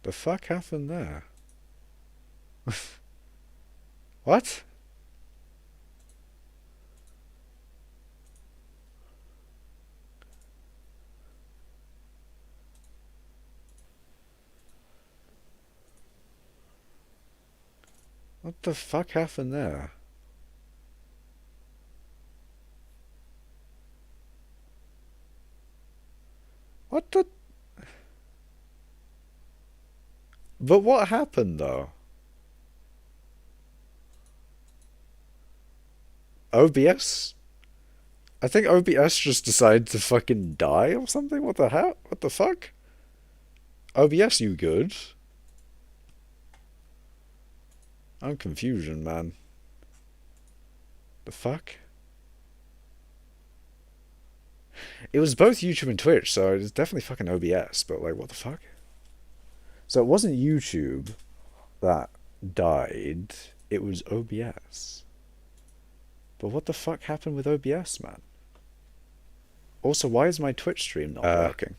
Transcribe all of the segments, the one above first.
The fuck happened there? What? What the fuck happened there? What the... But what happened though? OBS? I think OBS just decided to fucking die or something? What the hell? What the fuck? OBS, you good? I'm confusion, man. The fuck? It was both YouTube and Twitch, so it's definitely fucking OBS, but like, what the fuck? So it wasn't YouTube that died, it was OBS. But what the fuck happened with OBS, man? Also, why is my Twitch stream not working?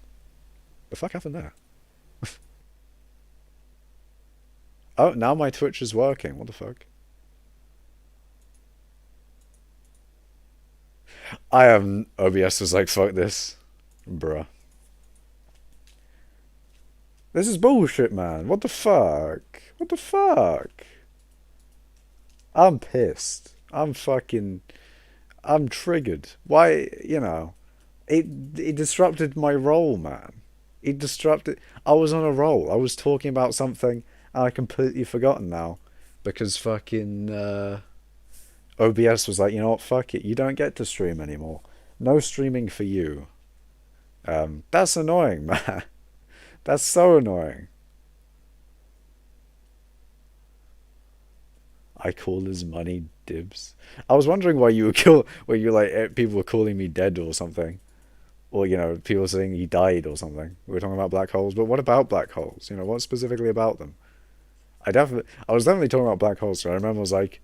The fuck happened there? Oh, now my Twitch is working. What the fuck? I am... OBS was like, fuck this. Bruh. This is bullshit, man. What the fuck? What the fuck? I'm pissed. I'm fucking... I'm triggered. Why, you know... It disrupted my role, man. It disrupted... I was on a roll. I was talking about something and I completely forgotten now. Because fucking... OBS was like, you know what, fuck it. You don't get to stream anymore. No streaming for you. That's annoying, man. That's so annoying. I call his money dibs. I was wondering why you were people were calling me dead or something. Or, you know, people saying he died or something. We were talking about black holes, but what about black holes? You know, what specifically about them? I was definitely talking about black holes, so I remember I was like,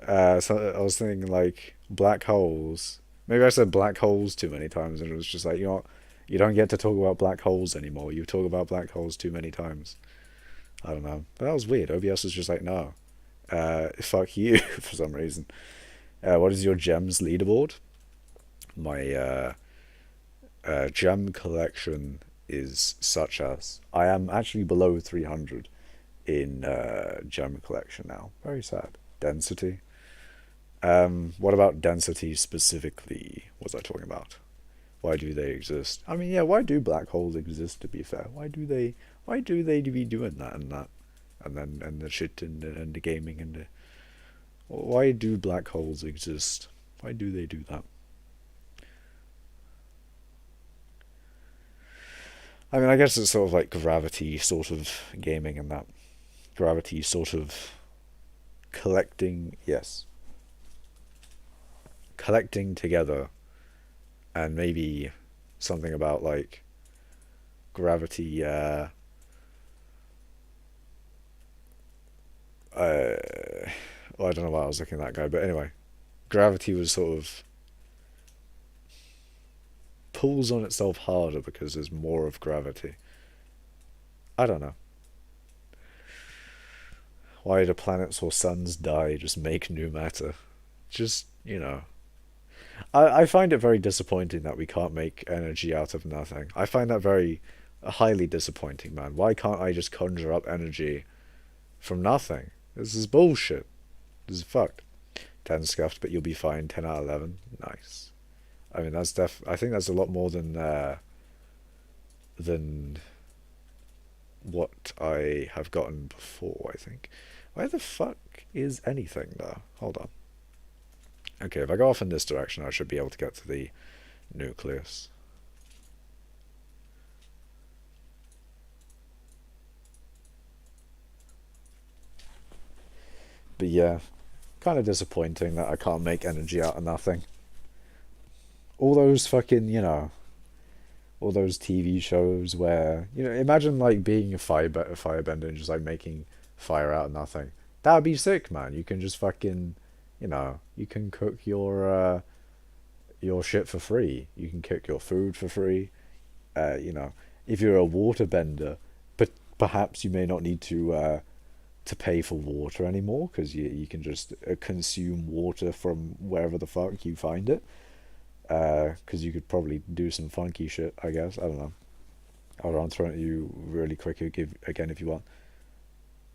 so I was thinking like black holes. Maybe I said black holes too many times, and it was just like, you know what? You don't get to talk about black holes anymore. You talk about black holes too many times. I don't know. But that was weird. OBS was just like, no. Fuck you for some reason. What is your gems leaderboard? My gem collection is such as... I am actually below 300 in gem collection now. Very sad. Density. What about density specifically was I talking about? Why do they exist? I mean, yeah, why do black holes exist, to be fair? Why do they be doing that and that? And the shit and the gaming and the... Why do black holes exist? Why do they do that? I mean, I guess it's sort of like gravity sort of gaming and that. Gravity sort of collecting, yes. Collecting together, and maybe something about like gravity, well, I don't know why I was looking at that guy, but anyway, gravity was sort of pulls on itself harder because there's more of gravity. I don't know. Why do planets or suns die? Just make new matter. Just, you know. I find it very disappointing that we can't make energy out of nothing. I find that very highly disappointing, man. Why can't I just conjure up energy from nothing? This is bullshit. This is fucked. 10 scuffed, but you'll be fine. 10 out of 11. Nice. I mean, I think that's a lot more than what I have gotten before, I think. Where the fuck is anything, though? Hold on. Okay, if I go off in this direction, I should be able to get to the nucleus. But yeah, kind of disappointing that I can't make energy out of nothing. All those fucking, you know, all those TV shows where, you know, imagine like being a firebender and just like making fire out of nothing. That would be sick, man. You can just fucking, you know, you can cook your shit for free. You can cook your food for free. You know, if you're a waterbender, Perhaps you may not need to pay for water anymore because you can just consume water from wherever the fuck you find it. Because you could probably do some funky shit, I guess. I don't know. I'll throw it at you really quick again if you want.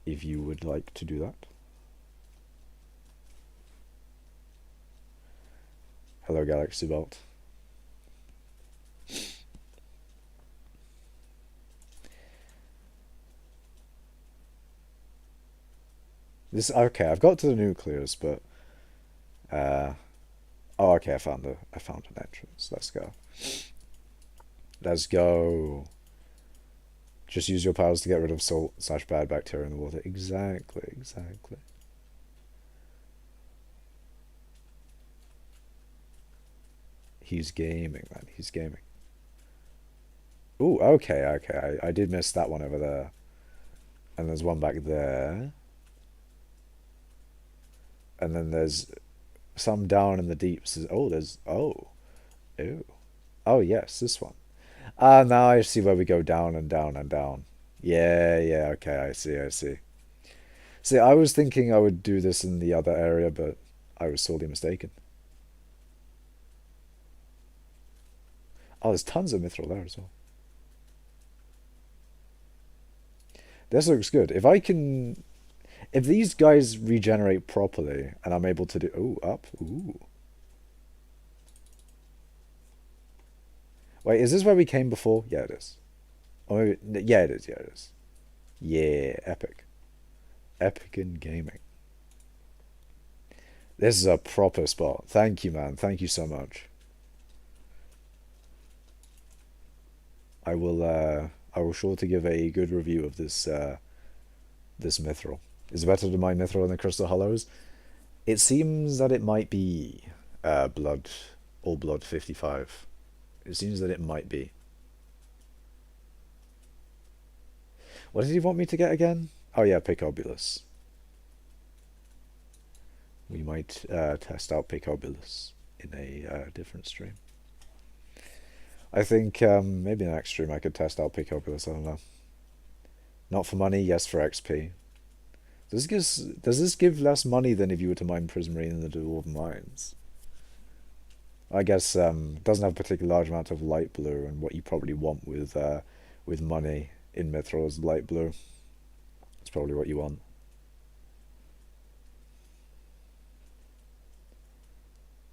If you would like to do that. Hello, Galaxy Bolt. This okay. I've got to the nucleus, but oh, okay. I found an entrance. Let's go. Let's go. Just use your powers to get rid of salt/bad bacteria in the water. Exactly. Exactly. He's gaming, man. He's gaming. Ooh, okay, okay. I did miss that one over there. And there's one back there. And then there's some down in the deeps. Oh, there's... Oh. Ew. Oh, yes, this one. Ah, now I see where we go down and down and down. Yeah, yeah, okay, I see, I see. See, I was thinking I would do this in the other area, but I was sorely mistaken. Oh, there's tons of mithril there as well. This looks good. If I can... If these guys regenerate properly, and I'm able to do... Ooh, up. Ooh. Wait, is this where we came before? Yeah, it is. Or maybe... Yeah, it is. Yeah, it is. Yeah, epic. Epic in gaming. This is a proper spot. Thank you, man. Thank you so much. I will sure to give a good review of this this mithril. Is it better to mine mithril in the crystal hollows? It seems that it might be blood, all blood 55. It seems that it might be. What did he want me to get again? Oh yeah, Picobulus. We might test out Picobulus in a different stream. I think maybe in the next stream I could test out Picobulus, I don't know. Not for money, yes for XP. Does this give less money than if you were to mine Prismarine in the Dwarven Mines? I guess doesn't have a particularly large amount of light blue, and what you probably want with money in Mithril is light blue. It's probably what you want.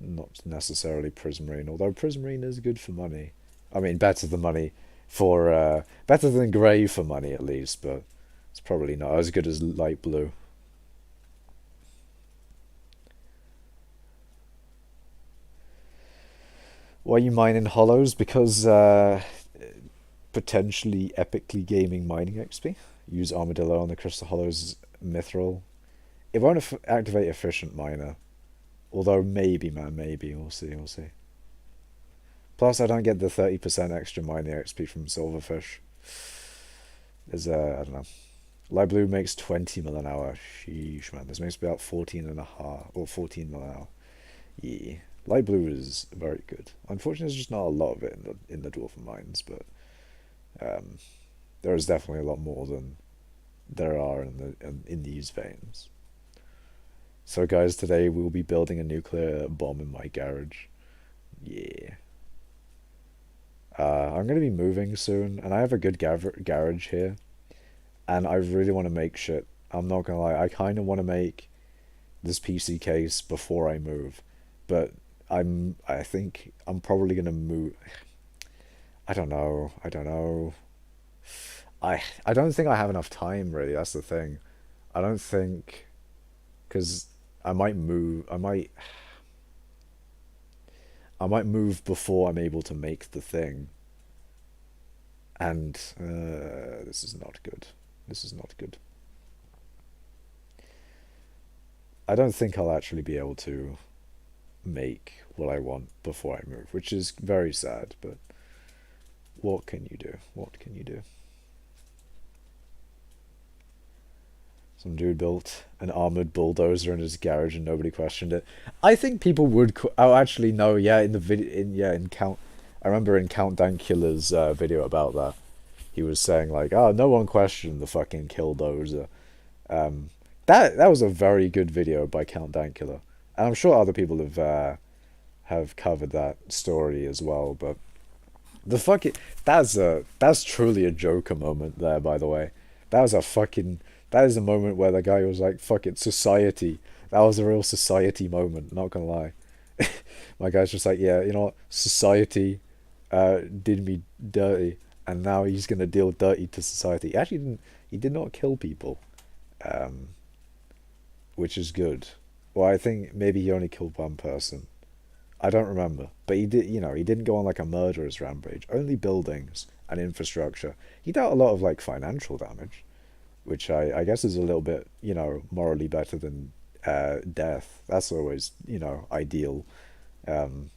Not necessarily Prismarine, although Prismarine is good for money. I mean, better than money for better than grey for money at least, but it's probably not as good as light blue. Why are you mining hollows? Because potentially epically gaming mining XP. Use Armadillo on the Crystal Hollows Mithril. It won't activate Efficient Miner. Although maybe, man, maybe. We'll see, we'll see. Plus, I don't get the 30% extra mining XP from Silverfish. There's I don't know. Light blue makes 20 mil an hour. Sheesh, man. This makes about 14 and a half, or 14 mil an hour. Yeah. Light blue is very good. Unfortunately, there's just not a lot of it in the Dwarven Mines, but there is definitely a lot more than there are in these veins. So, guys, today we'll be building a nuclear bomb in my garage. Yeah. I'm going to be moving soon, and I have a good garage here, and I really want to make shit. I'm not going to lie, I kind of want to make this PC case before I move, but I think I'm probably going to move. I don't know. I don't think I have enough time, really. That's the thing. I don't think, because I might move. I might move before I'm able to make the thing. And this is not good. This is not good. I don't think I'll actually be able to make what I want before I move, which is very sad, but what can you do? What can you do? Some dude built an armored bulldozer in his garage and nobody questioned it. I think people would. Oh, actually, no. Yeah, in the video, in Count. I remember in Countdown Killer's video about that. he was saying like, "Oh, no one questioned the fucking Killdozer." Um, that was a very good video by Count Dankula, and I'm sure other people have covered that story as well. But the fucking that's truly a Joker moment there. By the way, that was a fucking that is a moment where the guy was like, "Fuck it, society." That was a real society moment. Not gonna lie. My guy's just like, yeah, you know what? Society did me dirty, and now he's gonna deal dirty to society. He actually didn't. He did not kill people, um, which is good. Well, I think maybe he only killed one person. I don't remember, but he did. You know, he didn't go on like a murderous rampage. Only buildings and infrastructure. He dealt a lot of like financial damage, which I guess is a little bit, you know, morally better than death. That's always, you know, ideal. Um,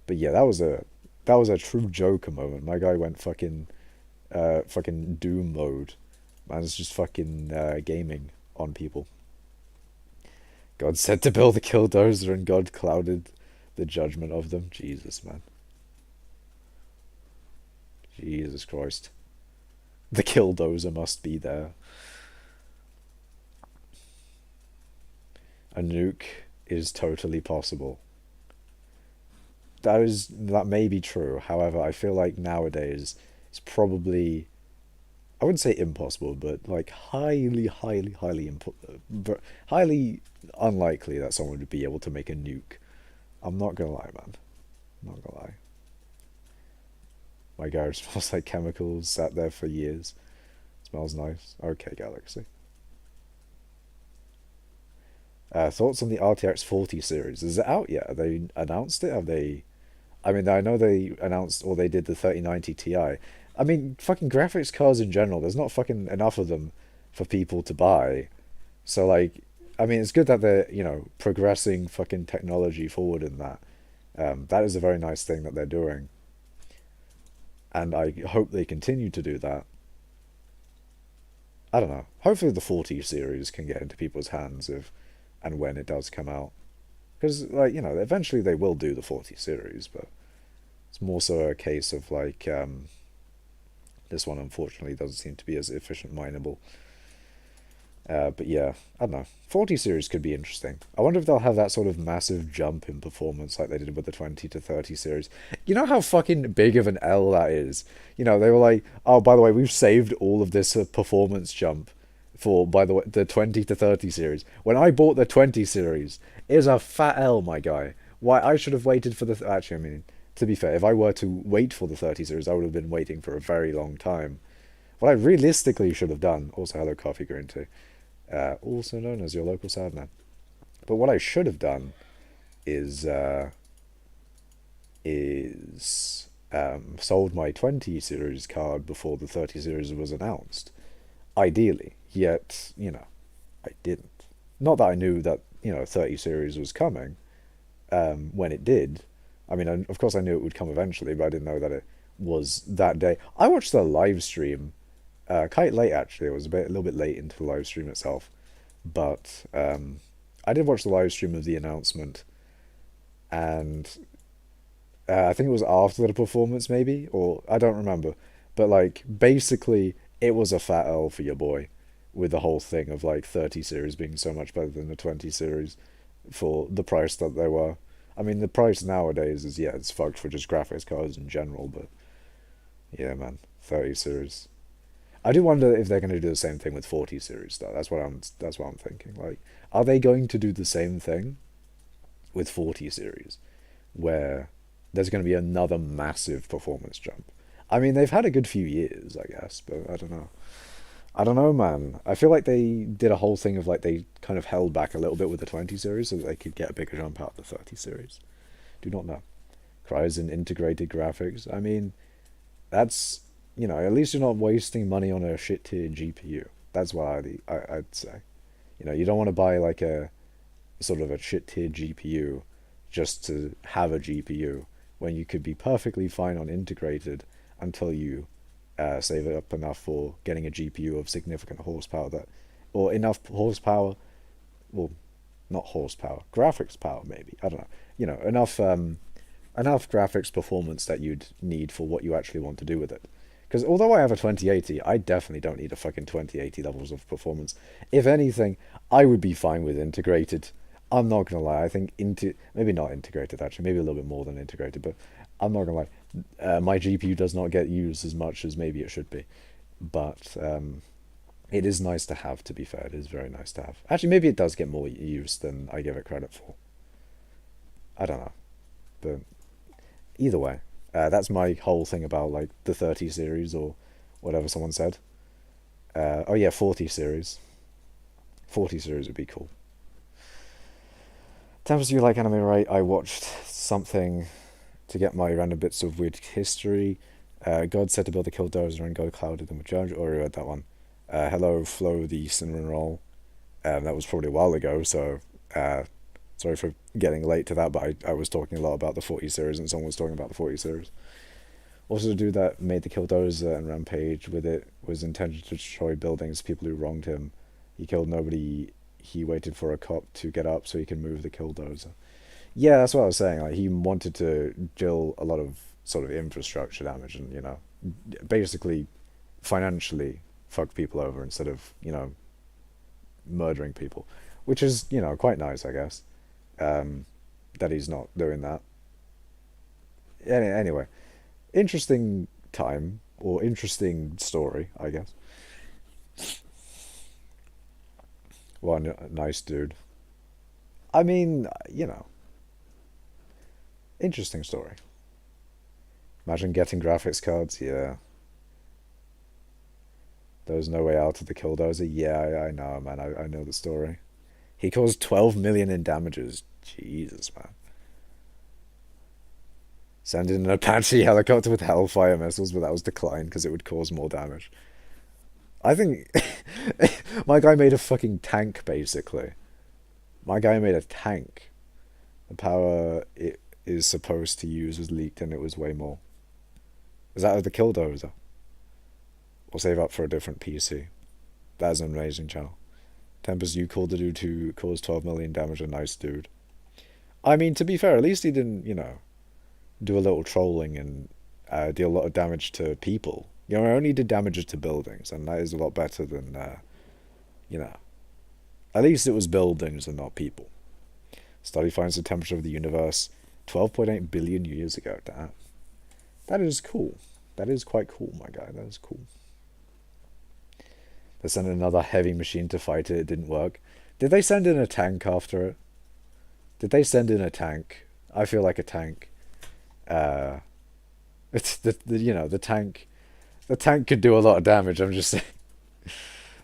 but yeah, that was a true Joker moment. My guy went fucking Doom mode. Man's just fucking gaming on people. God said to build a Killdozer, and God clouded the judgment of them. Jesus, man. Jesus Christ. The Killdozer must be there. A nuke is totally possible. That may be true. However, I feel like nowadays it's probably, I wouldn't say impossible, but like highly unlikely that someone would be able to make a nuke. I'm not gonna lie, man. I'm not gonna lie. My garage smells like chemicals, sat there for years. Smells nice. Okay, Galaxy. Thoughts on the RTX 40 series? Is it out yet? Have they announced it? Have they? I mean, I know they announced, or they did the 3090 Ti. I mean, fucking graphics cards in general, there's not fucking enough of them for people to buy. So, like, I mean, it's good that they're, you know, progressing fucking technology forward in that. That is a very nice thing that they're doing. And I hope they continue to do that. I don't know. Hopefully the 40 series can get into people's hands if and when it does come out. Because, like, you know, eventually they will do the 40 series, but it's more so a case of, like, this one unfortunately doesn't seem to be as efficient mineable. But yeah, I don't know. 40 series could be interesting. I wonder if they'll have that sort of massive jump in performance like they did with the 20 to 30 series. You know how fucking big of an L that is? You know, they were like, oh, by the way, we've saved all of this performance jump for, by the way, the 20 to 30 series. When I bought the 20 series, it was a fat L, my guy. Why, I should have waited for the... Actually, I mean, to be fair, if I were to wait for the 30 series, I would have been waiting for a very long time. What I realistically should have done... Also, hello, Coffee Green too. Also known as your local sad man. But what I should have done is sold my 20 series card before the 30 series was announced. Ideally, yet, you know, I didn't. Not that I knew that, you know, 30 series was coming when it did. I mean, of course I knew it would come eventually, but I didn't know that it was that day. I watched the live stream quite late, actually. It was a little bit late into the live stream itself, but I did watch the live stream of the announcement, and I think it was after the performance, maybe, or I don't remember, but like basically it was a fat L for your boy, with the whole thing of like 30 series being so much better than the 20 series for the price that they were. I mean, the price nowadays is, yeah, it's fucked for just graphics cards in general, but yeah, man, 30 series. I do wonder if they're going to do the same thing with 40 series though. That's what I'm thinking. Like, are they going to do the same thing with 40 series, where there's going to be another massive performance jump? I mean, they've had a good few years, I guess, but I don't know. I don't know, man. I feel like they did a whole thing of like they kind of held back a little bit with the 20 series so that they could get a bigger jump out of the 30 series. Do not know. Cries in integrated graphics. I mean, that's, you know, at least you're not wasting money on a shit tier GPU. That's what I'd say. You know, you don't want to buy like a sort of a shit tier GPU just to have a GPU when you could be perfectly fine on integrated until you save it up enough for getting a GPU of significant horsepower that, or enough horsepower, well, not horsepower, graphics power maybe. I don't know. You know, enough graphics performance that you'd need for what you actually want to do with it. Because although I have a 2080, I definitely don't need a fucking 2080 levels of performance. If anything, I would be fine with integrated. I'm not gonna lie. I think maybe not integrated actually, maybe a little bit more than integrated, but I'm not gonna lie. My GPU does not get used as much as maybe it should be, but it is nice to have. To be fair, it is very nice to have. Actually, maybe it does get more use than I give it credit for. I don't know, but either way, that's my whole thing about like the 30 series or whatever someone said. Oh yeah, 40 series. 40 series would be cool. Tempest, you like anime, right? I watched something to get my random bits of weird history. God said to build a Killdozer and God clouded them with judge. Already read that one. Hello, Flo, the cinnamon roll. That was probably a while ago, so sorry for getting late to that, but I was talking a lot about the 40 series and someone was talking about the 40 series. Also, the dude that made the Killdozer and rampage with it was intended to destroy buildings, people who wronged him. He killed nobody. He waited for a cop to get up so he can move the Killdozer. Yeah, that's what I was saying. Like he wanted to deal a lot of sort of infrastructure damage and basically financially fuck people over instead of murdering people, which is quite nice, I guess. That he's not doing that. Anyway, interesting time or interesting story, I guess. One nice dude. I mean, interesting story. Imagine getting graphics cards. Yeah, there was no way out of the Killdozer. Yeah, I know, man. I know the story. He caused 12 million in damages. Jesus, man. Send in an Apache helicopter with Hellfire missiles, but that was declined because it would cause more damage. I think my guy made a fucking tank, basically. My guy made a tank. The power it is supposed to use was leaked and it was way more. Is that the Killdozer? We'll save up for a different PC. That is an amazing channel. Tempest, you called the dude who caused 12 million damage a nice dude. I mean, to be fair, at least he didn't, do a little trolling and deal a lot of damage to people. I only did damage to buildings, and that is a lot better than, at least it was buildings and not people. Study finds the temperature of the universe 12.8 billion years ago. That is cool. That is quite cool, my guy. That is cool. They sent another heavy machine to fight it. It didn't work. Did they send in a tank after it? Did they send in a tank? I feel like a tank. It's the tank. The tank could do a lot of damage. I'm just saying.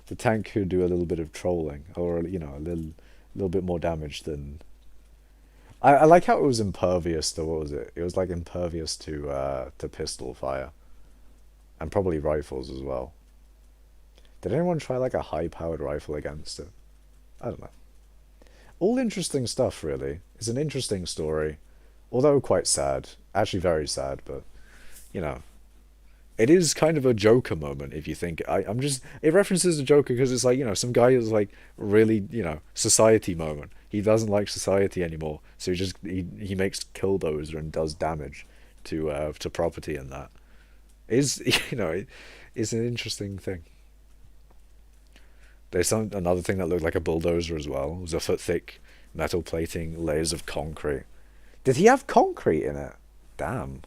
The tank could do a little bit of trolling, or a little bit more damage than. I like how it was impervious to what was it? It was like impervious to pistol fire, and probably rifles as well. Did anyone try like a high-powered rifle against it? I don't know. All interesting stuff, really. It's an interesting story, although quite sad. Actually, very sad, but it is kind of a Joker moment if you think. I'm just. It references the Joker because it's like some guy is like really society moment. He doesn't like society anymore, so he makes Killdozer and does damage to property and that. Is it's an interesting thing. There's another thing that looked like a bulldozer as well. It was a foot thick metal plating, layers of concrete. Did he have concrete in it? Damn.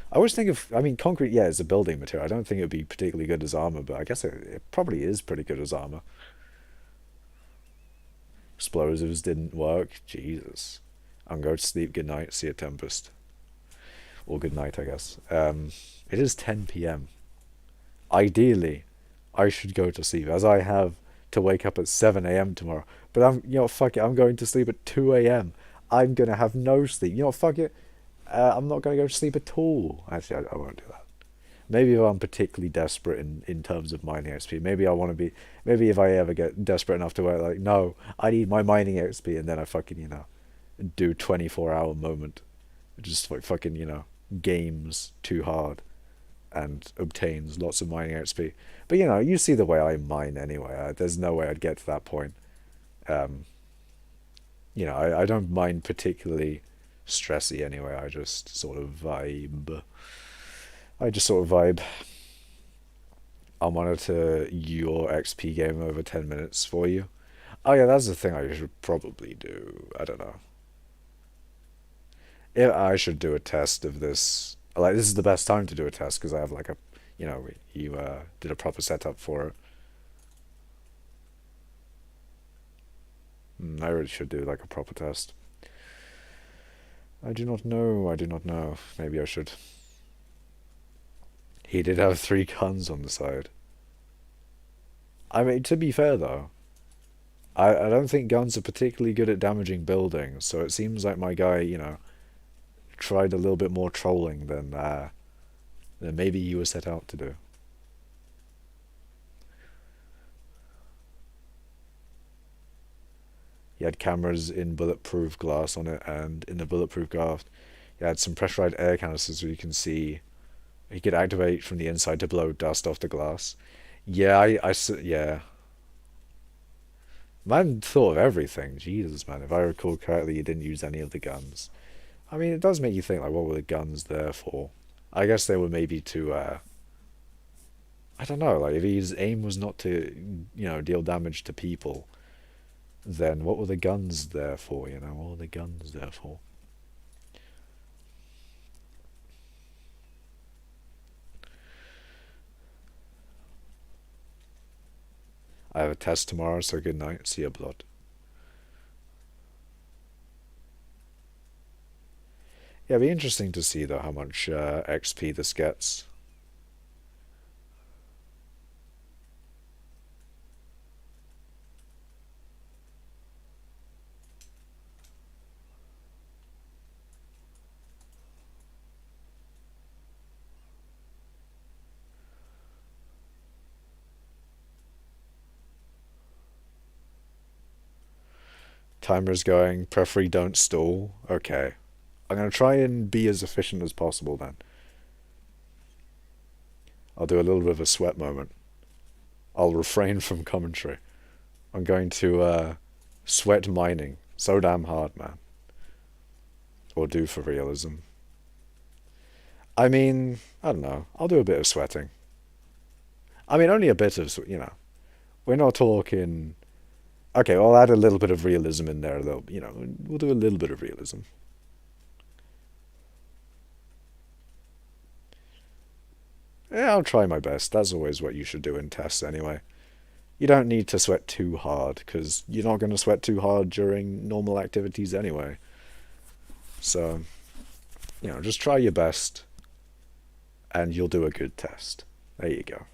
I always think I mean, concrete, yeah, is a building material. I don't think it would be particularly good as armor, but I guess it probably is pretty good as armor. Explosives didn't work. Jesus. I'm going to sleep. Good night. See you, Tempest. Or good night, I guess. It is 10 p.m. Ideally, I should go to sleep, as I have to wake up at 7 a.m. tomorrow. But fuck it. I'm going to sleep at 2 a.m. I'm going to have no sleep. Fuck it. I'm not going to go to sleep at all. Actually, I won't do that. Maybe if I'm particularly desperate in terms of mining XP. Maybe I want to be. Maybe if I ever get desperate enough to where like, no, I need my mining XP, and then I fucking do 24-hour moment, just like fucking games too hard, and obtains lots of mining XP. But you see the way I mine anyway. There's no way I'd get to that point. I don't mine particularly stressy anyway. I just sort of vibe. I just sort of vibe. I'll monitor your XP game over 10 minutes for you. Oh yeah, that's the thing I should probably do. I don't know. Yeah, I should do a test of this. Like, this is the best time to do a test because I have like a, you did a proper setup for it. I really should do like a proper test. I do not know. I do not know. Maybe I should. He did have three guns on the side. I mean, to be fair though, I don't think guns are particularly good at damaging buildings, so it seems like my guy, tried a little bit more trolling than maybe he was set out to do. He had cameras in bulletproof glass on it, and in the bulletproof glass, he had some pressurized air canisters so you can see he could activate from the inside to blow dust off the glass. Yeah, yeah. Man thought of everything. Jesus, man. If I recall correctly, he didn't use any of the guns. I mean, it does make you think, like, what were the guns there for? I guess they were maybe to, I don't know, like, if his aim was not to, deal damage to people, then what were the guns there for, What were the guns there for? I have a test tomorrow, so good night. See you, blood. Yeah, it'd be interesting to see, though, how much XP this gets. Timer's going. Preferably don't stall. Okay. I'm going to try and be as efficient as possible then. I'll do a little bit of a sweat moment. I'll refrain from commentary. I'm going to sweat mining so damn hard, man. Or do for realism. I mean, I don't know. I'll do a bit of sweating. I mean, only a bit of. We're not talking. Okay, I'll add a little bit of realism in there, though. We'll do a little bit of realism. Yeah, I'll try my best. That's always what you should do in tests anyway. You don't need to sweat too hard, because you're not going to sweat too hard during normal activities anyway. So, just try your best, and you'll do a good test. There you go.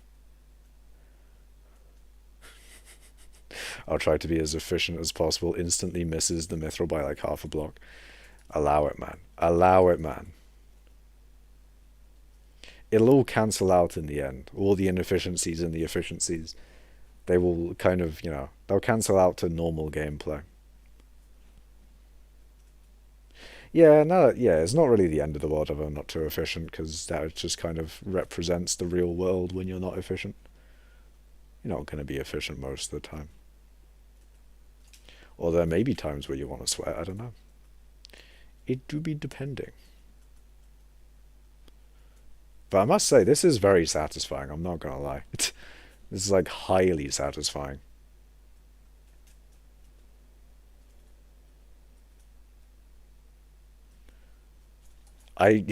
I'll try to be as efficient as possible. Instantly misses the mithril by like half a block. Allow it, man. Allow it, man. It'll all cancel out in the end. All the inefficiencies and the efficiencies. They will kind of, they'll cancel out to normal gameplay. Yeah, no, yeah, it's not really the end of the world if I'm not too efficient, because that just kind of represents the real world when you're not efficient. You're not going to be efficient most of the time. Or there may be times where you want to sweat, I don't know. It do be depending. But I must say, this is very satisfying, I'm not going to lie. This is like highly satisfying. I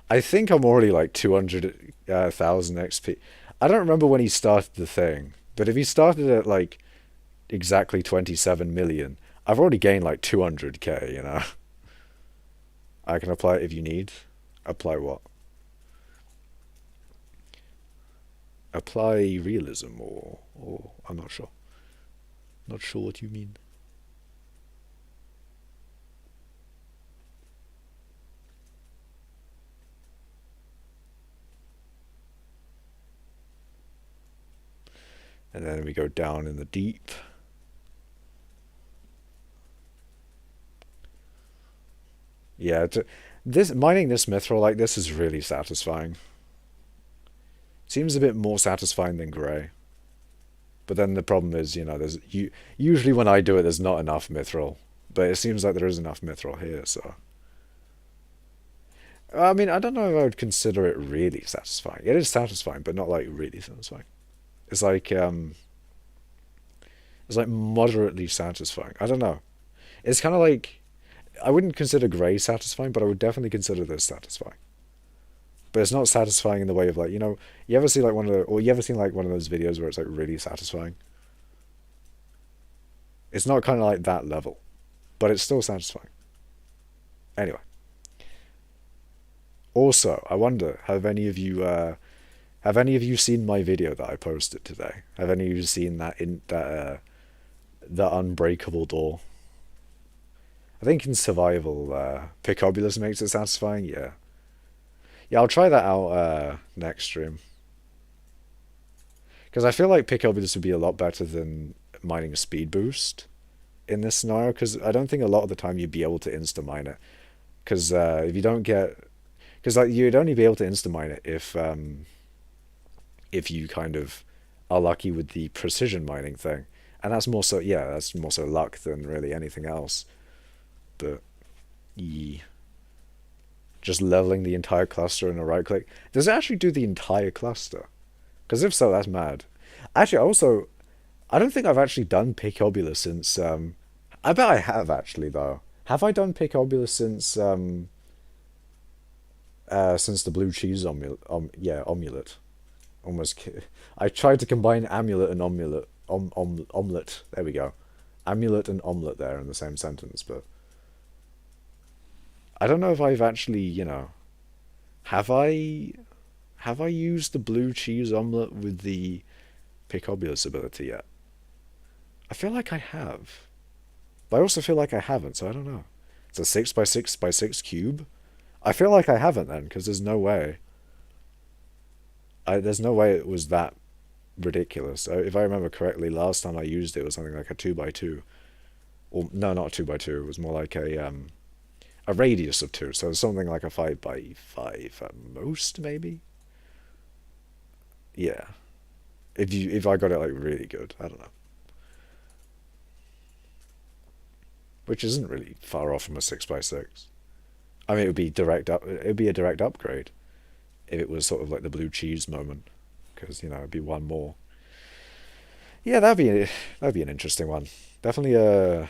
I think I'm already like 200,000 XP. I don't remember when he started the thing, but if he started at like exactly 27 million, I've already gained like 200k. I can apply it if you need. Apply what? Apply realism or I'm not sure. Not sure what you mean. And then we go down in the deep. Yeah, this mining this mithril like this is really satisfying. Seems a bit more satisfying than grey. But then the problem is, there's usually when I do it, there's not enough mithril. But it seems like there is enough mithril here, so I mean, I don't know if I would consider it really satisfying. It is satisfying, but not like really satisfying. It's like um, it's like moderately satisfying. I don't know. It's kind of like I wouldn't consider grey satisfying, but I would definitely consider this satisfying. But it's not satisfying in the way of like, you ever see like one of the, or you ever seen like one of those videos where it's like really satisfying? It's not kind of like that level, but it's still satisfying. Anyway, also, I wonder, have any of you seen my video that I posted today? Have any of you seen that unbreakable door? I think in survival, Picobulus makes it satisfying. Yeah, yeah, I'll try that out next stream because I feel like Picobulus would be a lot better than mining a speed boost in this scenario. Because I don't think a lot of the time you'd be able to insta mine it. Because if you don't get, because like you'd only be able to insta mine it if you kind of are lucky with the precision mining thing, and that's more so, yeah, that's more so luck than really anything else. But yeah, just leveling the entire cluster in a right click. Does it actually do the entire cluster? Because if so, that's mad. Actually, also, I don't think I've actually done Picobula since. I bet I have actually though. Have I done Picobula since the blue cheese omelet? Yeah, omelet. Almost. I tried to combine amulet and omelet. Omelet. There we go. Amulet and omelet there in the same sentence, but I don't know if I've actually, have I have I used the blue cheese omelet with the Picobulus ability yet? I feel like I have, but I also feel like I haven't, so I don't know. It's a 6 by 6 by 6 cube. I feel like I haven't then, because there's no way. There's no way it was that ridiculous. If I remember correctly, last time I used it was something like a 2 by 2, or no, not a 2 by 2. It was more like a radius of 2, so something like a 5 by 5 at most, maybe. Yeah, if I got it like really good, I don't know. Which isn't really far off from a 6 by 6. I mean, it would be direct up. It would be a direct upgrade if it was sort of like the blue cheese moment, because it'd be one more. Yeah, that'd be an interesting one. Definitely a.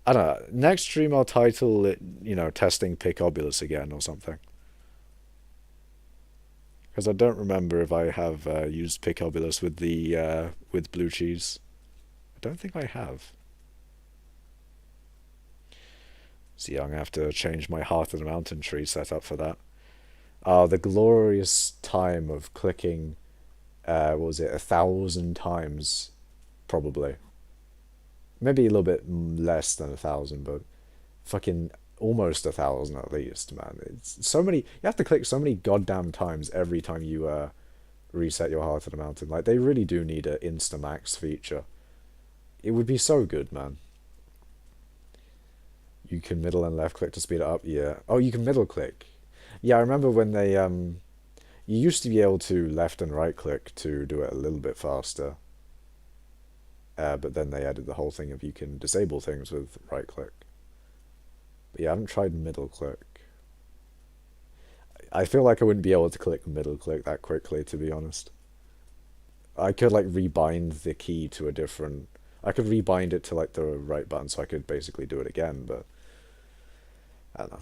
I don't know. Next stream I'll title it, testing Picobulus again or something. Because I don't remember if I have used Picobulus with the with blue cheese. I don't think I have. So yeah, I'm gonna have to change my Heart of the Mountain tree setup for that. The glorious time of clicking, what was it, 1,000 times, probably. Maybe a little bit less than 1,000, but fucking almost 1,000 at least, man. It's so many. You have to click so many goddamn times every time you reset your Heart of the Mountain. Like they really do need a Instamax feature. It would be so good, man. You can middle and left click to speed it up. Yeah. Oh, you can middle click. Yeah, I remember when they you used to be able to left and right click to do it a little bit faster. But then they added the whole thing of you can disable things with right click. But yeah, I haven't tried middle click. I feel like I wouldn't be able to click middle click that quickly, to be honest. I could like rebind the key to a different. I could rebind it to like the right button, so I could basically do it again. But I don't know.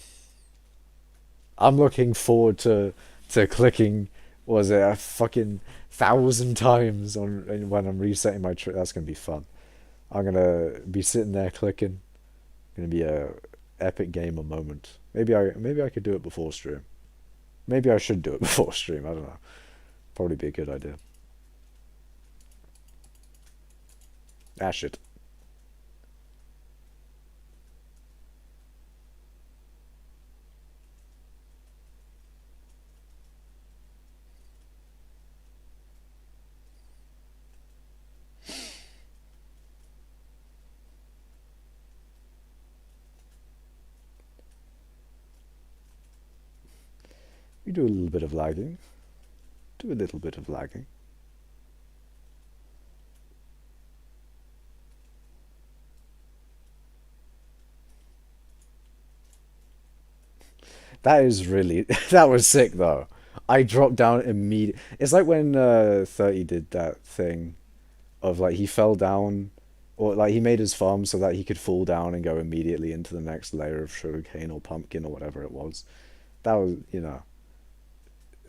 I'm looking forward to clicking. Was it a fucking 1,000 times on when I'm resetting my tree? That's gonna be fun. I'm gonna be sitting there clicking. Gonna be a epic gamer moment. Maybe I could do it before stream. Maybe I should do it before stream. I don't know. Probably be a good idea. Ah, shit. We do a little bit of lagging. Do a little bit of lagging. That is really that was sick though. I dropped down immediately. It's like when 30 did that thing of like he fell down, or like he made his farm so that he could fall down and go immediately into the next layer of sugarcane or pumpkin or whatever it was. That was,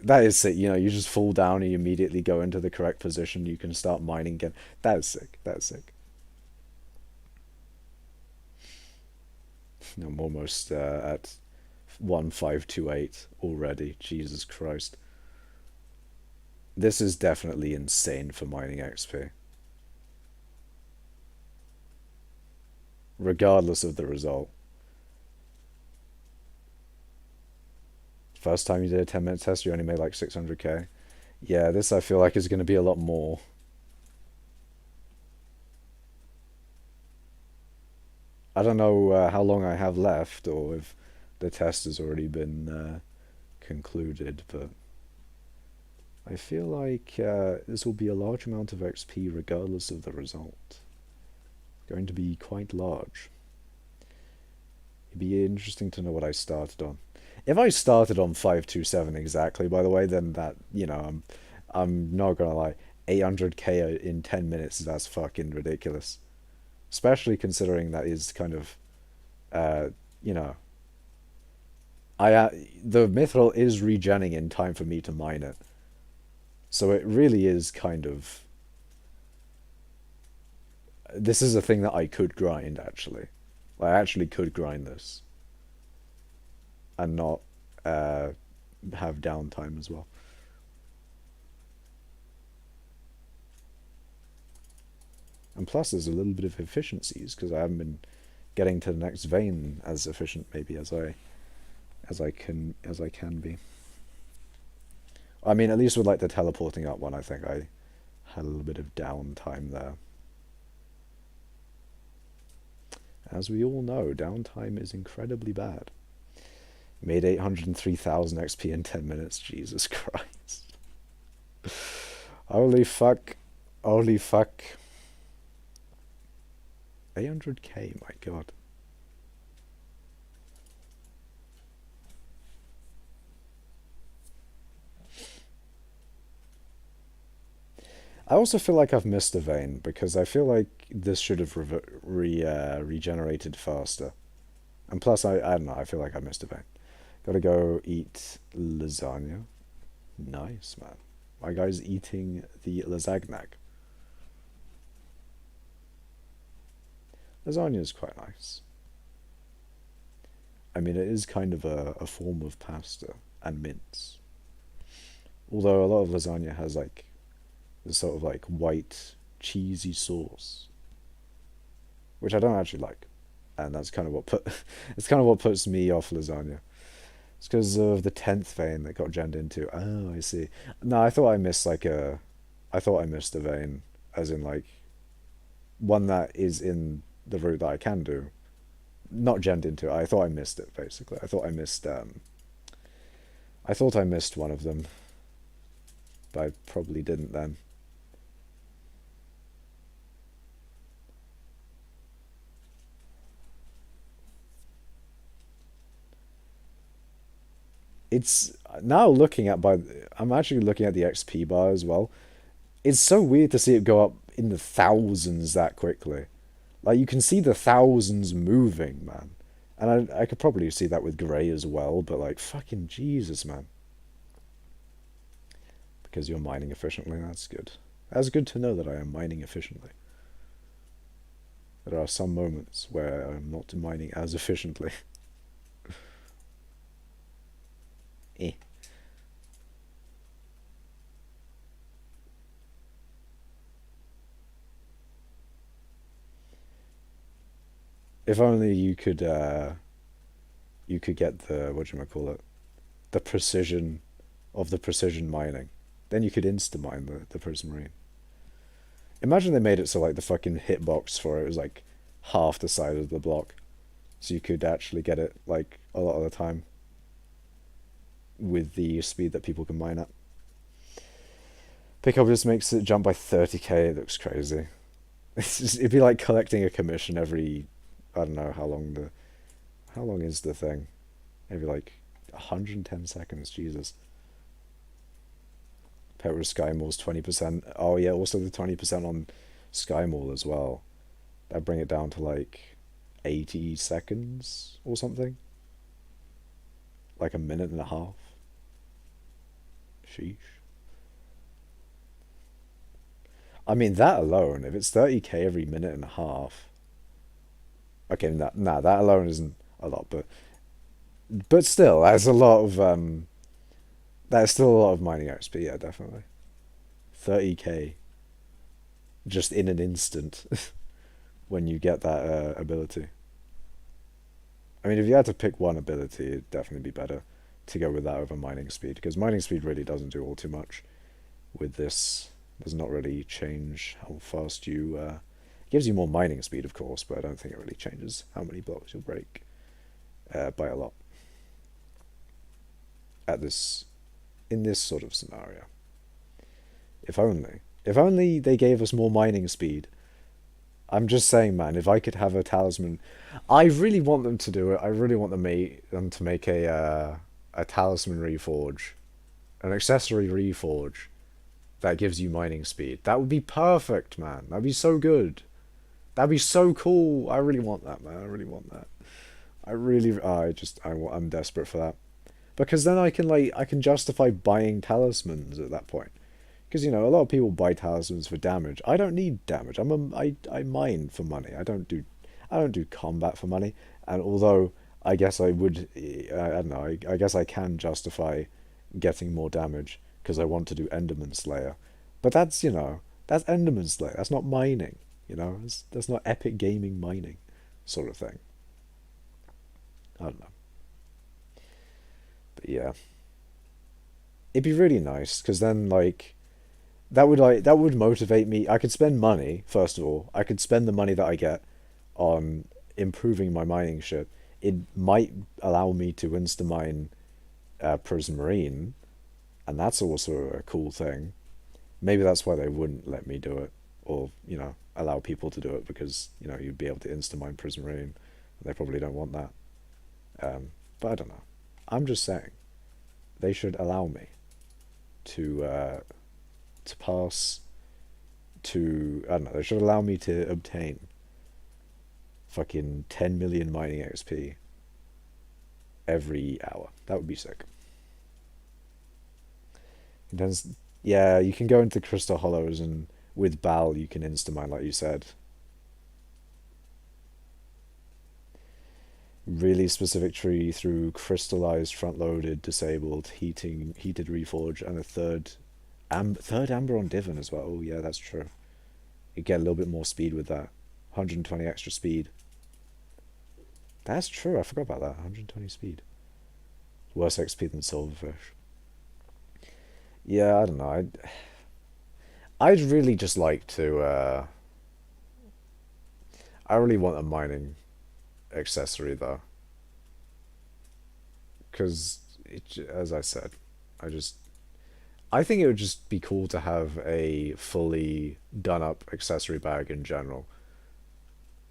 that is sick. You just fall down and you immediately go into the correct position. You can start mining again. That is sick. That is sick. I'm almost at 1528 already. Jesus Christ. This is definitely insane for mining XP. Regardless of the result. First time you did a 10-minute test, you only made like 600k. Yeah, this I feel like is going to be a lot more. I don't know how long I have left, or if the test has already been concluded, but I feel like this will be a large amount of XP regardless of the result. Going to be quite large. It'd be interesting to know what I started on. If I started on 527 exactly, by the way, then that, I'm not gonna lie, 800k in 10 minutes, that's fucking ridiculous. Especially considering that is kind of, uh, you know, the mithril is regenning in time for me to mine it. So it really is kind of, this is a thing that I could grind actually. I actually could grind this and not have downtime as well. And plus there's a little bit of efficiencies because I haven't been getting to the next vein as efficient maybe as I can be. I mean, at least with like the teleporting up one, I think I had a little bit of downtime there. As we all know, downtime is incredibly bad. Made 803,000 XP in 10 minutes. Jesus Christ. Holy fuck. Holy fuck. 800k, my god. I also feel like I've missed a vein because I feel like this should have regenerated faster. And plus, I don't know, I feel like I missed a vein. Gotta go eat lasagna. Nice, man. My guy's eating the lasagna. Lasagna is quite nice. I mean, it is kind of a form of pasta and mince. Although a lot of lasagna has like this sort of like white cheesy sauce, which I don't actually like, and that's kind of what it's kind of what puts me off lasagna. It's because of the 10th vein that got jammed into. Oh, I see. No, I thought I missed a vein, as in like one that is in the route that I can do, not jammed into. I thought I missed it basically. I thought I missed one of them, but I probably didn't then. It's now looking at by I'm actually looking at the XP bar as well. It's so weird to see it go up in the thousands that quickly. Like you can see the thousands moving, man. And I could probably see that with grey as well, but like fucking Jesus, man. Because you're mining efficiently, that's good. That's good to know that I am mining efficiently. There are some moments where I'm not mining as efficiently. Eh. If only you could get the whatchamacallit, the precision of the precision mining. Then you could insta mine the prismarine. Imagine they made it so like the fucking hitbox for it was like half the size of the block. So you could actually get it like a lot of the time with the speed that people can mine at. Pickup just makes it jump by 30k, it looks crazy. It'd be like collecting a commission every, I don't know how long is the thing. Maybe like 110 seconds, Jesus. Paired with Sky Mall's 20%. Oh yeah, also the 20% on Sky Mall as well. That'd bring it down to like 80 seconds or something. Like a minute and a half. Sheesh. I mean, that alone, if it's 30k every minute and a half. Okay, that alone isn't a lot, but still, that's a lot of that's still a lot of mining XP, yeah, definitely. 30k just in an instant when you get that ability. I mean, if you had to pick one ability, it'd definitely be better to go with that over mining speed, because mining speed really doesn't do all too much with this. Does not really change how fast you. It gives you more mining speed, of course, but I don't think it really changes how many blocks you'll break by a lot. At this, in this sort of scenario, if only they gave us more mining speed. I'm just saying, man, if I could have a talisman, I really want them to do it. I really want them to make a talisman reforge, an accessory reforge that gives you mining speed. That would be perfect, man. That'd be so good. That'd be so cool. I really want that, man. I really want that. I'm desperate for that. Because then I can justify buying talismans at that point. Because a lot of people buy talismans for damage. I don't need damage. I mine for money. I don't do combat for money. And although I guess I would, I don't know. I guess I can justify getting more damage because I want to do Enderman Slayer. But that's that's Enderman Slayer. That's not mining. That's not epic gaming mining sort of thing. I don't know. But yeah, it'd be really nice because then that would motivate me. I could spend money, first of all. I could spend the money that I get on improving my mining shit. It might allow me to insta-mine Prismarine, and that's also a cool thing. Maybe that's why they wouldn't let me do it, or, allow people to do it, because, you'd be able to insta-mine Prismarine. They probably don't want that. But I don't know. I'm just saying, they should allow me to pass to, I don't know, they should allow me to obtain fucking 10 million mining XP every hour. That would be sick. Yeah, you can go into Crystal Hollows, and with Bal you can insta-mine like you said. Really specific tree through crystallized, front-loaded, disabled, heated reforge, and a third amber on divan as well. Oh yeah, that's true. You get a little bit more speed with that. 120 extra speed. That's true. I forgot about that. 120 speed. Worse XP than silverfish. Yeah, I don't know. I'd really just like to. I really want a mining accessory though, because as I said, I think it would just be cool to have a fully done up accessory bag in general.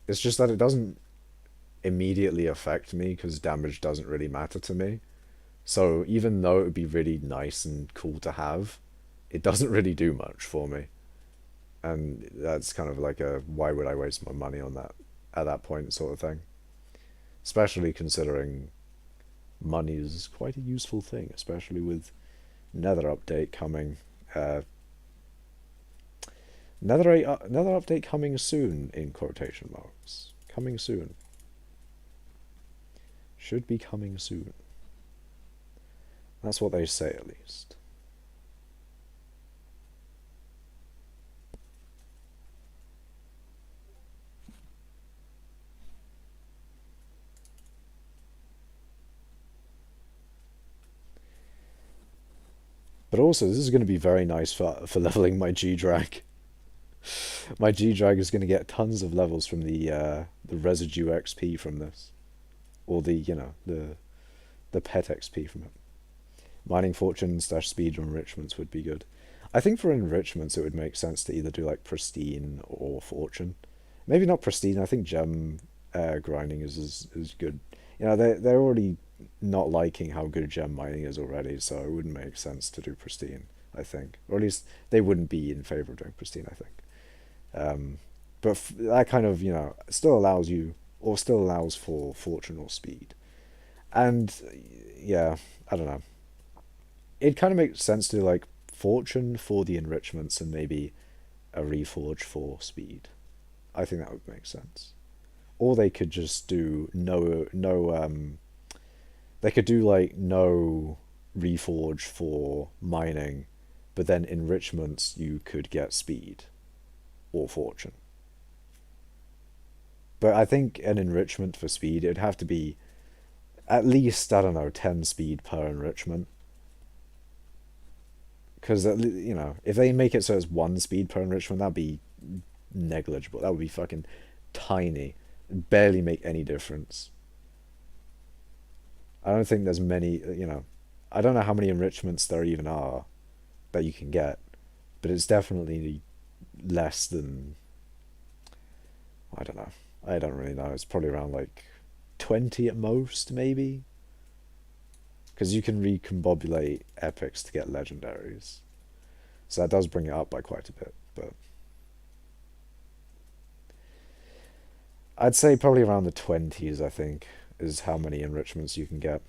It's just that it doesn't immediately affect me because damage doesn't really matter to me. So even though it would be really nice and cool to have, it doesn't really do much for me. And that's kind of like a why would I waste my money on that at that point sort of thing. Especially considering money is quite a useful thing, especially with Nether update coming. Nether update coming soon, in quotation marks. Coming soon. Should be coming soon. That's what they say, at least. But also, this is going to be very nice for leveling my G-Drag. My G-Drag is going to get tons of levels from the residue XP from this. Or the pet XP from it. Mining fortune / speed enrichments would be good. I think for enrichments it would make sense to either do like pristine or fortune. Maybe not pristine. I think gem grinding is good. They're already not liking how good gem mining is already, so it wouldn't make sense to do pristine, I think. Or at least they wouldn't be in favor of doing pristine, I think. But that kind of, still allows you, or still allows for fortune or speed. And yeah, I don't know. It kind of makes sense to like fortune for the enrichments and maybe a reforge for speed. I think that would make sense. Or they could just do they could do like no reforge for mining, but then enrichments you could get speed or fortune. But I think an enrichment for speed, it'd have to be at least, I don't know, 10 speed per enrichment. Because, if they make it so it's 1 speed per enrichment, that'd be negligible. That would be fucking tiny. Barely make any difference. I don't think there's many, I don't know how many enrichments there even are that you can get, but it's definitely less than, I don't know. I don't really know. It's probably around like 20 at most, maybe. Because you can recombobulate epics to get legendaries. So that does bring it up by quite a bit, but I'd say probably around the 20s, I think, is how many enrichments you can get.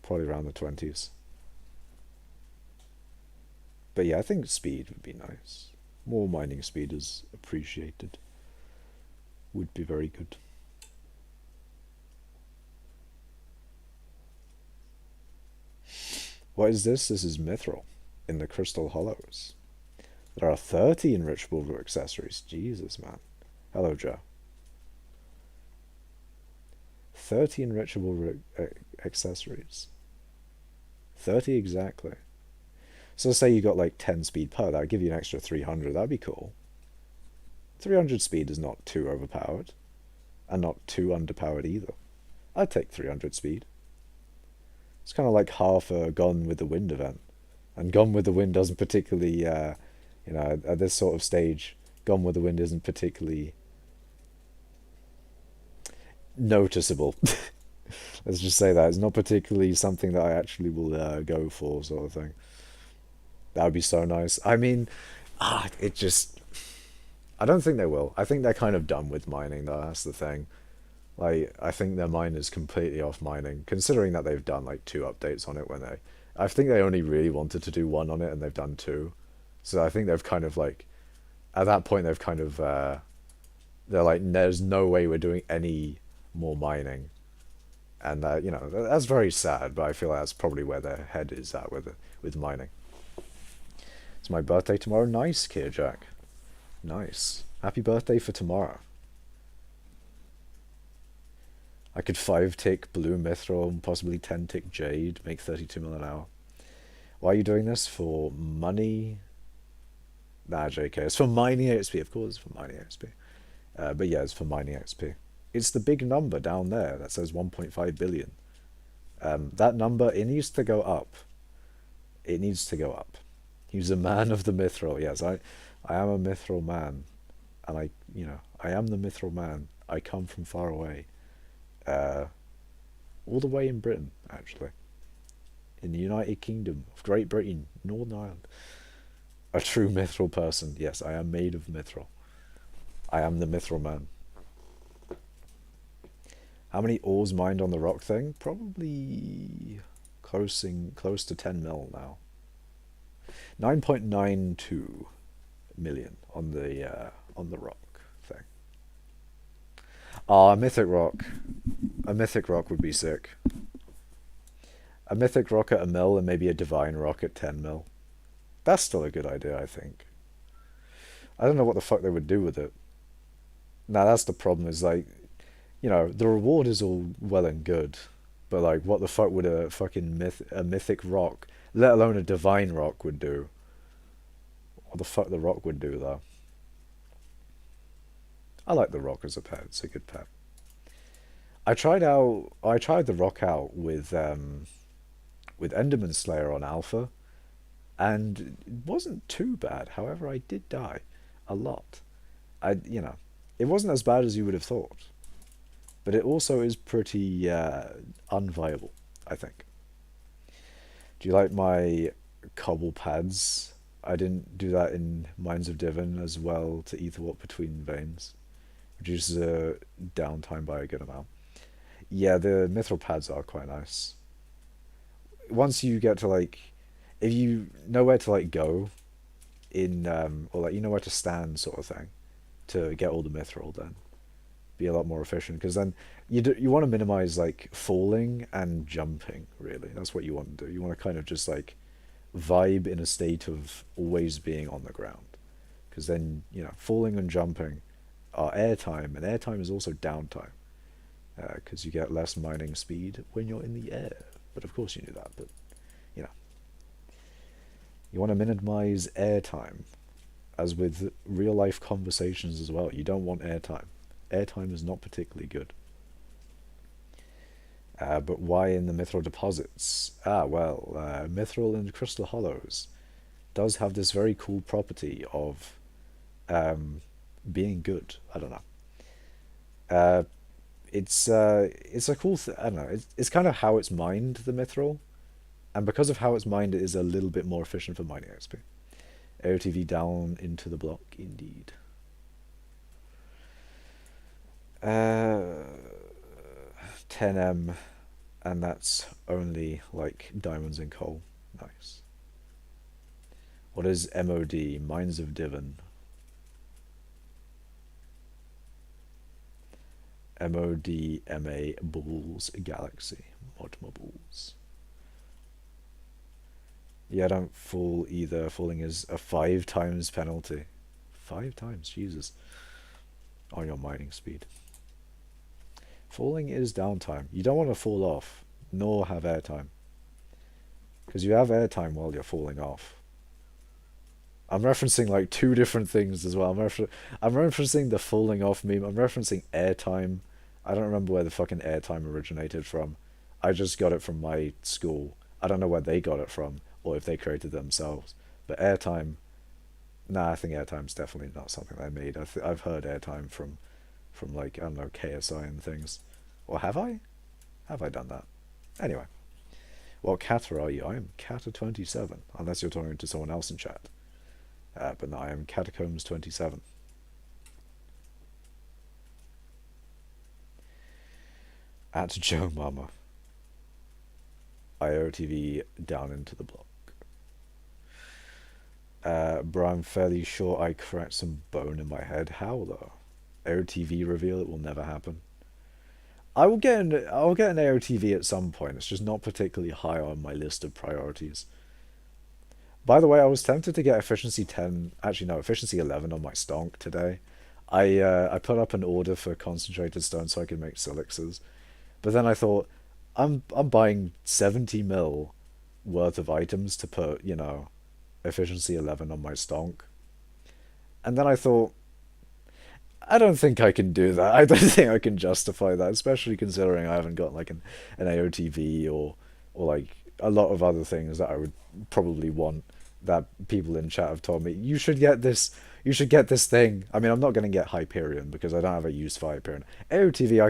Probably around the 20s. But yeah, I think speed would be nice. More mining speed is appreciated. Would be very good. What is this? This is Mithril in the Crystal Hollows. There are 30 enrichable accessories. Jesus, man. Hello, Joe. 30 enrichable accessories. 30 exactly. So say you got like 10 speed per, that would give you an extra 300. That'd be cool. 300 speed is not too overpowered. And not too underpowered either. I'd take 300 speed. It's kind of like half a Gone with the Wind event. And Gone with the Wind doesn't particularly, at this sort of stage, Gone with the Wind isn't particularly noticeable. Let's just say that. It's not particularly something that I actually will go for, sort of thing. That would be so nice. I mean, it just... I don't think they will. I think they're kind of done with mining, though. That's the thing. Like, I think their mine is completely off mining, considering that they've done like 2 updates on it when they... I think they only really wanted to do 1 on it, and they've done 2. So I think they've kind of like... At that point, they've kind of... they're like, there's no way we're doing any more mining. And, that's very sad, but I feel like that's probably where their head is at with mining. It's my birthday tomorrow. Nice, Kirjack. Nice. Happy birthday for tomorrow. I could 5-tick blue mithril and possibly 10-tick jade, make 32 mil an hour. Why are you doing this? For money? Nah, JK. It's for mining XP. Of course it's for mining XP. But yeah, it's for mining XP. It's the big number down there that says 1.5 billion. That number, it needs to go up. It needs to go up. He's a man of the mithril. Yes, I am a mithril man. And I am the mithril man. I come from far away. All the way in Britain, actually. In the United Kingdom of Great Britain, Northern Ireland. A true mithril person. Yes, I am made of mithril. I am the mithril man. How many ores mined on the rock thing? Probably close to 10 mil now. 9.92 million on the rock thing. Ah, a mythic rock. A mythic rock would be sick. A mythic rock at 1 mil and maybe a divine rock at 10 mil. That's still a good idea, I think. I don't know what the fuck they would do with it. Now that's the problem, is like, the reward is all well and good, but like, what the fuck would a fucking mythic rock, let alone a divine rock, would do? What the fuck the rock would do, though? I like the rock as a pet. It's a good pet. I tried the rock out with Enderman Slayer on Alpha, and it wasn't too bad. However, I did die a lot. It wasn't as bad as you would have thought. but it also is pretty unviable, I think. Do you like my cobble pads? I didn't do that in Mines of Divan as well to ether warp between veins. Reduces downtime by a good amount. Yeah, the mithril pads are quite nice. Once you get to like, if you know where to like go in, or like you know where to stand, sort of thing, to get all the mithril, then be a lot more efficient. Because then you want to minimize like falling and jumping. Really, that's what you want to do. You want to kind of just like vibe in a state of always being on the ground. Because then falling and jumping are airtime, and airtime is also downtime. Because you get less mining speed when you're in the air. But of course you knew that. But you know, you want to minimize airtime, as with real life conversations as well. You don't want airtime. Airtime is not particularly good. But why in the mithril deposits? Well, mithril in crystal hollows does have this very cool property of being good. I don't know. Uh, it's a cool. I don't know. It's kind of how it's mined, the mithril, and because of how it's mined, it is a little bit more efficient for mining XP. AOTV down into the block, indeed. Uh, 10M, and that's only like diamonds and coal. Nice. What is MOD? Mines of Divan. MODMA Bulls Galaxy. Modma Bulls. Yeah, don't fall either. Falling is a 5 times penalty. 5 times, Jesus. On your mining speed. Falling is downtime. You don't want to fall off, nor have airtime. Because you have airtime while you're falling off. I'm referencing like two different things as well. I'm referencing the falling off meme. I'm referencing airtime. I don't remember where the fucking airtime originated from. I just got it from my school. I don't know where they got it from or if they created it themselves. But airtime, nah, I think airtime's definitely not something they made. I've heard airtime from like, I don't know, KSI and things. Or have I? Have I done that? Anyway, what Cather are you? I am Cata27, unless you're talking to someone else in chat. But no, I am Catacombs27. At Joe Mama. IOTV down into the block. Bro, I'm fairly sure I cracked some bone in my head. How though? AOTV reveal, it will never happen. I'll get an AOTV at some point. It's just not particularly high on my list of priorities. By the way, I was tempted to get efficiency 10, actually no, efficiency 11 on my stonk today. I put up an order for concentrated stone so I could make silixes. But then I thought, I'm buying 70 mil worth of items to put, efficiency 11 on my stonk. And then I thought, I don't think I can do that. I don't think I can justify that, especially considering I haven't got like an AOTV or like a lot of other things that I would probably want that people in chat have told me, you should get this thing. I mean, I'm not going to get Hyperion because I don't have a use for Hyperion. AOTV,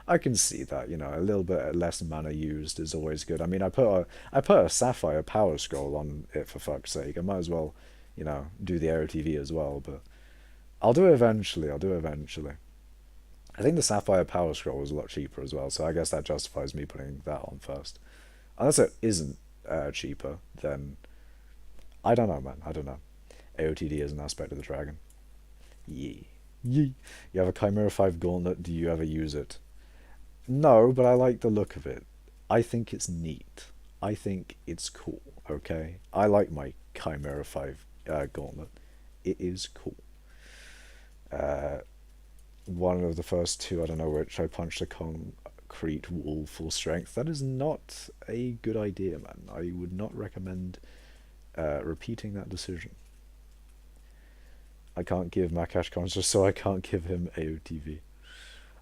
I can see that, a little bit less mana used is always good. I mean, I put a Sapphire Power Scroll on it for fuck's sake. I might as well, do the AOTV as well, but I'll do it eventually. I think the Sapphire Power Scroll was a lot cheaper as well, so I guess that justifies me putting that on first. Unless it isn't cheaper, then I don't know, man. I don't know. AOTD is an aspect of the dragon. Yee. Yee. You have a Chimera 5 gauntlet. Do you ever use it? No, but I like the look of it. I think it's neat. I think it's cool, okay? I like my Chimera 5 gauntlet. It is cool. One of the first two, I don't know which, I punched a concrete wall full strength. That is not a good idea, man. I would not recommend repeating that decision. I can't give Makash conscious, so I can't give him AOTV.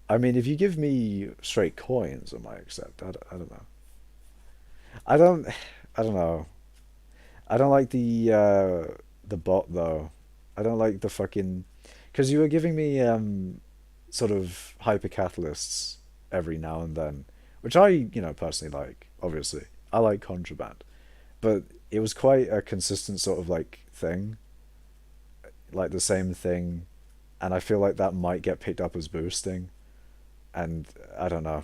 I mean, if you give me straight coins, I might accept. I don't know. I don't. I don't know. I don't like the bot though. I don't like the fucking because you were giving me sort of hypercatalysts every now and then, which I, personally like, obviously. I like contraband. But it was quite a consistent sort of like thing, like the same thing, and I feel like that might get picked up as boosting, and I don't know.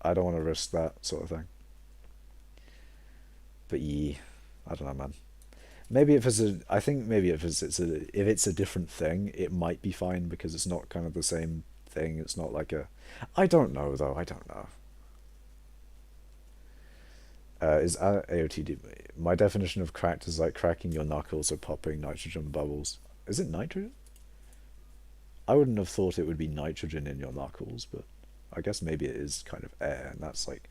I don't want to risk that sort of thing. But yeah, I don't know, man. Maybe if I think maybe if it's a different thing, it might be fine because it's not kind of the same thing. It's not like a, I don't know though. I don't know. Is AOTD? My definition of cracked is like cracking your knuckles or popping nitrogen bubbles. Is it nitrogen? I wouldn't have thought it would be nitrogen in your knuckles, but I guess maybe it is kind of air, and that's like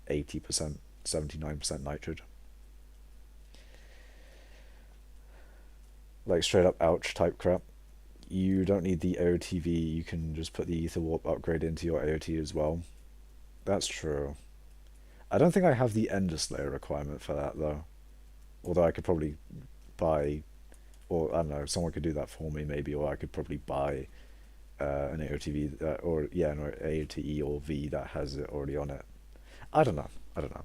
80%, 79% nitrogen. Like straight up ouch type crap. You don't need the AOTV, you can just put the Ether Warp upgrade into your AOT as well. That's true. I don't think I have the Ender Slayer requirement for that though. Although I could probably buy, or I don't know, someone could do that for me maybe, or I could probably buy an AOTV or yeah, an AOTE or V that has it already on it. I don't know. I don't know.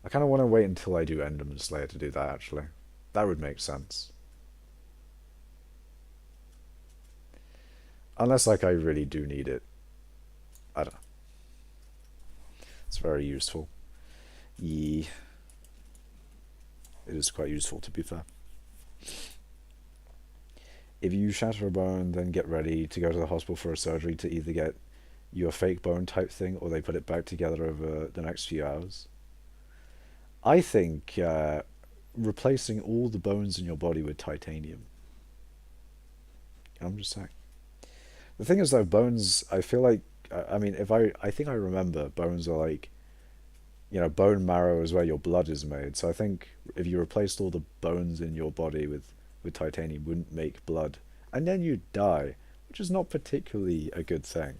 I kind of want to wait until I do Enderman Slayer to do that actually. That would make sense. Unless like I really do need it. I don't know. It's very useful. Yeah, it is quite useful to be fair. If you shatter a bone, then get ready to go to the hospital for a surgery to either get you a fake bone type thing or they put it back together over the next few hours. I think replacing all the bones in your body with titanium. I'm just saying. The thing is though, bones, I feel like, I mean, I think I remember bones are like, bone marrow is where your blood is made. So I think if you replaced all the bones in your body with titanium, wouldn't make blood, and then you'd die, which is not particularly a good thing.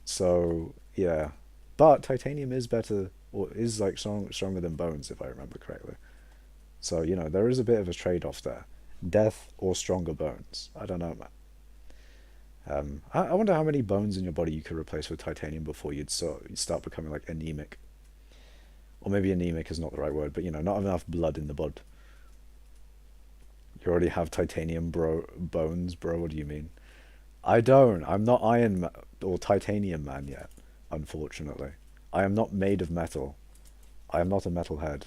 So yeah, but titanium is better, or is like stronger than bones, if I remember correctly. So there is a bit of a trade-off there: death or stronger bones. I don't know, man. I wonder how many bones in your body you could replace with titanium before you'd start becoming like anemic. Or maybe anemic is not the right word, but not enough blood in the blood. You already have titanium bones, bro. What do you mean? I don't. I'm not or titanium man yet, unfortunately. I am not made of metal. I am not a metalhead.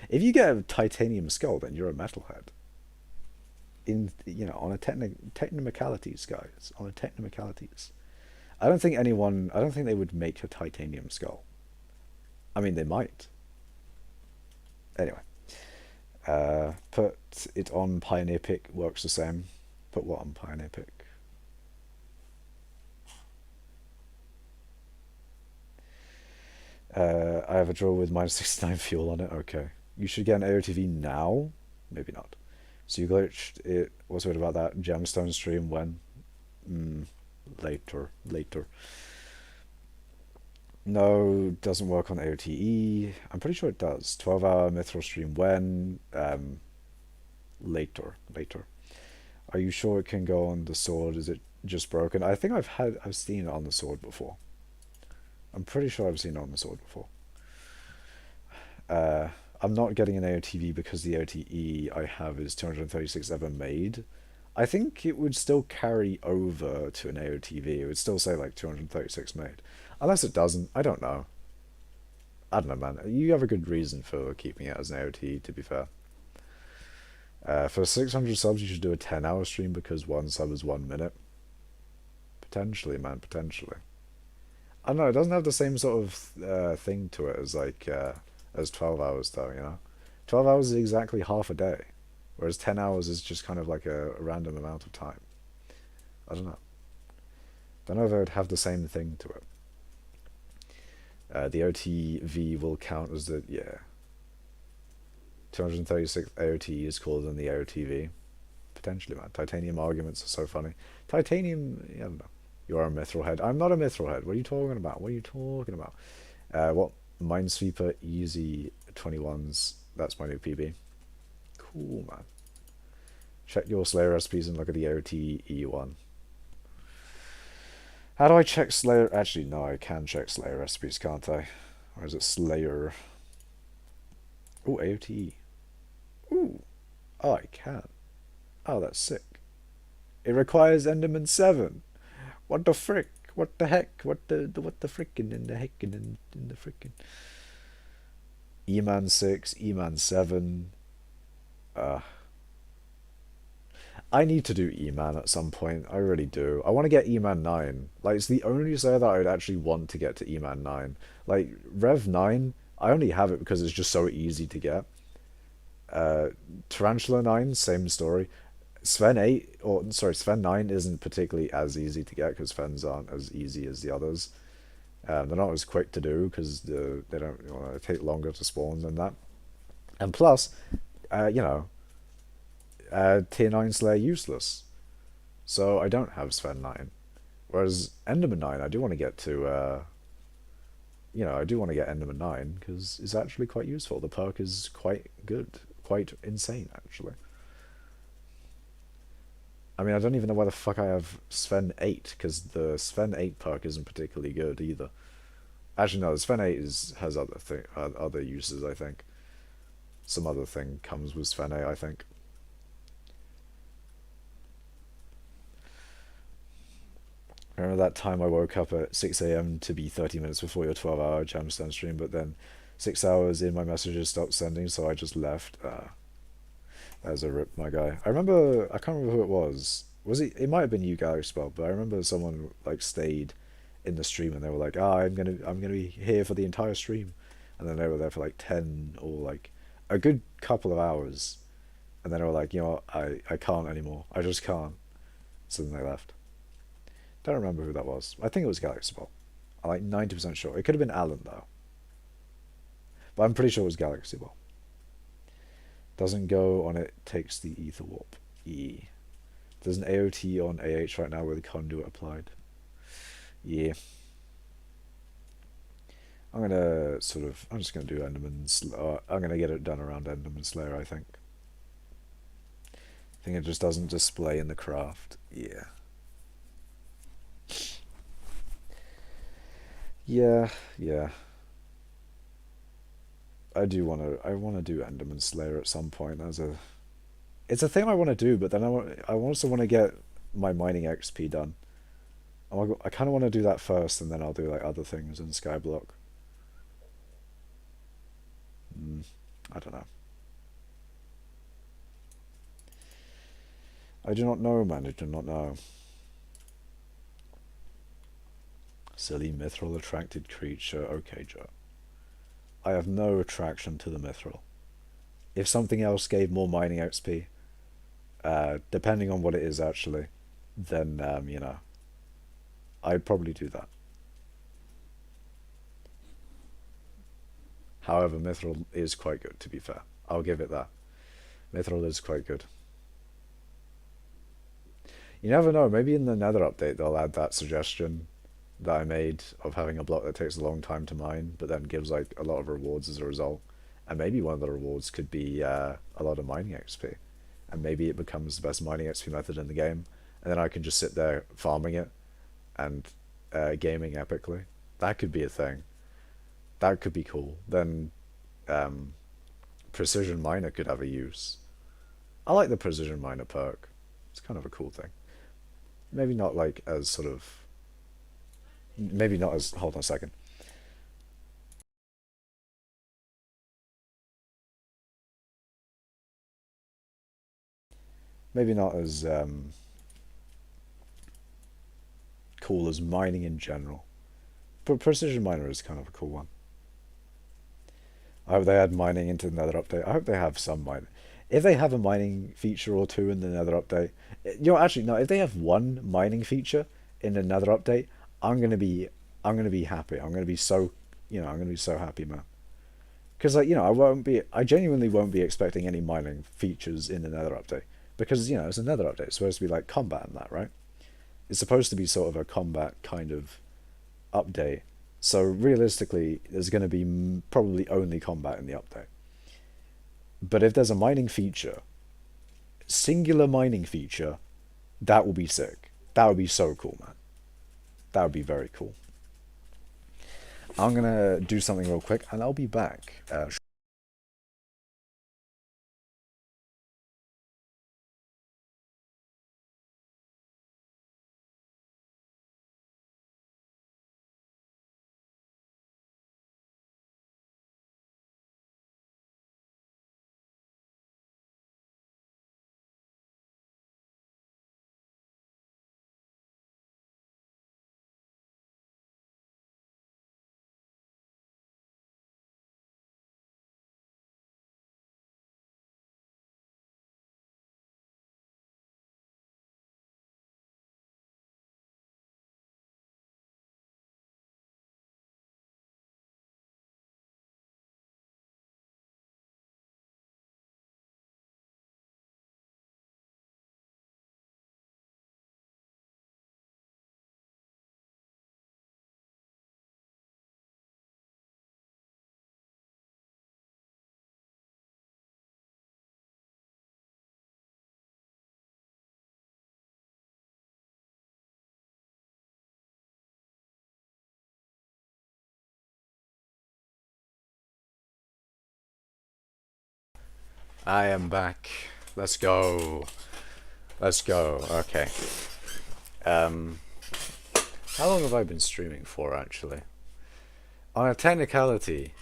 If you get a titanium skull, then you're a metalhead. On a technicalities, guys. On a technicalities. I don't think they would make a titanium skull. I mean, they might. Anyway. Put it on Pioneer Pick, works the same. Put what on Pioneer Pick? I have a drawer with minus 69 fuel on it. Okay. You should get an AOTV now? Maybe not. So you glitched it. What's weird about that? Gemstone stream when? Later. Later. No, doesn't work on AOTE. I'm pretty sure it does. 12-hour Mithril stream when? Later. Later. Are you sure it can go on the sword? Is it just broken? I think I've seen it on the sword before. I'm pretty sure I've seen it on the sword before. I'm not getting an AOTV because the AOTE I have is 236 ever made. I think it would still carry over to an AOTV. It would still say like 236 made. Unless it doesn't. I don't know. I don't know, man. You have a good reason for keeping it as an AOT, to be fair. For 600 subs, you should do a 10-hour stream because one sub is 1 minute. Potentially, man. Potentially. I don't know. It doesn't have the same sort of thing to it as 12 hours, though, 12 hours is exactly half a day, whereas 10 hours is just kind of like a random amount of time. I don't know. Don't know if it would have the same thing to it. The OTV will count as the, yeah. 236 AOT is cooler than the AOTV. Potentially, man. Titanium arguments are so funny. Titanium, I don't know. You are a mithril head. I'm not a mithril head. What are you talking about? What are you talking about? What? Minesweeper Easy 21s. That's my new PB. Cool, man. Check your Slayer recipes and look at the OTE one. How do I check Slayer? Actually, no, I can check Slayer recipes, can't I? Or is it Slayer? Oh, AOTE. Ooh. Oh, I can. Oh, that's sick. It requires Enderman 7. What the frick? What the heck? What the frickin' in the heckin' in the frickin'. E-Man 6, E-Man 7. Uh, I need to do E-Man at some point. I really do. I want to get E-Man 9. Like, it's the only Slayer that I would actually want to get to E-Man 9. Like, Rev 9, I only have it because it's just so easy to get. Tarantula 9, same story. Sven 8, or sorry, Sven 9 isn't particularly as easy to get because Svens aren't as easy as the others. They're not as quick to do because they don't, you know, they take longer to spawn than that. And plus, you know, Tier 9 Slayer useless. So I don't have Sven 9. Whereas Enderman 9, I do want to get to, you know, I do want to get Enderman 9 because it's actually quite useful. The perk is quite good, quite insane, actually. I mean, I don't even know why the fuck I have Sven 8, because the Sven 8 perk isn't particularly good either. Actually, no, the Sven 8 has other uses, I think. Some other thing comes with Sven 8, I think. Remember that time I woke up at 6 a.m. to be 30 minutes before your 12-hour gemstone stream, but then 6 hours in my messages stopped sending, so I just left. That was a rip, my guy. I can't remember who it was. Was it? It might have been you, Galaxy Spell, but I remember someone like stayed in the stream and they were like, "Ah, I'm gonna be here for the entire stream," and then they were there for like 10 or like a good couple of hours, and then they were like, "You know what? I can't anymore. I just can't." So then they left. Don't remember who that was. I think it was Galaxy Spell. I'm like 90% sure. It could have been Alan though, but I'm pretty sure it was Galaxy Ball. Doesn't go on it, takes the ether warp. E. There's an AOT on AH right now with a conduit applied. Yeah. I'm just gonna do Enderman. I'm gonna get it done around Enderman Slayer, I think. I think it just doesn't display in the craft. Yeah. Yeah, yeah. I wanna do Enderman Slayer at some point. It's a thing I want to do, but then I also want to get my mining XP done. I kind of want to do that first, and then I'll do like other things in skyblock. I don't know. I do not know, man. I do not know. Silly mithril attracted creature. Okay, Joe. I have no attraction to the mithril. If something else gave more mining XP, depending on what it is actually, then you know, I'd probably do that. However, Mithril is quite good, to be fair. I'll give it that. Mithril is quite good. You never know, maybe in the Nether update they'll add that suggestion that I made of having a block that takes a long time to mine, but then gives like a lot of rewards as a result. And maybe one of the rewards could be a lot of mining XP. And maybe it becomes the best mining XP method in the game. And then I can just sit there farming it and gaming epically. That could be a thing. That could be cool. Then Precision Miner could have a use. I like the Precision Miner perk. It's kind of a cool thing. Maybe not like as sort of... Maybe not as... Hold on a second. Maybe not as cool as mining in general. But Precision Miner is kind of a cool one. I hope they add mining into the Nether update. I hope they have some mining. If they have a mining feature or two in the Nether update, you know, actually no. If they have one mining feature in the Nether update, I'm gonna be happy. I'm gonna be so, you know, I'm gonna be so happy, man. Because like, you know, I genuinely won't be expecting any mining features in the Nether update because, you know, it's a Nether update. It's supposed to be like combat and that, right? It's supposed to be sort of a combat kind of update. So realistically, there's going to be probably only combat in the update. But if there's a mining feature, singular mining feature, that will be sick. That would be so cool, man. That would be very cool. I'm gonna do something real quick, and I'll be back. I am back. Let's go. Let's go. Okay. Um, how long have I been streaming for, actually? On a technicality,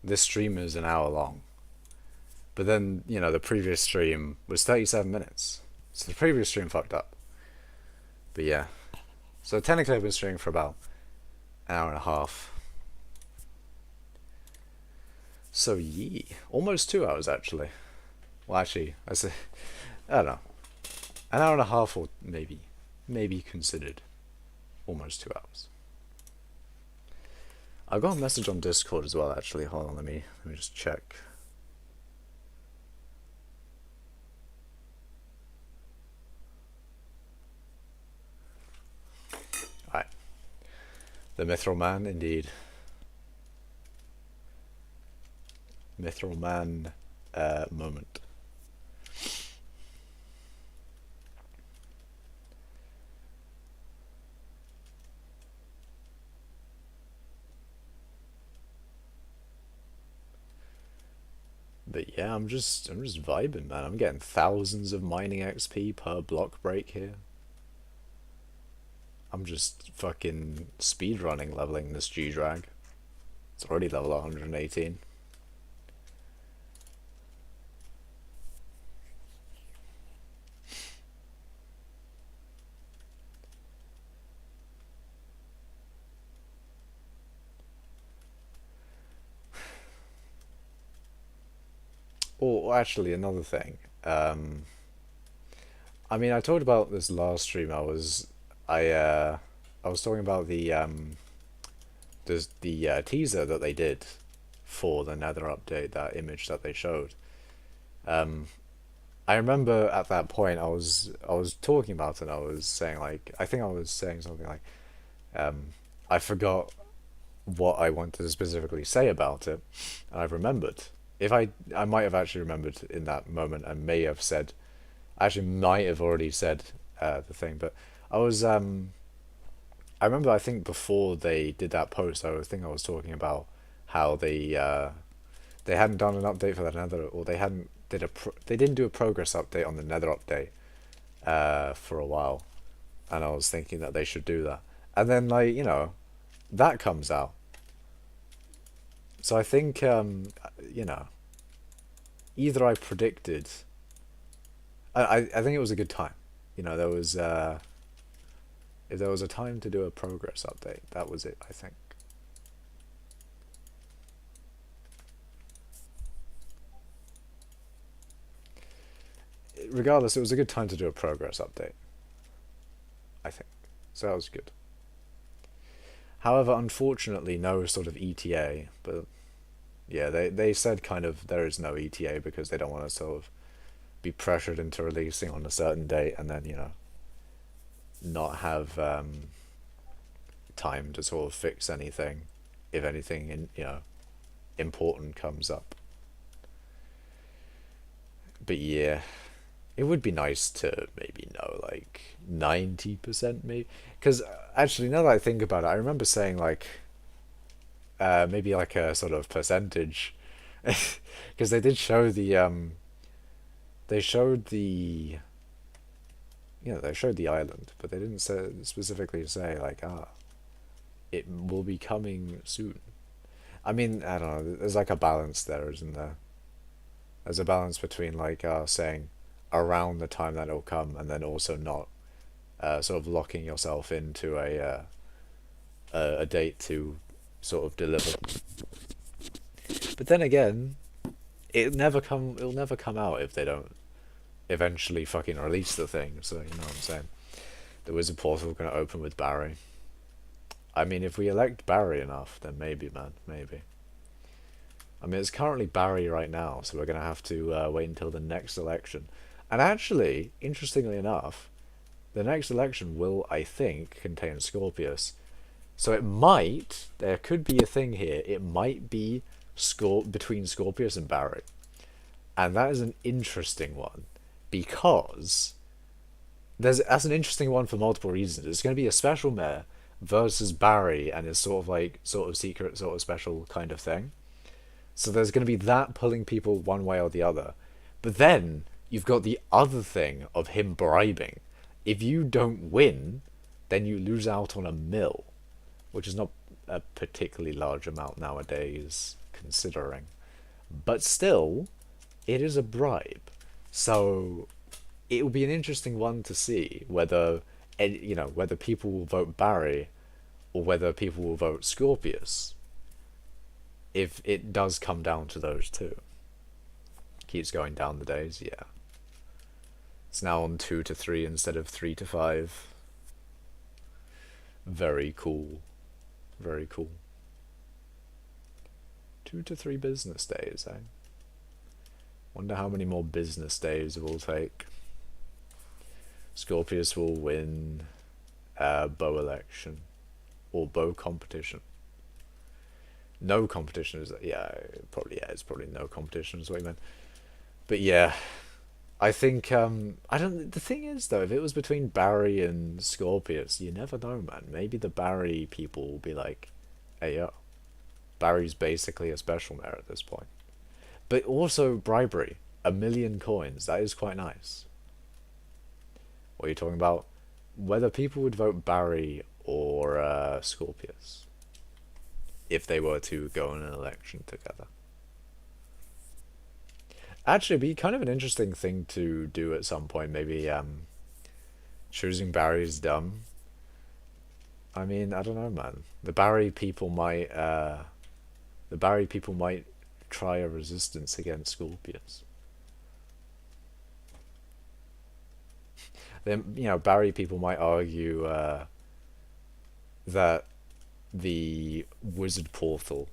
this stream is an hour long. But then, the previous stream was 37 minutes. So the previous stream fucked up. But yeah. So technically I've been streaming for about an hour and a half. So yee. Almost 2 hours, actually. Well, actually, I don't know. An hour and a half, or maybe considered almost 2 hours. I got a message on Discord as well, actually. Hold on, let me just check. Alright. The Mithril Man, indeed. Mithril Man moment. But yeah, I'm just vibing, man. I'm getting thousands of mining XP per block break here. I'm just fucking speedrunning leveling this G-Drag. It's already level 118. Oh, actually, another thing. I mean, I talked about this last stream. I was talking about the teaser that they did for the Nether update. That image that they showed. I remember at that point I was talking about it. And I was saying like I think I was saying something like, I forgot what I wanted to specifically say about it, and I've remembered. If I might have actually remembered in that moment and may have said, actually might have already said the thing, but I was I remember I think before they did that post, I was talking about how they hadn't done an update for that Nether, or they didn't do a progress update on the Nether update for a while, and I was thinking that they should do that, and then like that comes out. So I think you know either I predicted. I think it was a good time. There was if there was a time to do a progress update, that was it, I think. Regardless, it was a good time to do a progress update, I think. So that was good. However, unfortunately, no sort of ETA, but yeah, they said kind of there is no ETA because they don't want to sort of be pressured into releasing on a certain date and then, not have time to sort of fix anything if anything important comes up. But yeah, It would be nice to maybe know like 90% maybe. Because actually, now that I think about it, I remember saying like maybe like a sort of percentage. Because they did show they showed the they showed the island, but they didn't specifically say like it will be coming soon. I mean, I don't know. There's like a balance there, isn't there? There's a balance between like saying around the time that it'll come, and then also not sort of locking yourself into a date to sort of deliver. But then again, it'll never come out if they don't eventually fucking release the thing. So you know what I'm saying. The wizard portal gonna open with Barry. I mean, if we elect Barry enough, then maybe, man, maybe. I mean, it's currently Barry right now, so we're gonna have to wait until the next election. And actually, interestingly enough, the next election will, I think, contain Scorpius. So there could be a thing here. It might be between Scorpius and Barry. And that is an interesting one because that's an interesting one for multiple reasons. It's going to be a special mayor versus Barry and his sort of secret, sort of special kind of thing. So there's going to be that pulling people one way or the other. But then you've got the other thing of him bribing. If you don't win, then you lose out on a mill, which is not a particularly large amount nowadays, considering. But still, it is a bribe. So it will be an interesting one to see whether whether people will vote Barry or whether people will vote Scorpius. If it does come down to those two. Keeps going down the days, yeah. It's now on 2 to 3 instead of 3 to 5. Very cool. Very cool. 2 to 3 business days, eh? Wonder how many more business days it will take. Scorpius will win bow election. Or bow competition. No competition is it's probably no competition is what you meant. But yeah, I think I don't. The thing is though, if it was between Barry and Scorpius, you never know, man. Maybe the Barry people will be like, "Hey yo, Barry's basically a special mayor at this point." But also bribery, 1,000,000 coins. That is quite nice. What are you talking about? Whether people would vote Barry or Scorpius if they were to go in an election together. Actually, it'd be kind of an interesting thing to do at some point. Maybe choosing Barry is dumb. I mean, I don't know, man. The Barry people might try a resistance against Scorpius. Then Barry people might argue that the wizard portal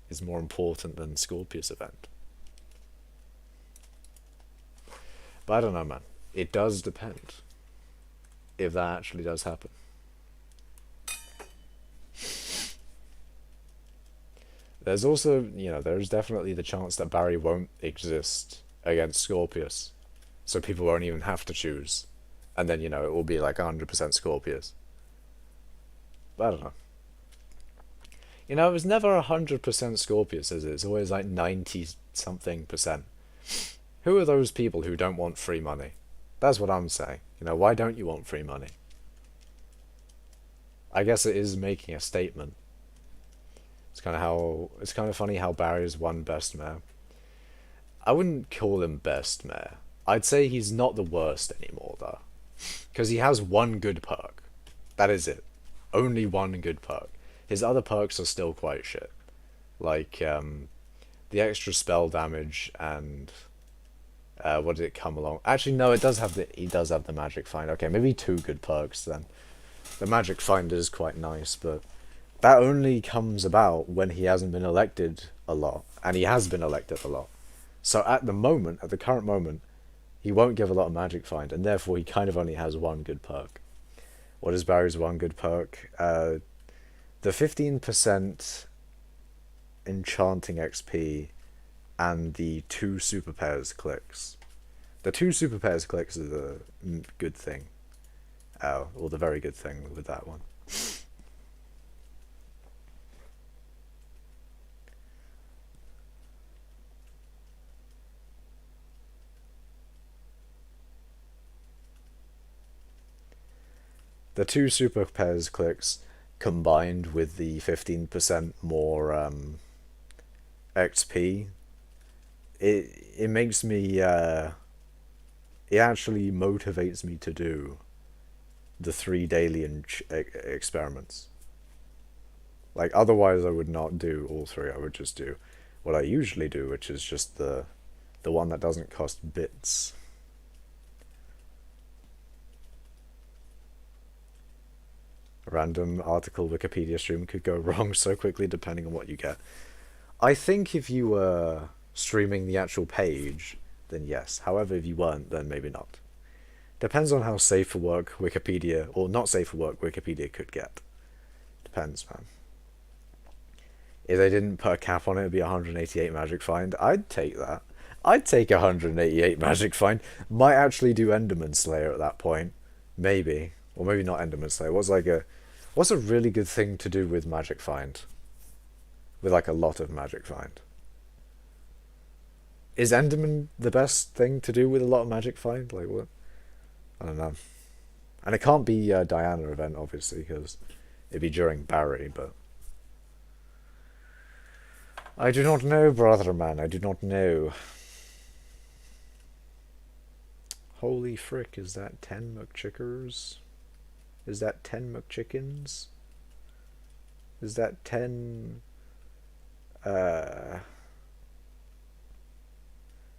is more important than Scorpius event. But I don't know, man. It does depend if that actually does happen. There's also, there's definitely the chance that Barry won't exist against Scorpius. So people won't even have to choose. And then, it will be like 100% Scorpius. But I don't know. It was never 100% Scorpius, is it? It's always like 90-something%. Who are those people who don't want free money? That's what I'm saying. Why don't you want free money? I guess it is making a statement. It's kind of funny how Barry's won best mayor. I wouldn't call him best mayor. I'd say he's not the worst anymore though, because he has one good perk. That is it. Only one good perk. His other perks are still quite shit, like the extra spell damage and what did it come along? Actually, no, he does have the magic find. Okay, maybe 2 good perks then. The magic find is quite nice, but that only comes about when he hasn't been elected a lot, and he has been elected a lot. So at the current moment, he won't give a lot of magic find, and therefore he kind of only has one good perk. What is Barry's one good perk? The 15% enchanting XP and the 2 super pairs clicks. The two super pairs clicks are the good thing. Oh, or the very good thing with that one. The two super pairs clicks combined with the 15% more XP, it makes me it actually motivates me to do the 3 daily experiments. Like otherwise I would not do all 3. I would just do what I usually do, which is just the one that doesn't cost bits. A random article Wikipedia stream could go wrong so quickly depending on what you get. I think if you were streaming the actual page, then yes. However, if you weren't, then maybe not. Depends on how safe for work Wikipedia, or not safe for work Wikipedia could get. Depends, man. If they didn't put a cap on it, it'd be 188 magic find. I'd take that. I'd take 188 magic find. Might actually do Enderman Slayer at that point. Maybe. Or maybe not Enderman Slayer. What's a really good thing to do with magic find? With like a lot of magic find. Is Enderman the best thing to do with a lot of magic find? Like what? I don't know. And it can't be a Diana event, obviously, because it'd be during Barry, but... I do not know, brother man, I do not know. Holy frick, is that 10 McChickers? Is that 10 McChickens? Is that 10...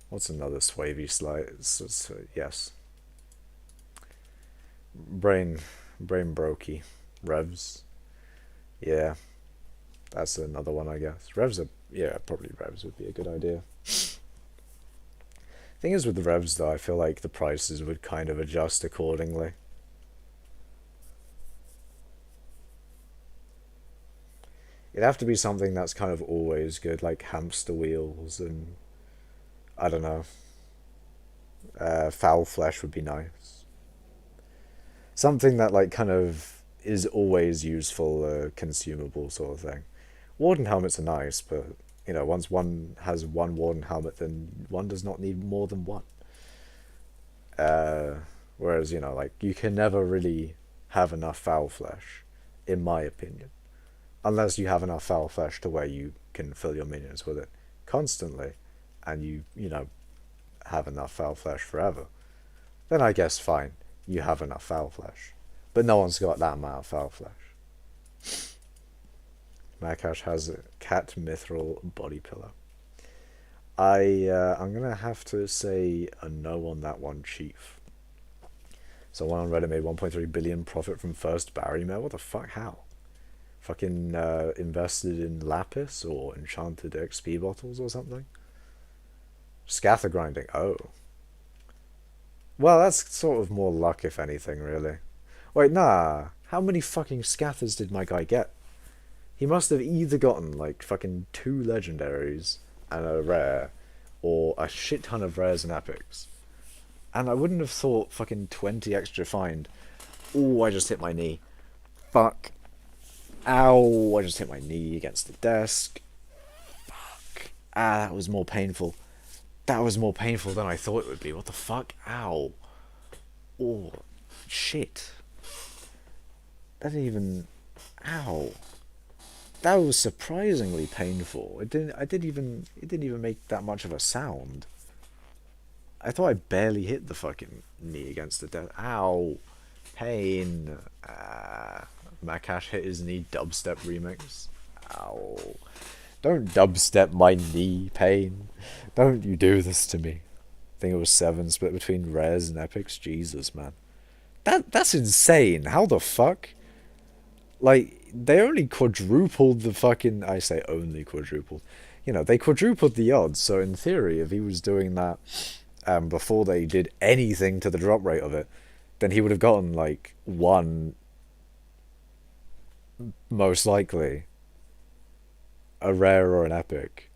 What's another swavy slide? Yes. Brain brokey. Revs. Yeah. That's another one, I guess. Revs are... Yeah, probably Revs would be a good idea. Thing is with the Revs, though, I feel like the prices would kind of adjust accordingly. It'd have to be something that's kind of always good, like hamster wheels and... I don't know. Foul flesh would be nice. Something that, like, kind of is always useful, consumable sort of thing. Warden helmets are nice, but, you know, once one has one Warden helmet, then one does not need more than one. Whereas, you know, like, you can never really have enough foul flesh, in my opinion. Unless you have enough foul flesh to where you can fill your minions with it constantly, and you know, have enough foul flesh forever. Then I guess fine, you have enough foul flesh. But no one's got that amount of foul flesh. Makash has a cat mithril body pillow. I'm gonna have to say a no on that one, Chief. Someone on Reddit made 1.3 billion profit from first Barry mail. What the fuck? How? Fucking invested in lapis or enchanted XP bottles or something? Scatha grinding. Oh. Well, that's sort of more luck, if anything, really. Wait, nah. How many fucking scathers did my guy get? He must have either gotten, like, fucking 2 legendaries and a rare, or a shit ton of rares and epics. And I wouldn't have thought fucking 20 extra find. Oh, I just hit my knee. Fuck. Ow, I just hit my knee against the desk. Fuck. Ah, that was more painful. That was more painful than I thought it would be. What the fuck? Ow. Oh, shit. That didn't even... Ow. That was surprisingly painful. It didn't even make that much of a sound. I thought I barely hit the fucking knee against the desk. Ow. Pain. Makash hit his knee dubstep remix. Ow. Don't dubstep my knee, Pain. Don't you do this to me. I think it was 7 split between rares and epics. Jesus, man. That's insane. How the fuck? Like, they only quadrupled the fucking... I say only quadrupled. You know, they quadrupled the odds. So in theory, if he was doing that before they did anything to the drop rate of it, then he would have gotten, like, 1... most likely a rare or an epic.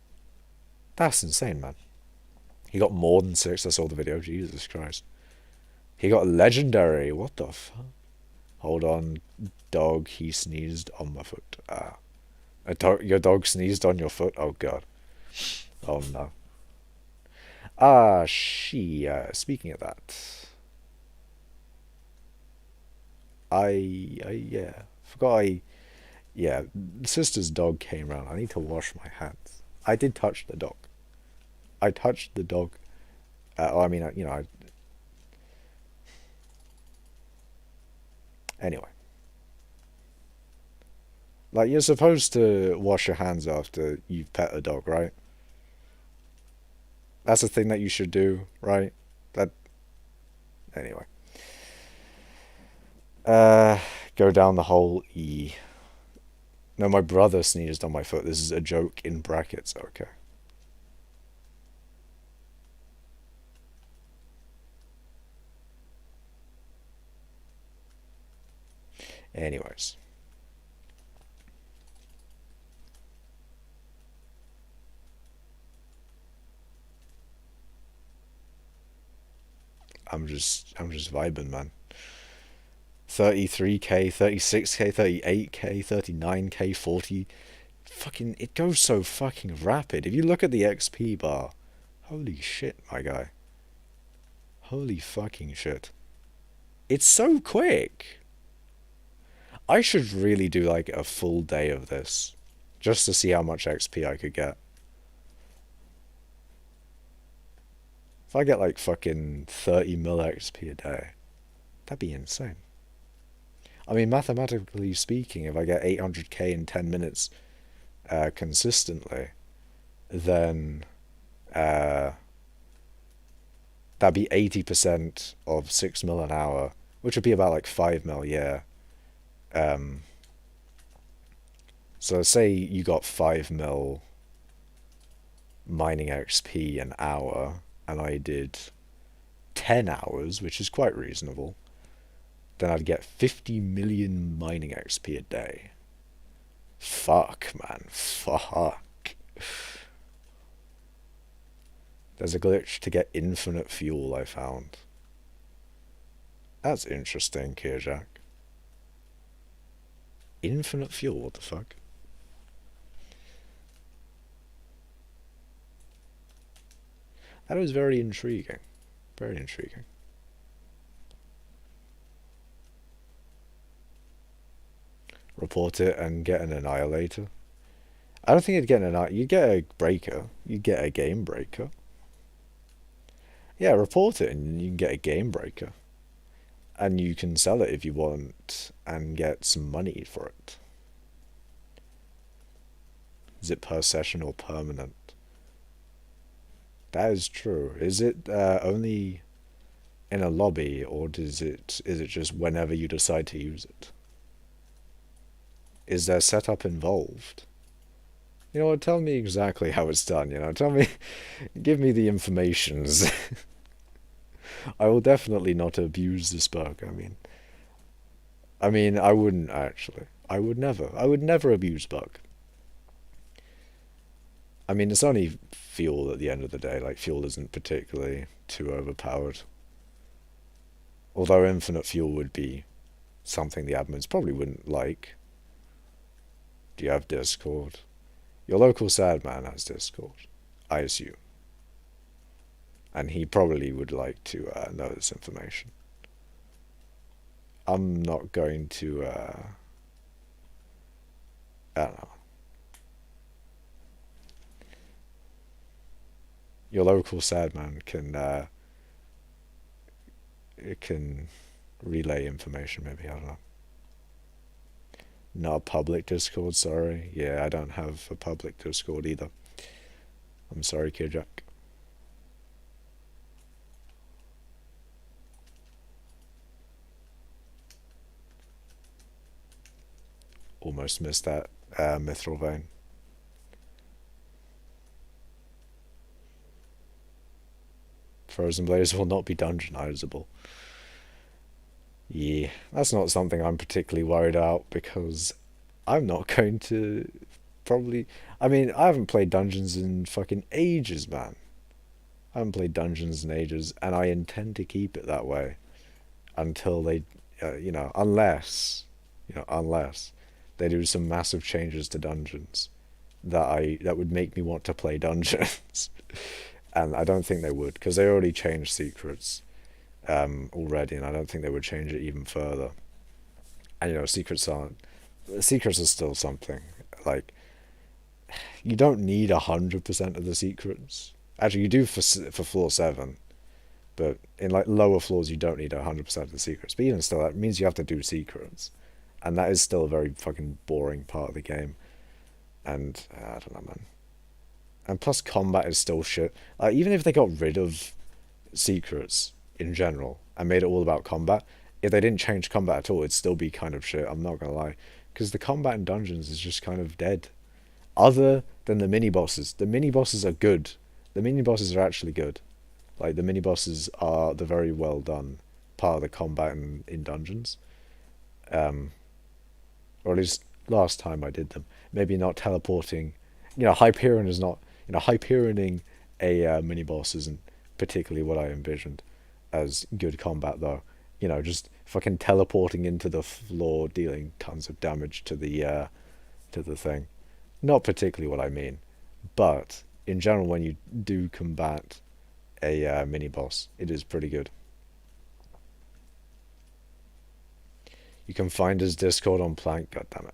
That's insane, man. He got more than 6. I saw the video. Jesus Christ. He got legendary. What the fuck? Hold on. Dog, he sneezed on my foot. Ah. Your dog sneezed on your foot? Oh, God. Oh, no. Speaking of that, yeah, forgot yeah, sister's dog came round. I need to wash my hands. I did touch the dog. I touched the dog. I mean, anyway. Like, you're supposed to wash your hands after you've pet a dog, right? That's a thing that you should do, right? That, anyway. Go down the hole E. No, my brother sneezed on my foot. This is a joke in brackets, okay. Anyways. I'm just vibing, man. 33k, 36k, 38k, 39k, 40. Fucking, it goes so fucking rapid. If you look at the XP bar, holy shit, my guy. Holy fucking shit. It's so quick. I should really do like a full day of this, just to see how much XP I could get. If I get like fucking 30 mil XP a day, that'd be insane. I mean, mathematically speaking, if I get 800k in 10 minutes consistently, then that'd be 80% of 6 mil an hour, which would be about like 5 mil a year. So say you got 5 mil mining XP an hour, and I did 10 hours, which is quite reasonable, then I'd get 50 million mining XP a day. Fuck, man. Fuck. There's a glitch to get infinite fuel, I found. That's interesting, Kirjak. Infinite fuel, what the fuck? That was very intriguing. Very intriguing. Report it and get an annihilator. I don't think you'd get an you'd get a breaker. You'd get a game breaker. Yeah, report it and you can get a game breaker. And you can sell it if you want and get some money for it. Is it per session or permanent? That is true. Is it only in a lobby, or is it just whenever you decide to use it? Is there setup involved? You know what, tell me exactly how it's done, tell me, give me the informations. I will definitely not abuse this bug, I mean, I wouldn't actually. I would never abuse bug. I mean, it's only fuel at the end of the day, like, fuel isn't particularly too overpowered. Although infinite fuel would be something the admins probably wouldn't like. Do you have Discord? Your local sad man has Discord, I assume. And he probably would like to know this information. I'm not going to, I don't know. Your local sad man can relay information, maybe, I don't know. Not a public Discord, sorry. Yeah, I don't have a public Discord either. I'm sorry, Kirjak. Almost missed that mithril vein. Frozen blades will not be dungeonizable. Yeah, that's not something I'm particularly worried about, because I'm not going to probably... I mean, I haven't played dungeons in fucking ages, man. I haven't played Dungeons in ages, and I intend to keep it that way until they, unless they do some massive changes to dungeons that would make me want to play dungeons. And I don't think they would, because they already changed secrets already, and I don't think they would change it even further. And secrets are still something. Like, you don't need 100% of the secrets. Actually, you do for floor 7, but in like lower floors you don't need 100% of the secrets. But even still, that means you have to do secrets, and that is still a very fucking boring part of the game. And I don't know, man. And plus, combat is still shit. Even if they got rid of secrets in general and made it all about combat, if they didn't change combat at all, it'd still be kind of shit. I'm not gonna lie, because the combat in dungeons is just kind of dead. Other than the mini bosses are good. The mini bosses are actually good. Like, the mini bosses are the very well done part of the combat in dungeons. Or at least last time I did them. Maybe not teleporting. Hyperion is not. Hyperioning a mini boss isn't particularly what I envisioned as good combat, though. Just fucking teleporting into the floor, dealing tons of damage to the thing. Not particularly what I mean, but in general, when you do combat a mini boss, it is pretty good. You can find his Discord on Plank. God damn it!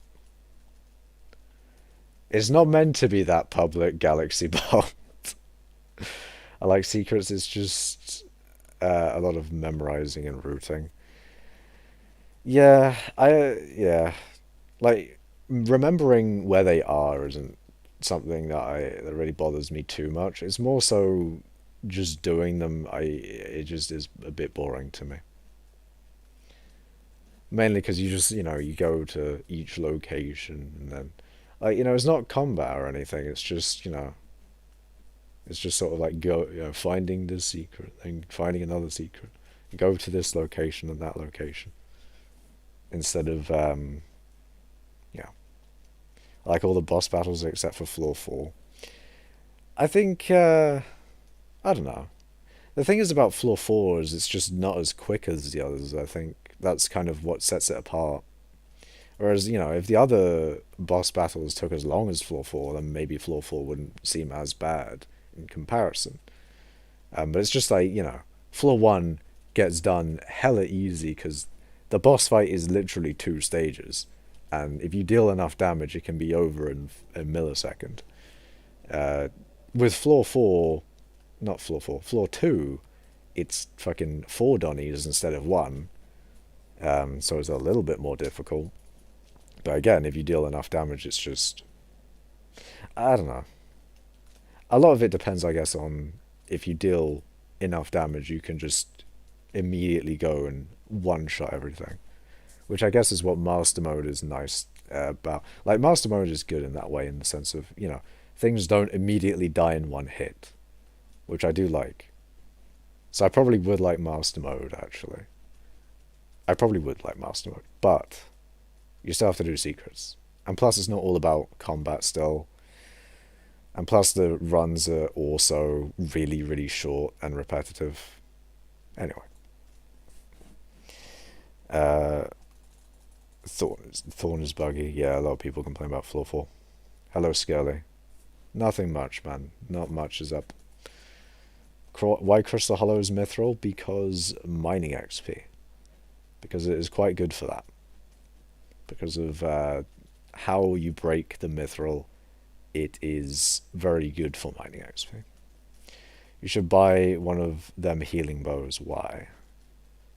It's not meant to be that public, Galaxy Bot. I like secrets. It's just a lot of memorizing and routing. Yeah. Like, remembering where they are isn't something that really bothers me too much. It's more so just doing them. It just is a bit boring to me. Mainly because you go to each location, and then, it's not combat or anything. It's just, it's just sort of like finding this secret and finding another secret. Go to this location and that location, instead of yeah, like all the boss battles except for floor 4. I think I don't know. The thing is about floor 4 is it's just not as quick as the others. I think that's kind of what sets it apart. Whereas, if the other boss battles took as long as floor 4, then maybe floor 4 wouldn't seem as bad in comparison. But it's just like, floor 1 gets done hella easy because the boss fight is literally 2 stages. And if you deal enough damage, it can be over in a millisecond. With floor 4, not floor 4, floor 2, it's fucking 4 donnies instead of 1. So it's a little bit more difficult. But again, if you deal enough damage, it's just, I don't know. A lot of it depends, I guess, on if you deal enough damage, you can just immediately go and one-shot everything. Which I guess is what Master Mode is nice about. Like, Master Mode is good in that way, in the sense of, things don't immediately die in one hit. Which I do like. So I probably would like Master Mode, actually. I probably would like Master Mode. But you still have to do secrets. And plus, it's not all about combat still. And plus, the runs are also really, really short and repetitive. Anyway. Thorn is buggy. Yeah, a lot of people complain about floor 4. Hello, Skelly. Nothing much, man. Not much is up. Why Crystal Hollow is Mithril? Because mining XP. Because it is quite good for that. Because of how you break the Mithril, it is very good for mining XP. You should buy one of them healing bows. Why?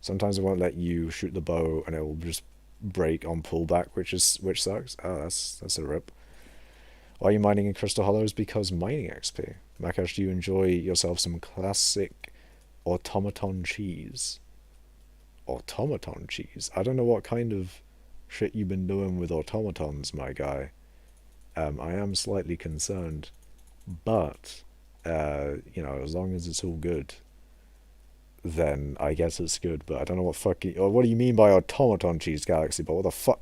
Sometimes it won't let you shoot the bow and it will just break on pullback, which sucks. Oh, that's a rip. Why are you mining in Crystal Hollows? Because mining XP. Makash, do you enjoy yourself some classic automaton cheese? Automaton cheese? I don't know what kind of shit you've been doing with automatons, my guy. I am slightly concerned. But, as long as it's all good, then I guess it's good. But I don't know what do you mean by automaton cheese, Galaxy? But what the fuck?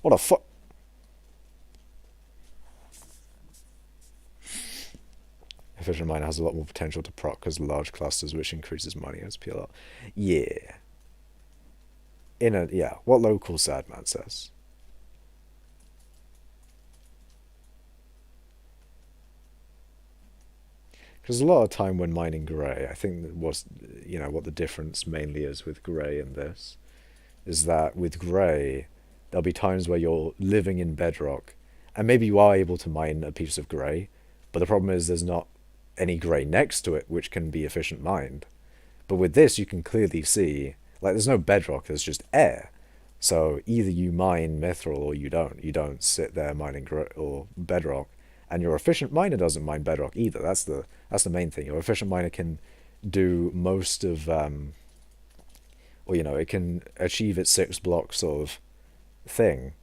What the fuck? efficient miner has a lot more potential to proc because large clusters, which increases money SP a lot. Yeah. Yeah, what local sad man says. Because a lot of time when mining grey, I think that what's, what the difference mainly is with grey and this is that with grey, there'll be times where you're living in bedrock, and maybe you are able to mine a piece of grey, but the problem is there's not any grey next to it which can be efficient mined. But with this, you can clearly see, like, there's no bedrock, there's just air. So either you mine mithril or you don't. You don't sit there mining or bedrock, and your efficient miner doesn't mine bedrock either. That's the main thing. Your efficient miner can do most of, or it can achieve its 6 block sort of thing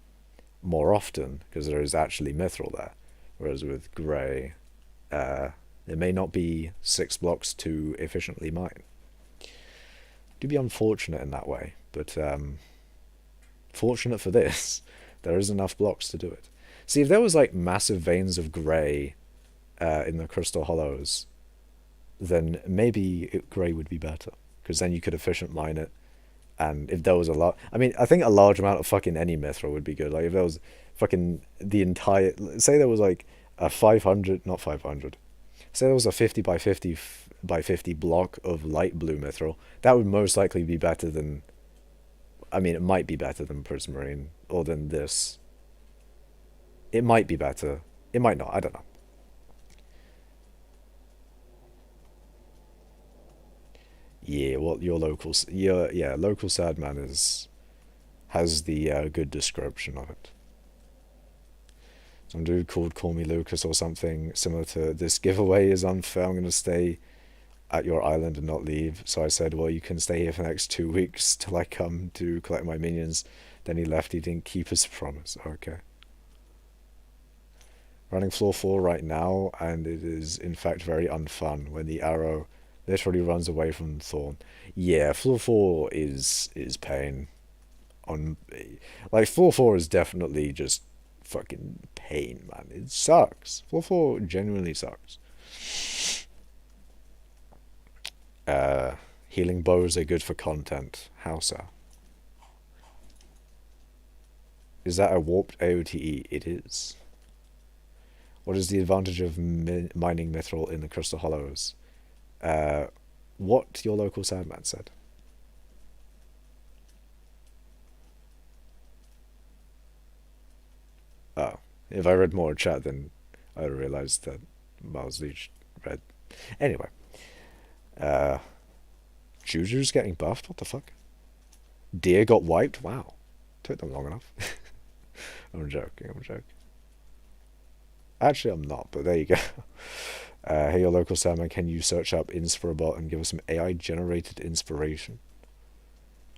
more often because there is actually mithril there. Whereas with grey, it may not be 6 blocks to efficiently mine. Do be unfortunate in that way, but fortunate for this, there is enough blocks to do it. See, if there was like massive veins of grey in the crystal hollows, then maybe grey would be better because then you could efficient mine it. And if there was a lot, I mean, I think a large amount of fucking any mithril would be good. Like if there was fucking the entire, say there was like a 500, not 500, say there was a 50 by 50 by 50 block of light blue mithril, that would most likely be better than, I mean, it might be better than prismarine or than this. It might be better. It might not. I don't know. Yeah, what your local, yeah, local sad man has the good description of it. Some dude called Call Me Lucas or something similar to this giveaway is unfair. I'm going to stay at your island and not leave. So I said, well, you can stay here for the next 2 weeks till I come to collect my minions. Then he left. He didn't keep his promise. Okay. Running floor 4 right now, and it is in fact very unfun when the arrow literally runs away from Thorn. Yeah, floor 4 is pain. On like floor 4 is definitely just fucking pain, man. It sucks. Floor 4 genuinely sucks. Healing bows are good for content. How so? Is that a warped AOTE? It is. What is the advantage of mining mithril in the crystal hollows? What your local Sandman said. Oh, if I read more in chat, then I realized that Miles Leach read. Anyway, Juju's getting buffed. What the fuck? Deer got wiped. Wow, took them long enough. I'm joking. I'm joking. Actually, I'm not. But there you go. Hey, your local Sandman, can you search up Inspirabot and give us some AI-generated inspiration?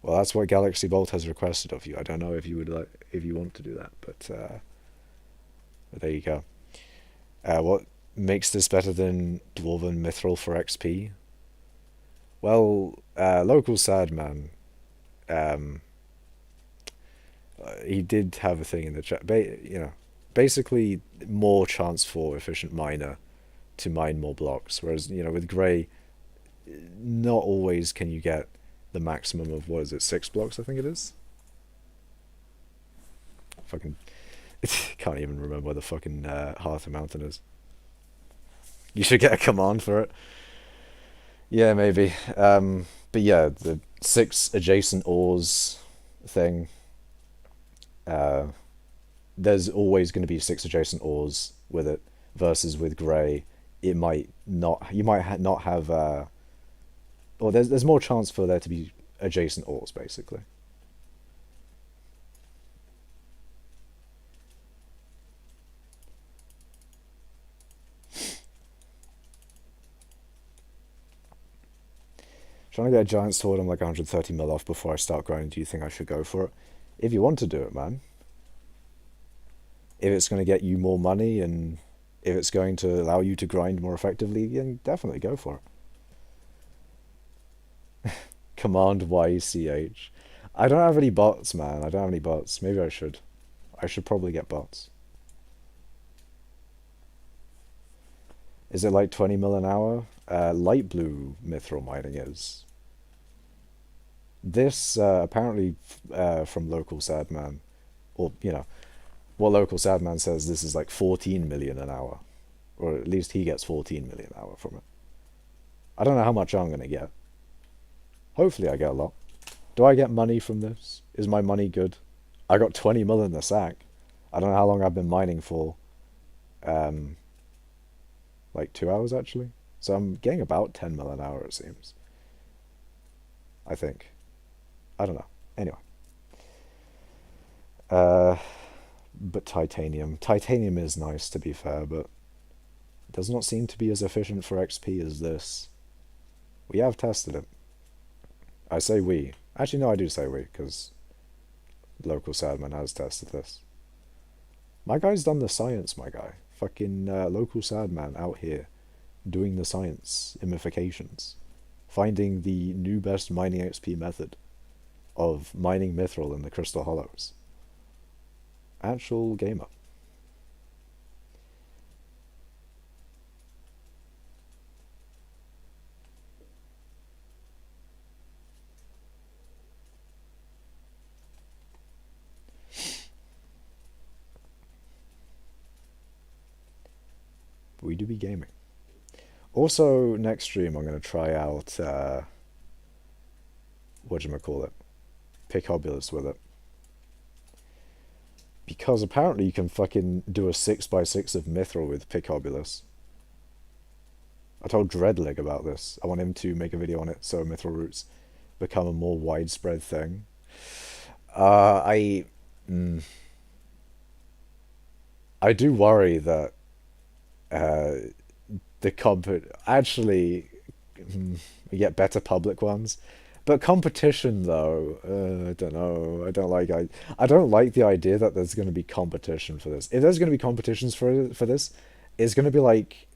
Well, that's what Galaxy Bolt has requested of you. I don't know if you would if you want to do that, but there you go. What makes this better than Dwarven Mithril for XP? Well, local Sadman, he did have a thing in the chat. Basically more chance for efficient miner to mine more blocks, whereas with Grey, not always can you get the maximum of, what is it, 6 blocks I think it is. Fucking can't even remember where the fucking Hearth Mountain is. You should get a command for it. Yeah, maybe. But yeah, the 6 adjacent ores thing. There's always going to be 6 adjacent ores with it, versus with Grey, it might not. You might not have. Or there's more chance for there to be adjacent ores, basically. Trying to get a giant sword, I'm like 130 mil off before I start grinding. Do you think I should go for it? If you want to do it, man. If it's going to get you more money and if it's going to allow you to grind more effectively, then definitely go for it. Command YCH. I don't have any bots, man. I don't have any bots. Maybe I should. I should probably get bots. Is it like 20 mil an hour? Light blue mithril mining is. This apparently from local Sadman, or what local Sadman says, this is like 14 million an hour, or at least he gets 14 million an hour from it. I don't know how much I'm gonna get. Hopefully I get a lot. Do I get money from this? Is my money good? I got 20 mil in the sack. I don't know how long I've been mining for. Like 2 hours actually. So I'm getting about 10 mil an hour it seems. I think. I don't know. Anyway. But titanium. Titanium is nice to be fair, but it does not seem to be as efficient for XP as this. We have tested it. I say we. Actually, no, I do say we, because local Sadman has tested this. My guy's done the science, my guy. Fucking local Sadman out here doing the science, imifications. Finding the new best mining XP method of mining Mithril in the Crystal Hollows. Actual gamer. We do be gaming. Also, next stream I'm going to try out, whatchamacallit, Picobulus with it. Because apparently you can fucking do a 6x6 of Mithril with Picobulus. I told Dreadleg about this. I want him to make a video on it so Mithril roots become a more widespread thing. I do worry that the actually we get better public ones, but competition though, I don't know. I don't like the idea that there's going to be competition for this. If there's going to be competitions for this, it's going to be like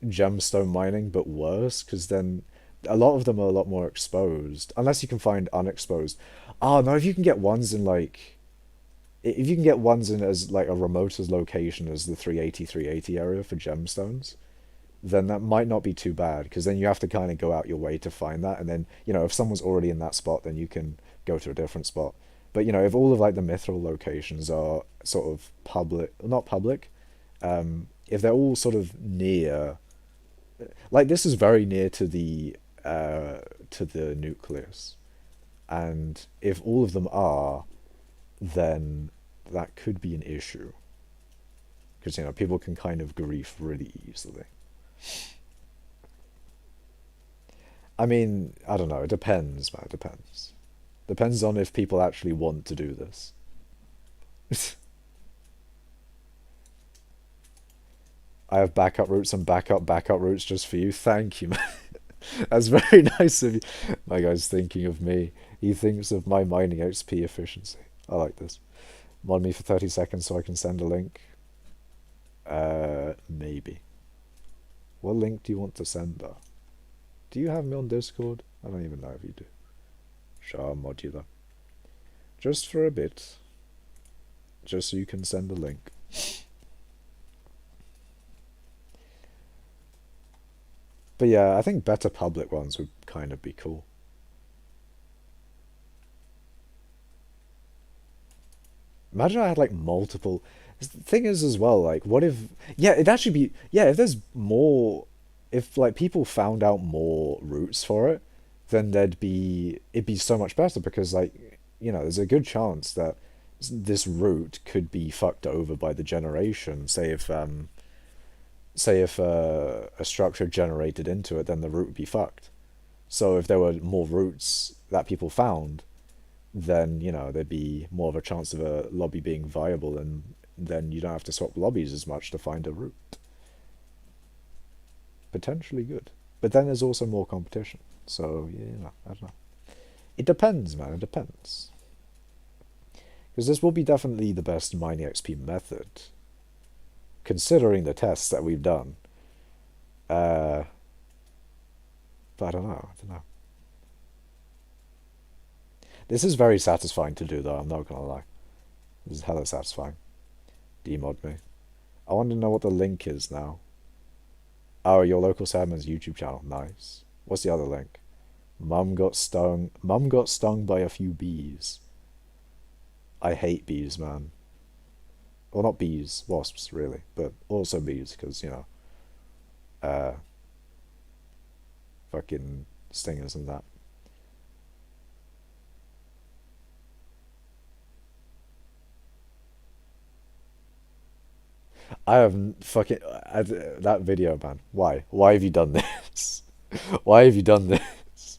gemstone mining but worse, because then a lot of them are a lot more exposed, unless you can find unexposed. Oh no, if you can get ones in like, if you can get ones in as like a remote as location as the 380 area for gemstones, then that might not be too bad, because then you have to kind of go out your way to find that, and then if someone's already in that spot, then you can go to a different spot. But if all of like the mithril locations are sort of public, not public, if they're all sort of near, like this is very near to the nucleus, and if all of them are, then that could be an issue, because people can kind of grief really easily. I mean, I don't know, it depends, man, it depends on if people actually want to do this. I have backup routes and backup routes just for you. Thank you, man. That's very nice of you. My guy's thinking of me. He thinks of my mining XP efficiency. I like this. Mod me for 30 seconds so I can send a link. Maybe. What link do you want to send though? Do you have me on Discord? I don't even know if you do. Sure, I'll mod you though. Just for a bit. Just so you can send a link. But yeah, I think better public ones would kind of be cool. Imagine I had like multiple. The thing is as well, like, what if? Yeah, it'd actually be. Yeah, if there's more, if like people found out more routes for it, then it'd be so much better, because like there's a good chance that this route could be fucked over by the generation. Say if a structure generated into it, then the route would be fucked. So if there were more routes that people found, then there'd be more of a chance of a lobby being viable, and then you don't have to swap lobbies as much to find a route. Potentially good, but then there's also more competition. So I don't know. It depends, man. It depends, because this will be definitely the best mining XP method, considering the tests that we've done. But I don't know. This is very satisfying to do, though. I'm not gonna lie. This is hella satisfying. Demod me. I want to know what the link is now. Oh, your local Sadman's YouTube channel. Nice. What's the other link? Mum got stung. Mum got stung by a few bees. I hate bees, man. Well, not bees, wasps, really, but also bees, because, you know, uh, fucking stingers and that. I have fucking that video, man. Why? Why have you done this? Why have you done this?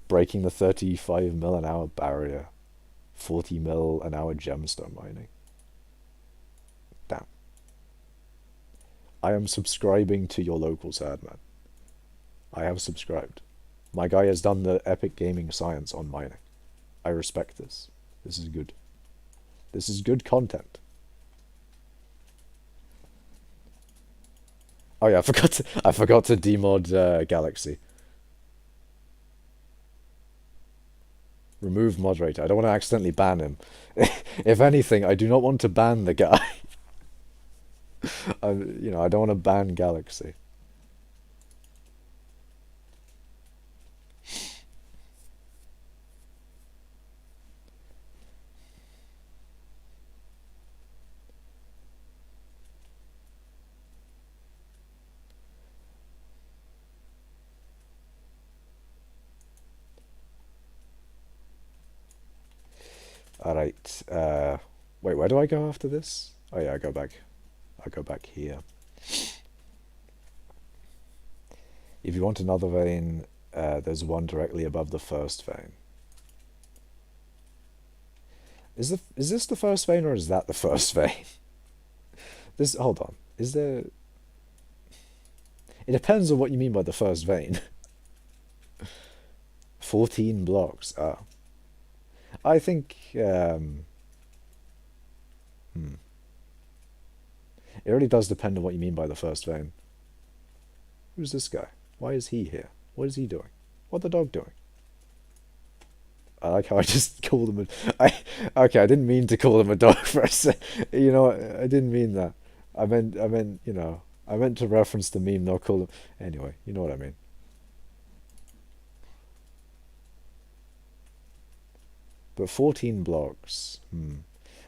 Breaking the 35 mil an hour barrier, 40 mil an hour gemstone mining. Damn. I am subscribing to your local Sadman. I have subscribed. My guy has done the epic gaming science on mining. I respect this. This is good. This is good content. Oh yeah, I forgot to demod Galaxy. Remove moderator. I don't want to accidentally ban him. If anything, I do not want to ban the guy. I don't want to ban Galaxy. Alright, wait, where do I go after this? Oh yeah, I go back here. If you want another vein, there's one directly above the first vein. Is this the first vein, or is that the first vein? Hold on. Is there... It depends on what you mean by the first vein. 14 blocks. Oh. I think... It really does depend on what you mean by the first vein. Who's this guy? Why is he here? What is he doing? What the dog doing? I like how I just called him okay, I didn't mean to call him a dog for a second. You know, I didn't mean that. I meant, you know, I meant to reference the meme, not call him... Anyway, you know what I mean. But 14 blocks.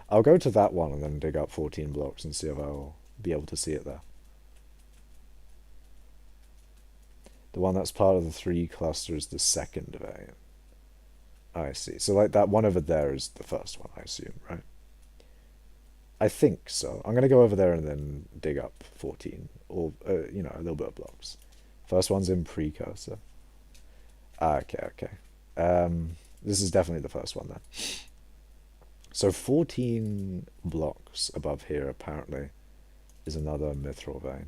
I'll go to that one and then dig up 14 blocks and see if I'll be able to see it there. The one that's part of the 3 clusters, the second vein. I see. So like that one over there is the first one, I assume, right? I think so. I'm going to go over there and then dig up 14, or, you know, a little bit of blocks. First one's in precursor. Okay. This is definitely the first one then. So 14 blocks above here, apparently, is another mithril vein.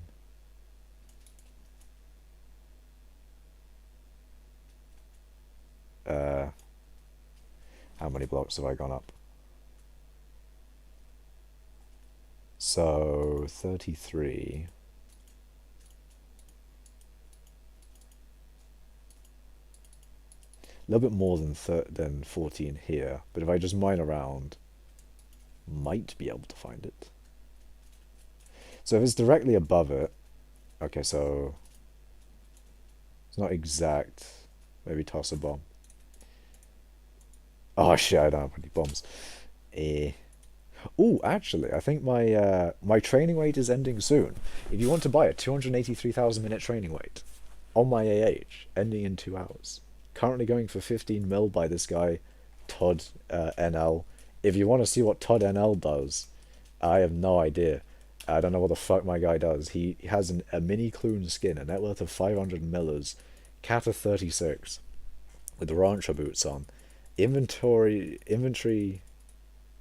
How many blocks have I gone up? So 33. A little bit more than 14 here, but if I just mine around, might be able to find it. So if it's directly above it, okay, so it's not exact. Maybe toss a bomb. Oh shit, I don't have any bombs. Oh, actually, I think my training weight is ending soon. If you want to buy a 283,000 minute training weight on my AH, ending in 2 hours. Currently going for 15 mil by this guy, Todd NL. If you want to see what Todd NL does, I have no idea. I don't know what the fuck my guy does. He has a mini clune skin, a net worth of 500 millers, scatha 36, with the rancher boots on, inventory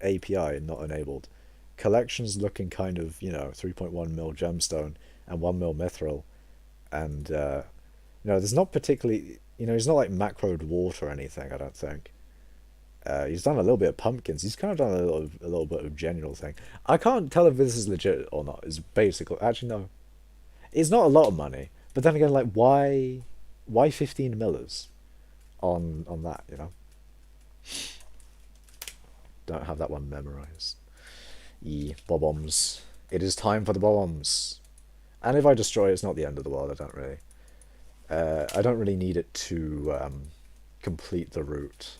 API not enabled, collections looking kind of, you know, 3.1 mil gemstone and 1 mil mithril, and you know, there's not particularly, you know, he's not like macroed water or anything, I don't think. He's done a little bit of pumpkins. He's kind of done a little bit of general thing. I can't tell if this is legit or not. It's basically, actually no, it's not a lot of money. But then again, like why 15 millers on that? You know, don't have that one memorized. Bob-ombs. It is time for the bombs. And if I destroy it, it's not the end of the world. I don't really need it to complete the route.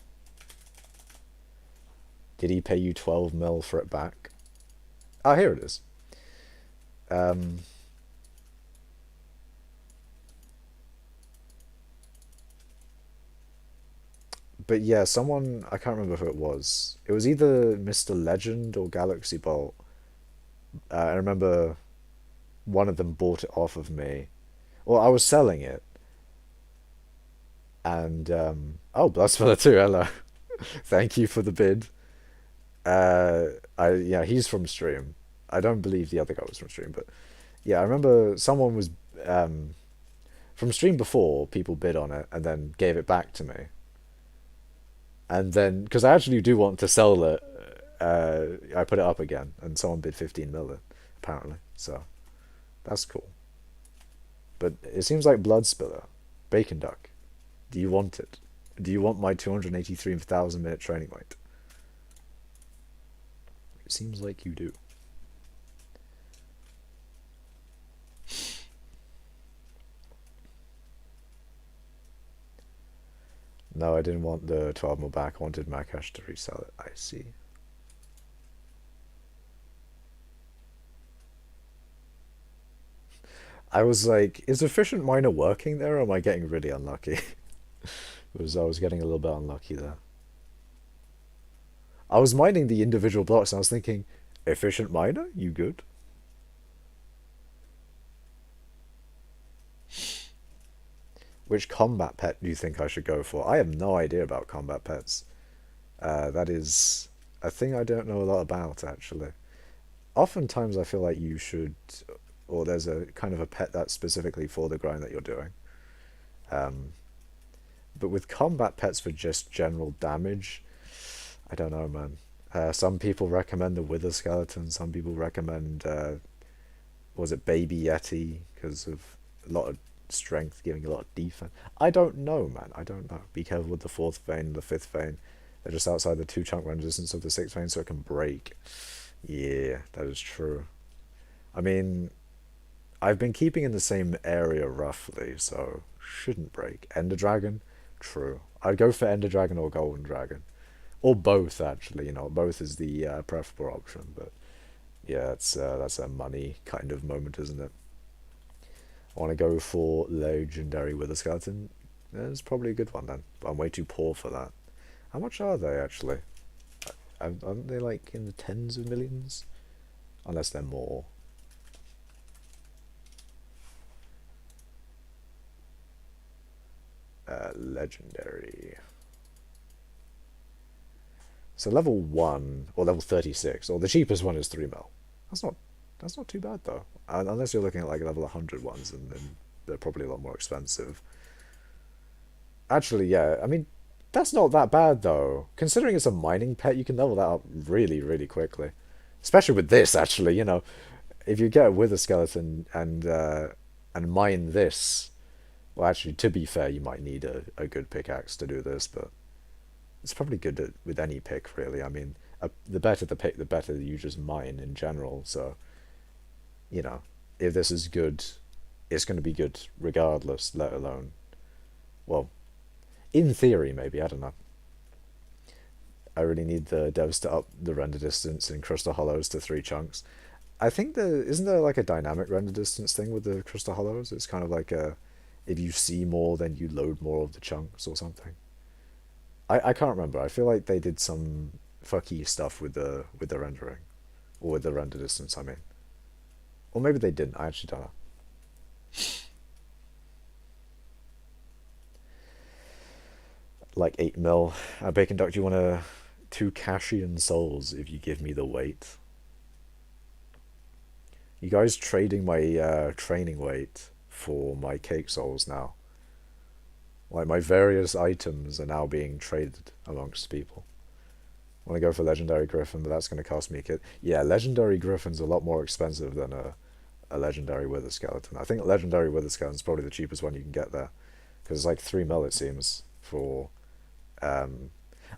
Did he pay you 12 mil for it back? Ah, here it is. Um, but yeah, someone, I can't remember who it was. It was either Mr. Legend or Galaxy Bolt. I remember one of them bought it off of me. Well, I was selling it, and oh, Bloodspiller too. Hello, thank you for the bid. Uh, yeah, he's from stream. I don't believe the other guy was from stream, but yeah, I remember someone was um from stream before. People bid on it and then gave it back to me, and then because I actually do want to sell it, I put it up again, and someone bid 15 million apparently. So that's cool. But it seems like Bloodspiller, Bacon Duck. Do you want it? Do you want my 283,000 minute training weight? It seems like you do. No, I didn't want the 12 mil back. I wanted Makash to resell it. I see. I was like, is efficient miner working there, or am I getting really unlucky? I was getting a little bit unlucky there. I was mining the individual blocks and I was thinking, efficient miner, you good? Which combat pet do you think I should go for? I have no idea about combat pets. That is a thing I don't know a lot about, actually. Oftentimes I feel like you should, or there's a kind of a pet that's specifically for the grind that you're doing. Um, but with combat pets for just general damage, I don't know, man. Some people recommend the Wither Skeleton. Some people recommend, was it Baby Yeti? Because of a lot of strength, giving a lot of defense. I don't know, man. I don't know. Be careful with the fourth vein and the fifth vein. They're just outside the 2 chunk run distance of the sixth vein, so it can break. Yeah, that is true. I mean, I've been keeping in the same area roughly, so shouldn't break. Ender Dragon, true. I'd go for Ender Dragon or Golden Dragon. Or both, actually. Both is the preferable option, but yeah, that's a money kind of moment, isn't it? I want to go for Legendary Wither Skeleton. That's probably a good one then, but I'm way too poor for that. How much are they actually? Aren't they like in the tens of millions? Unless they're more. Legendary. So level 1 or level 36, or the cheapest one is 3 mil. That's not that's not too bad though. Unless you're looking at like level 100 ones, and then they're probably a lot more expensive. Actually, yeah, I mean that's not that bad though. Considering it's a mining pet, you can level that up really, really quickly. Especially with this, actually, if you get a wither skeleton and mine this, well, actually, to be fair, you might need a good pickaxe to do this, but it's probably good with any pick, really. I mean, the better the pick, the better you just mine in general. So, you know, if this is good, it's going to be good regardless, let alone, well, in theory, maybe, I don't know. I really need the devs to up the render distance in Crystal Hollows to 3 chunks. I think isn't there like a dynamic render distance thing with the Crystal Hollows? It's kind of like if you see more, then you load more of the chunks or something. I can't remember. I feel like they did some fucky stuff with the rendering, or with the render distance. I mean, or maybe they didn't. I actually don't know. Like 8 mil. Bacon Duck, do you want 2 Cashian souls if you give me the weight? You guys trading my training weight for my cake souls now. Like my various items are now being traded amongst people. I want to go for Legendary Griffin, but that's going to cost me a kit. Yeah, Legendary Griffin's a lot more expensive than a Legendary Wither Skeleton. I think Legendary Wither Skeleton's probably the cheapest one you can get there. Because it's like 3 mil, it seems, for... Um,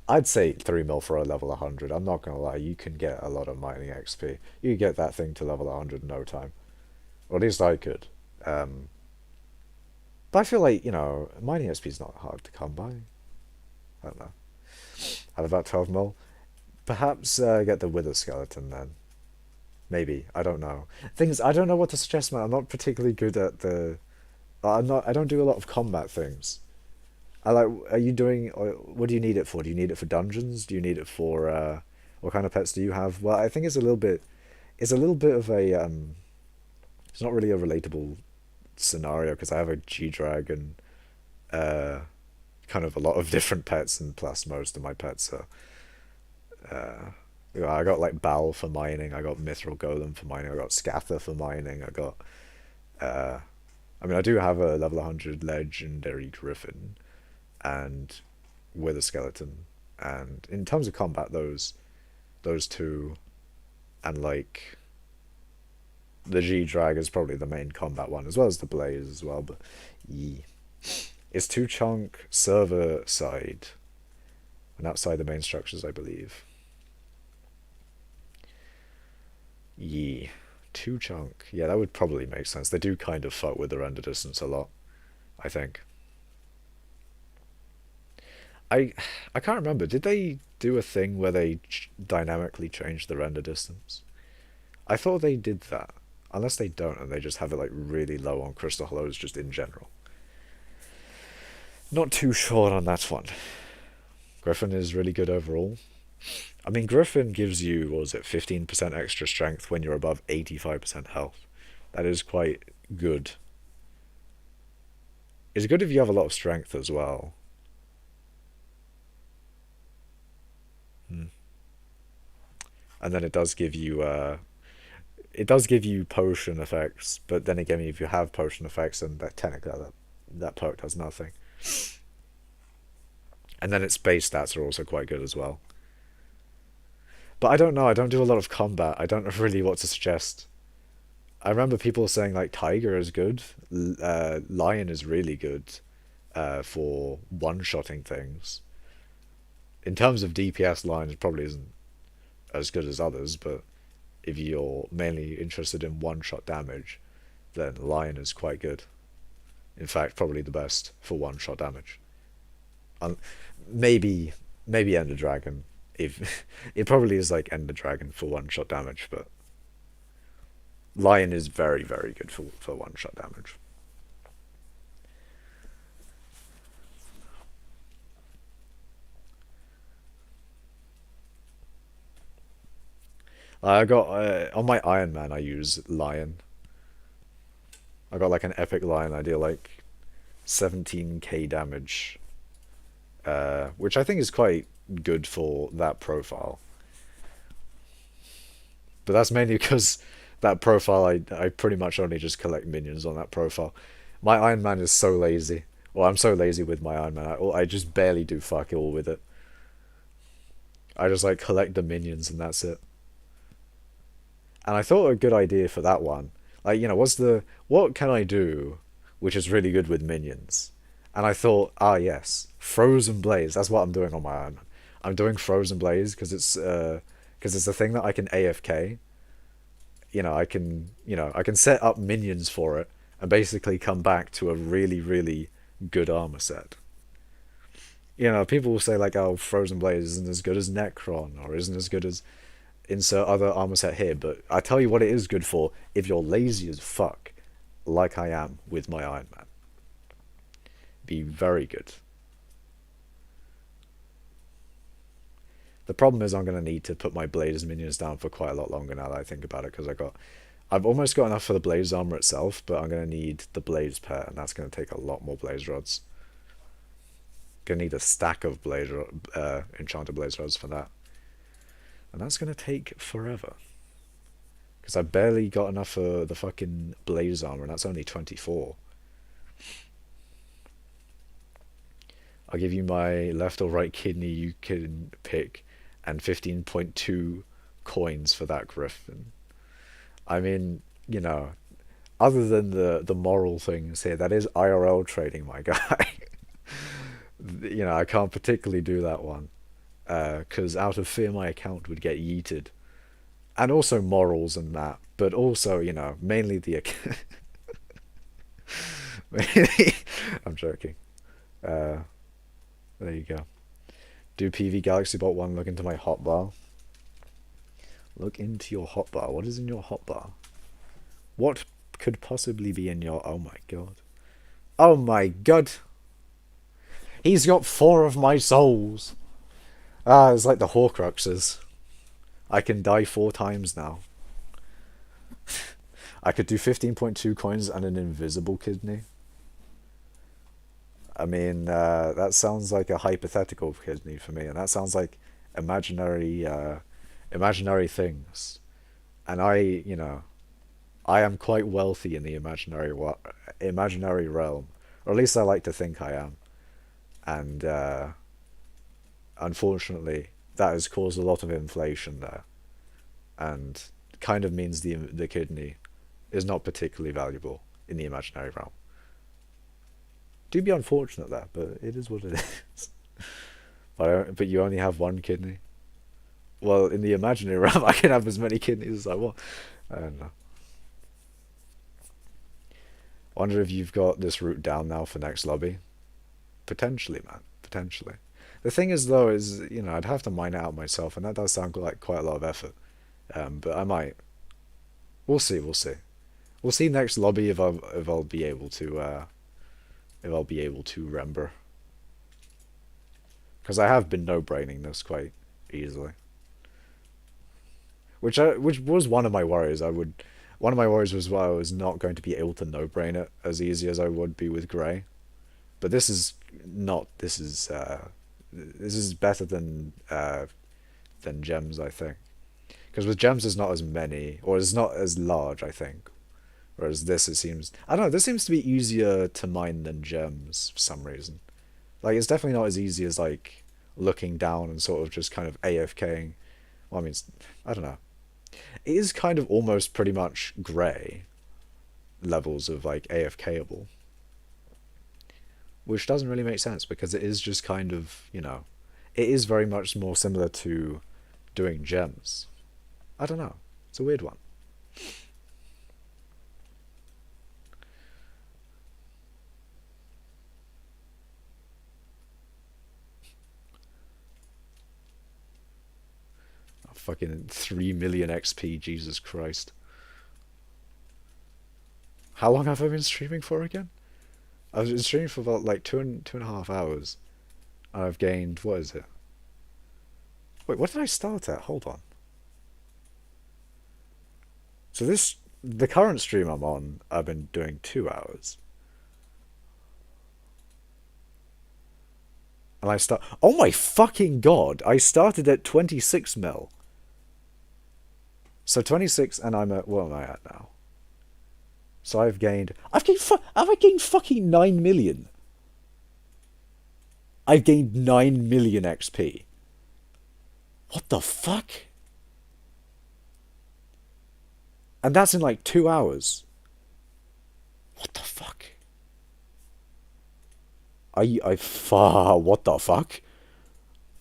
I'd say 3 mil for a level 100. I'm not going to lie, you can get a lot of mining XP. You can get that thing to level 100 in no time. Or at least I could. Um, but I feel like, mining XP is not hard to come by. I don't know. Have about 12 mil. Perhaps get the wither skeleton then. Maybe. I don't know. Thing is, I don't know what to suggest, man. I'm not particularly good at the. I don't do a lot of combat things. I like. Are you doing? What do you need it for? Do you need it for dungeons? Do you need it for? What kind of pets do you have? Well, I think it's a little bit. It's a little bit of a. It's not really a relatable scenario because I have a G-Dragon, uh, kind of a lot of different pets, and plus most of my pets are. I got like Bal for mining. I got Mithril Golem for mining. I got Scatha for mining. I got. Uh, I mean, I do have a level 100 legendary Griffin, and Wither Skeleton, and in terms of combat, those two, and like the G Drag is probably the main combat one, as well as the Blaze as well. But yeah, it's two chunk server side and outside the main structures, I believe. Yeah, two chunk. Yeah, that would probably make sense. They do kind of fuck with the render distance a lot, I think. I I can't remember. Did they do a thing where they dynamically change the render distance? I thought they did that. Unless they don't and they just have it like really low on Crystal Hollows just in general. Not too sure on that one. Griffin is really good overall. I mean, Griffin gives you, what was it, 15% extra strength when you're above 85% health. That is quite good. It's good if you have a lot of strength as well. Hmm. And then it does give you potion effects, but then again, if you have potion effects, then that technically that perk does nothing. And then its base stats are also quite good as well. But I don't know. I don't do a lot of combat. I don't know really what to suggest. I remember people saying like Tiger is good, Lion is really good, for one-shotting things. In terms of DPS, Lion probably isn't as good as others, but if you're mainly interested in one-shot damage, then Lion is quite good. In fact, probably the best for one-shot damage. Um, maybe Ender Dragon. If it probably is like Ender Dragon for one-shot damage, but Lion is very, very good for one-shot damage. I got on my Ironman I use Lion. I got like an epic Lion. I deal like 17k damage, which I think is quite good for that profile. But that's mainly because that profile I pretty much only just collect minions on that profile. My Iron Man is so lazy. Well, I'm so lazy with my Iron Man. I just barely do fuck all with it. I just like collect the minions and that's it. And I thought a good idea for that one, like what can I do, which is really good with minions. And I thought, ah yes, Frozen Blaze. That's what I'm doing on my Iron Man. I'm doing Frozen Blaze because it's a thing that I can AFK. I can set up minions for it and basically come back to a really, really good armor set. People will say like, oh, Frozen Blaze isn't as good as Necron or isn't as good as insert other armor set here, but I tell you what it is good for if you're lazy as fuck, like I am with my Iron Man. Be very good. The problem is I'm going to need to put my Blaze minions down for quite a lot longer now that I think about it, because I've almost got enough for the Blaze armor itself, but I'm going to need the Blaze pet, and that's going to take a lot more Blaze rods. Going to need a stack of enchanted Blaze rods for that. And that's going to take forever. Because I barely got enough for the fucking Blaze armor, and that's only 24. I'll give you my left or right kidney you can pick, and 15.2 coins for that Griffin. I mean, other than the moral things here, that is IRL trading, my guy. I can't particularly do that one. Because out of fear my account would get yeeted. and also morals and that, but also, you know, mainly the. Mainly, I'm joking. Uh, there you go. Do PV Galaxy Bot 1 look into my hotbar? Look into your hotbar. What is in your hotbar? What could possibly be in your... Oh my god. Oh my god. He's got 4 of my souls. Ah, it's like the Horcruxes. I can die 4 times now. I could do 15.2 coins and an invisible kidney. I mean, that sounds like a hypothetical kidney for me, and that sounds like imaginary, imaginary things. And I, you know, I am quite wealthy in the imaginary realm, or at least I like to think I am. And unfortunately, that has caused a lot of inflation there, and kind of means the kidney is not particularly valuable in the imaginary realm. Do be unfortunate there, but it is what it is. But you only have 1 kidney. Well, in the imaginary realm, I can have as many kidneys as I want. I don't know. Wonder if you've got this route down now for next lobby. Potentially, man. Potentially. The thing is, though, is, you know, I'd have to mine it out myself, and that does sound like quite a lot of effort. But I might. We'll see. We'll see. We'll see next lobby if I'll be able to remember. Because I have been no-braining this quite easily. Which was one of my worries. One of my worries was why I was not going to be able to no-brain it as easy as I would be with Grey. But this is not. This is better than Gems, I think. Because with Gems, there's not as many, or it's not as large, I think. Whereas this, it seems. I don't know. This seems to be easier to mine than Gems for some reason. Like, it's definitely not as easy as like looking down and sort of just kind of AFKing. Well, I mean, I don't know. It is kind of almost pretty much Grey levels of like AFKable. Which doesn't really make sense because it is just kind of, you know, it is very much more similar to doing Gems. I don't know. It's a weird one. Oh, fucking 3 million XP, Jesus Christ. How long have I been streaming for again? I've been streaming for about like two and a half hours. And I've gained, what is it? Wait, what did I start at? Hold on. So the current stream I'm on, I've been doing 2 hours. And oh my fucking god, I started at 26 mil. So 26 and I'm at, what am I at now? So have I gained fucking 9 million? I've gained 9 million XP. What the fuck? And that's in like 2 hours. What the fuck? What the fuck?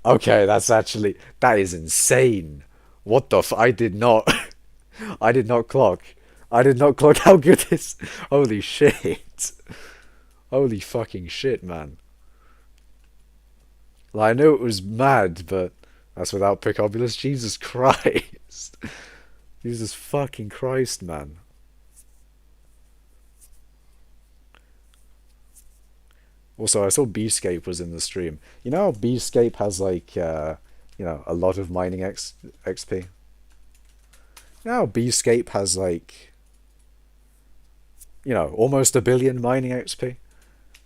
Okay, that is insane. What the I did not, I did not clock. I did not clock how good this, holy shit. Holy fucking shit, man. Like, I knew it was mad, but that's without Picobulus. Jesus Christ. Jesus fucking Christ, man. Also, I saw Beescape was in the stream. You know how Beescape has like, you know, a lot of mining XP? You know how Beescape has like, you know, almost 1 billion mining XP?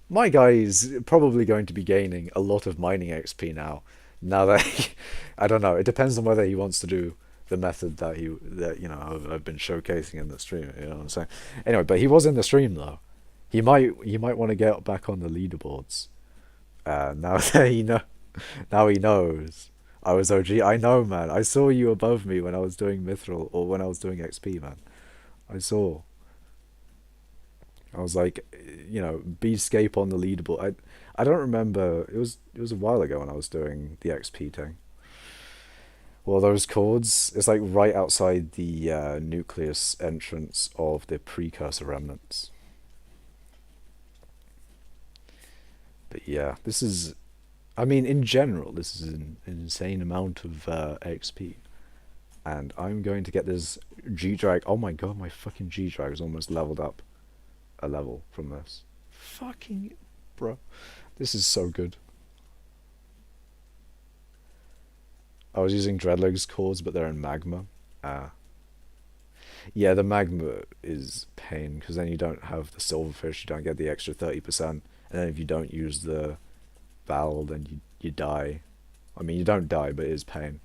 My guy is probably going to be gaining a lot of mining XP now. Now that I don't know, it depends on whether he wants to do the method that you know I've been showcasing in the stream. You know what I'm saying? Anyway, but he was in the stream though. He might want to get back on the leaderboards. Now that now he knows. I was OG. I know, man. I saw you above me when I was doing Mithril or when I was doing XP, man. I saw. I was like, you know, Beescape on the leaderboard. I don't remember. It was a while ago when I was doing the XP thing. Well, those chords, it's like right outside the nucleus entrance of the precursor remnants. But yeah, this is, I mean, in general, this is an insane amount of XP. And I'm going to get this G-Drag. Oh my god, my fucking G-Drag is almost leveled up a level from this. Fucking, bro. This is so good. I was using Dreadleg's cores, but they're in magma. Uh, yeah, the magma is pain, because then you don't have the silverfish, you don't get the extra 30%. And then if you don't use the barrel, then you die. I mean, you don't die, but it is pain.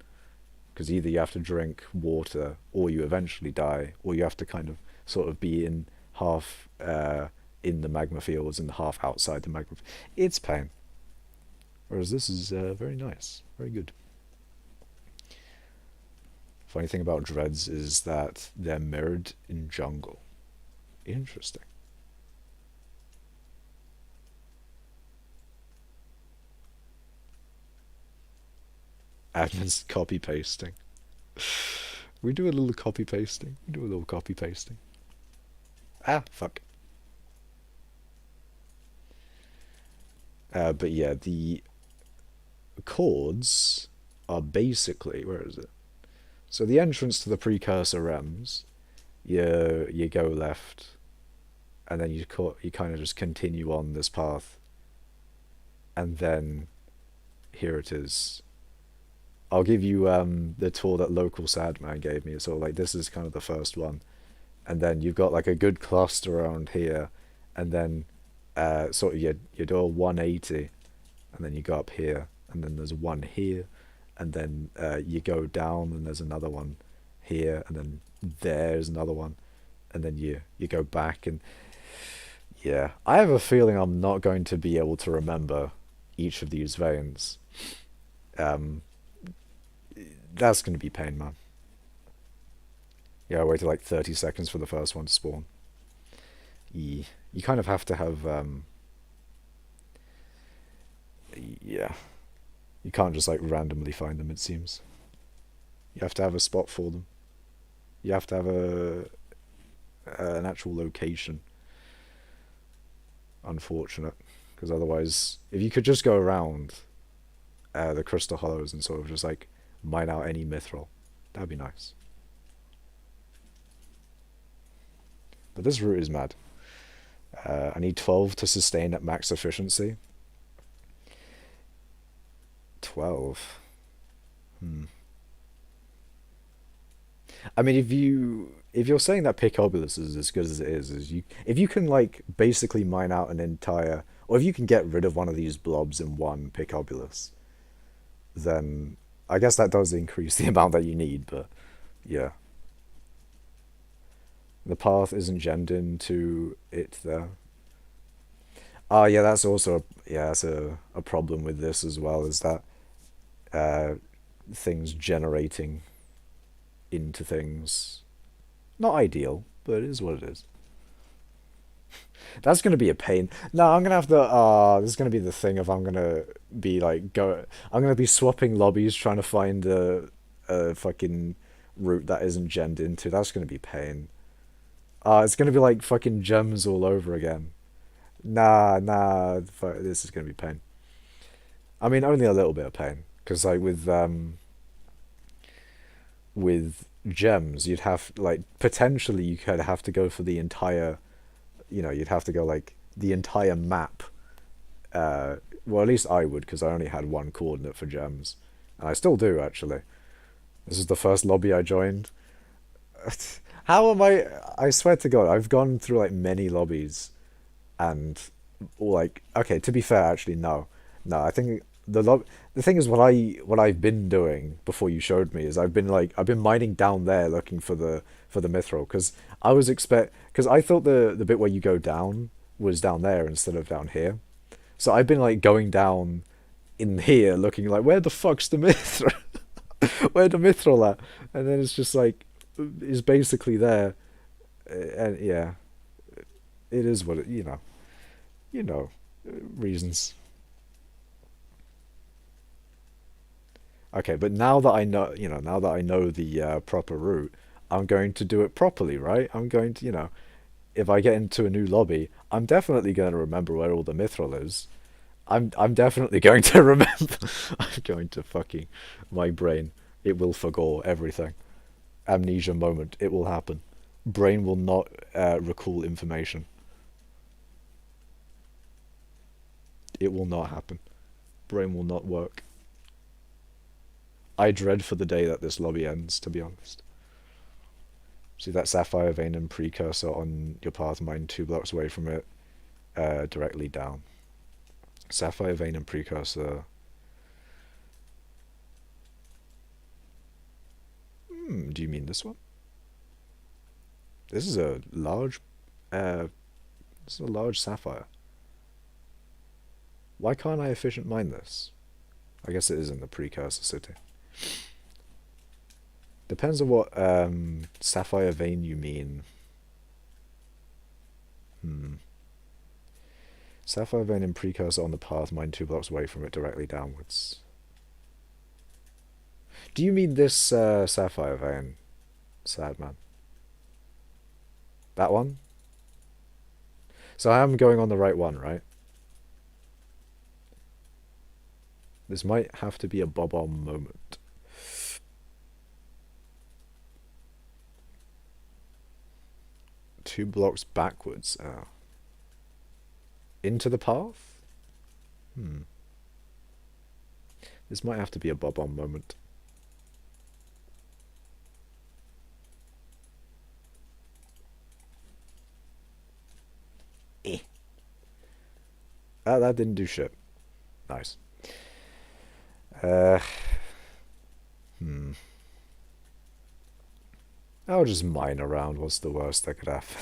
Because either you have to drink water, or you eventually die, or you have to kind of sort of be in half in the magma fields and half outside the magma. It's pain. Whereas this is very nice, very good. Funny thing about dreads is that they're mirrored in jungle. Interesting. Admin's copy pasting. We do a little copy pasting. We do a little copy pasting. Ah, fuck. But yeah, the chords are basically, where is it? So the entrance to the precursor realms, you go left, and then you kind of just continue on this path, and then here it is. I'll give you the tour that local Sadman gave me. So like this is kind of the first one, and then you've got like a good cluster around here, and then sort of you do a 180, and then you go up here, and then there's one here, and then you go down, and there's another one here, and then there's another one, and then you go back, and yeah, I have a feeling I'm not going to be able to remember each of these veins. Um, that's going to be pain, man. Yeah, I waited like 30 seconds for the first one to spawn. You kind of have to have, yeah, you can't just like randomly find them, it seems. You have to have a spot for them. You have to have an actual location. Unfortunate, because otherwise, if you could just go around the crystal hollows and sort of just like mine out any mithril, that'd be nice. But this route is mad. I need 12 to sustain at max efficiency. 12. I mean, if you're saying that Picobulus is as good as it is you if you can like basically mine out an entire, or if you can get rid of one of these blobs in one Picobulus, then I guess that does increase the amount that you need. But yeah, the path isn't gemmed into it there. Ah, yeah, that's also yeah, that's a problem with this as well, is that uh, things generating into things. Not ideal, but it is what it is. That's gonna be a pain. No, I'm gonna have to. This is gonna be the thing if I'm gonna be like go. I'm gonna be swapping lobbies trying to find a fucking route that isn't gemmed into. That's gonna be pain. It's gonna be like fucking gems all over again. Nah. This is gonna be pain. I mean, only a little bit of pain, because like with gems, you'd have like potentially you could have to go for the entire, you'd have to go like the entire map. Well, at least I would, because I only had one coordinate for gems, and I still do actually. This is the first lobby I joined. How am I? I swear to God, I've gone through like many lobbies, and like okay, to be fair, actually no. I think the thing is what I've been doing before you showed me is I've been mining down there looking for the mithril, because because I thought the bit where you go down was down there instead of down here. So I've been like going down in here looking like where the fuck's the mithril? Where the mithril at? And then it's just like it's basically there. And yeah, it is what you know reasons. Okay, but now that I know, now that I know the proper route, I'm going to do it properly, right? I'm going to, if I get into a new lobby, I'm definitely going to remember where all the mithril is. I'm definitely going to remember. I'm going to fucking my brain. It will forgo everything. Amnesia moment. It will happen. Brain will not recall information. It will not happen. Brain will not work. I dread for the day that this lobby ends, to be honest. See that sapphire vein and precursor on your path mine 2 blocks away from it, directly down. Sapphire vein and precursor. Do you mean this one? This is a large, uh, this is a large sapphire. Why can't I efficient mine this? I guess it is in the precursor city. Depends on what sapphire vein you mean. Sapphire vein and precursor on the path, mine 2 blocks away from it, directly downwards. Do you mean this sapphire vein, sad man? That one? So I am going on the right one, right? This might have to be a bob-on moment. Two blocks backwards. Oh. Into the path? This might have to be a bob-on moment. That didn't do shit. Nice. I'll just mine around. What's the worst that could happen?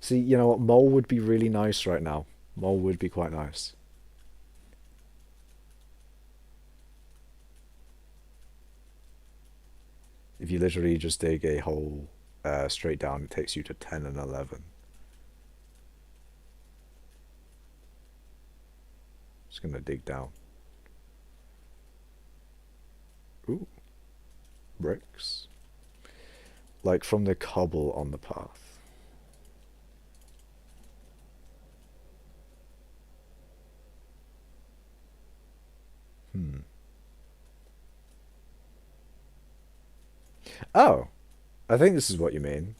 See, you know what? Mole would be really nice right now. Mole would be quite nice. If you literally just dig a hole straight down, it takes you to 10 and 11. Just gonna dig down. Ooh. Bricks. Like from the cobble on the path. Oh, I think this is what you mean.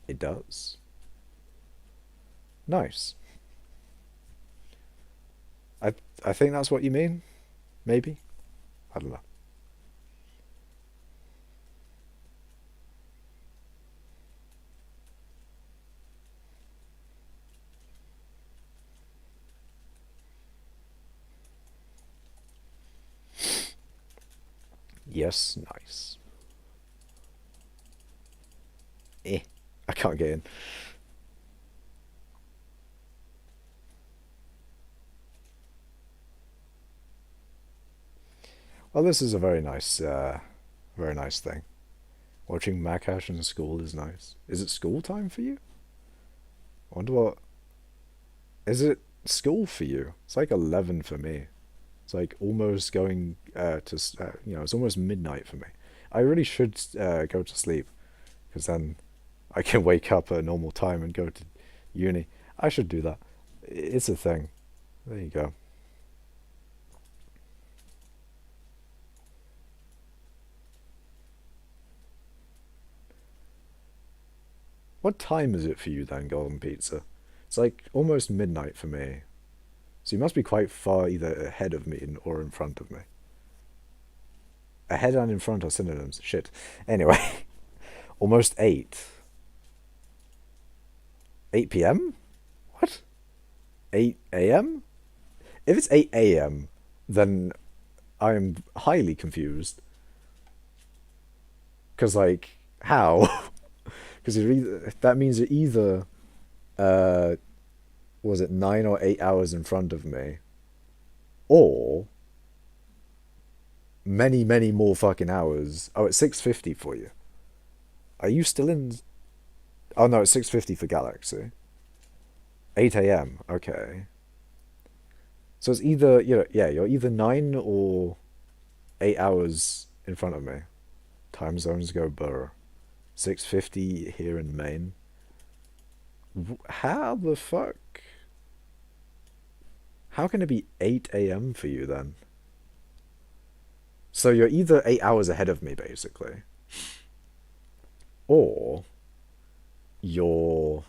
It does. Nice. I think that's what you mean. Maybe. I don't know. Yes, nice. I can't get in. Well, this is a very nice thing. Watching Makash in school is nice. Is it school time for you? I wonder what... Is it school for you? It's like 11 for me. It's like almost going it's almost midnight for me. I really should go to sleep, because then I can wake up at a normal time and go to uni. I should do that. It's a thing. There you go. What time is it for you then, Golden Pizza? It's like almost midnight for me. So you must be quite far either ahead of me or in front of me. Ahead and in front are synonyms. Shit. Anyway, almost 8. 8 p.m.? What? 8 a.m.? If it's 8 a.m., then I am highly confused. Because, like, how? Because that means it either was it 9 or 8 hours in front of me, or many, many more fucking hours. Oh, it's 6:50 for you. Are you still in? Oh no, it's 6:50 for Galaxy. 8 a.m. Okay. So it's either, yeah, you're either 9 or 8 hours in front of me. Time zones go burr. 6:50 here in Maine. How the fuck? How can it be 8 a.m. for you then? So you're either 8 hours ahead of me, basically, or you're.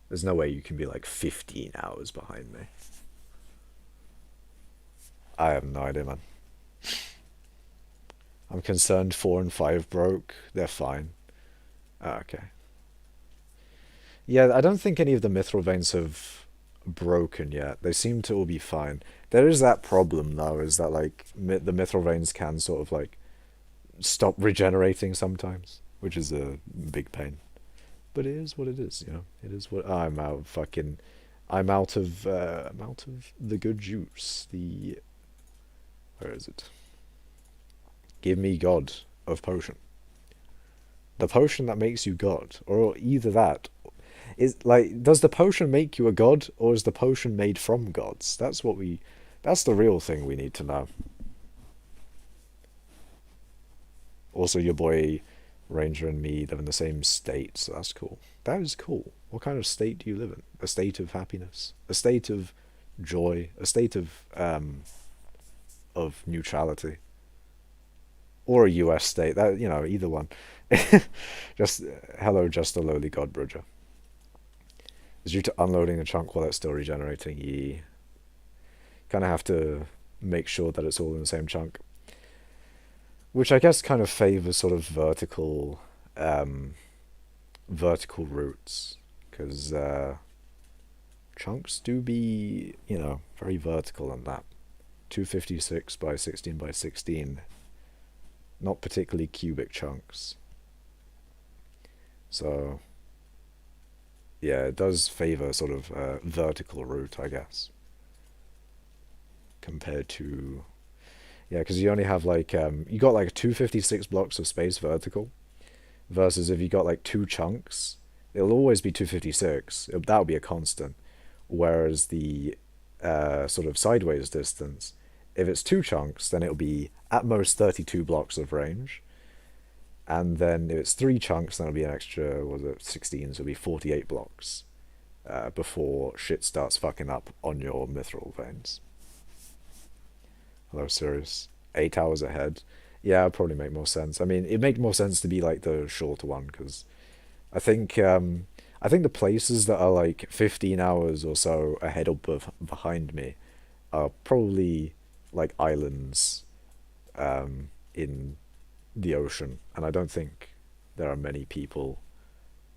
There's no way you can be like 15 hours behind me. I have no idea, man. I'm concerned 4 and 5 broke. They're fine. Ah, okay. Yeah, I don't think any of the mithril veins have broken yet. They seem to all be fine. There is that problem though, is that like the mithril veins can sort of like stop regenerating sometimes, which is a big pain. But it is what it is, It is what I'm out fucking. I'm out of the good juice. The where is it? Give me God of potion. The potion that makes you God, or either that is like, does the potion make you a god, or is the potion made from gods? That's the real thing we need to know. Also, your boy Ranger and me live in the same state, so that's cool. That is cool. What kind of state do you live in? A state of happiness? A state of joy? A state of neutrality? Or a US state? That, either one. Just hello, just a lowly god bridger. Is due to unloading the chunk while it's still regenerating. You kind of have to make sure that it's all in the same chunk, which I guess kind of favors sort of vertical routes, because chunks do be, very vertical in that. 256 by 16 by 16, not particularly cubic chunks. So yeah, it does favor sort of vertical route, I guess, compared to, yeah, because you only have like you got like 256 blocks of space vertical, versus if you got like two chunks, it'll always be 256. That'll be a constant. Whereas the sort of sideways distance, if it's two chunks, then it'll be at most 32 blocks of range. And then if it's three chunks, then it'll be an extra, was it 16, so it'll be 48 blocks before shit starts fucking up on your mithril veins. Hello, Sirius. 8 hours ahead. Yeah, it'd probably make more sense. I mean, it'd make more sense to be like the shorter one, because I think the places that are like 15 hours or so ahead or behind me are probably like islands in the ocean, and I don't think there are many people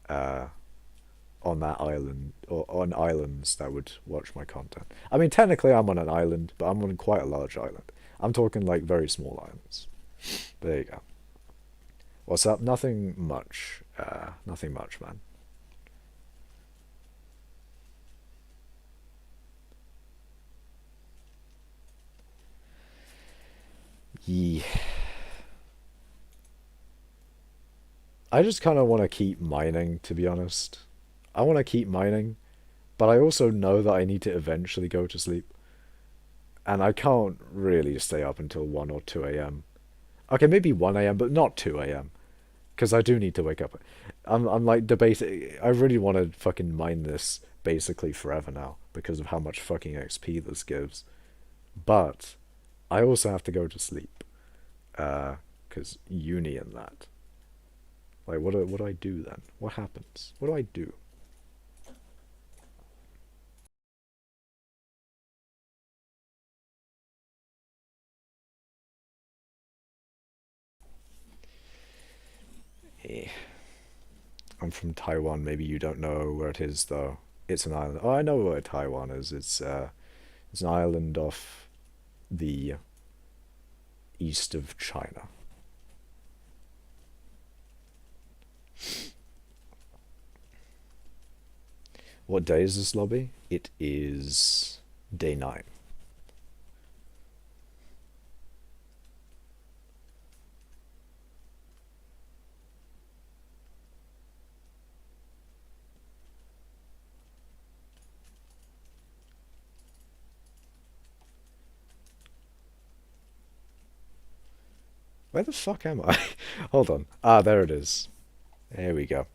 on that island or on islands that would watch my content. I mean, technically I'm on an island, but I'm on quite a large island. I'm talking like very small islands. But there you go. What's up? Nothing much. Nothing much, man. Yeah. I just kind of want to keep mining, to be honest. I want to keep mining, but I also know that I need to eventually go to sleep. And I can't really stay up until 1 or 2 a.m. Okay, maybe 1 a.m., but not 2 a.m. Because I do need to wake up. I'm like debating. I really want to fucking mine this basically forever now because of how much fucking XP this gives. But I also have to go to sleep. Because uni and that. Like, what do I do then? What happens? What do I do? Eh. I'm from Taiwan. Maybe you don't know where it is, though. It's an island. Oh, I know where Taiwan is. It's an island off the east of China. What day is this lobby? It is day 9. Where the fuck am I? Hold on. Ah, there it is. There we go.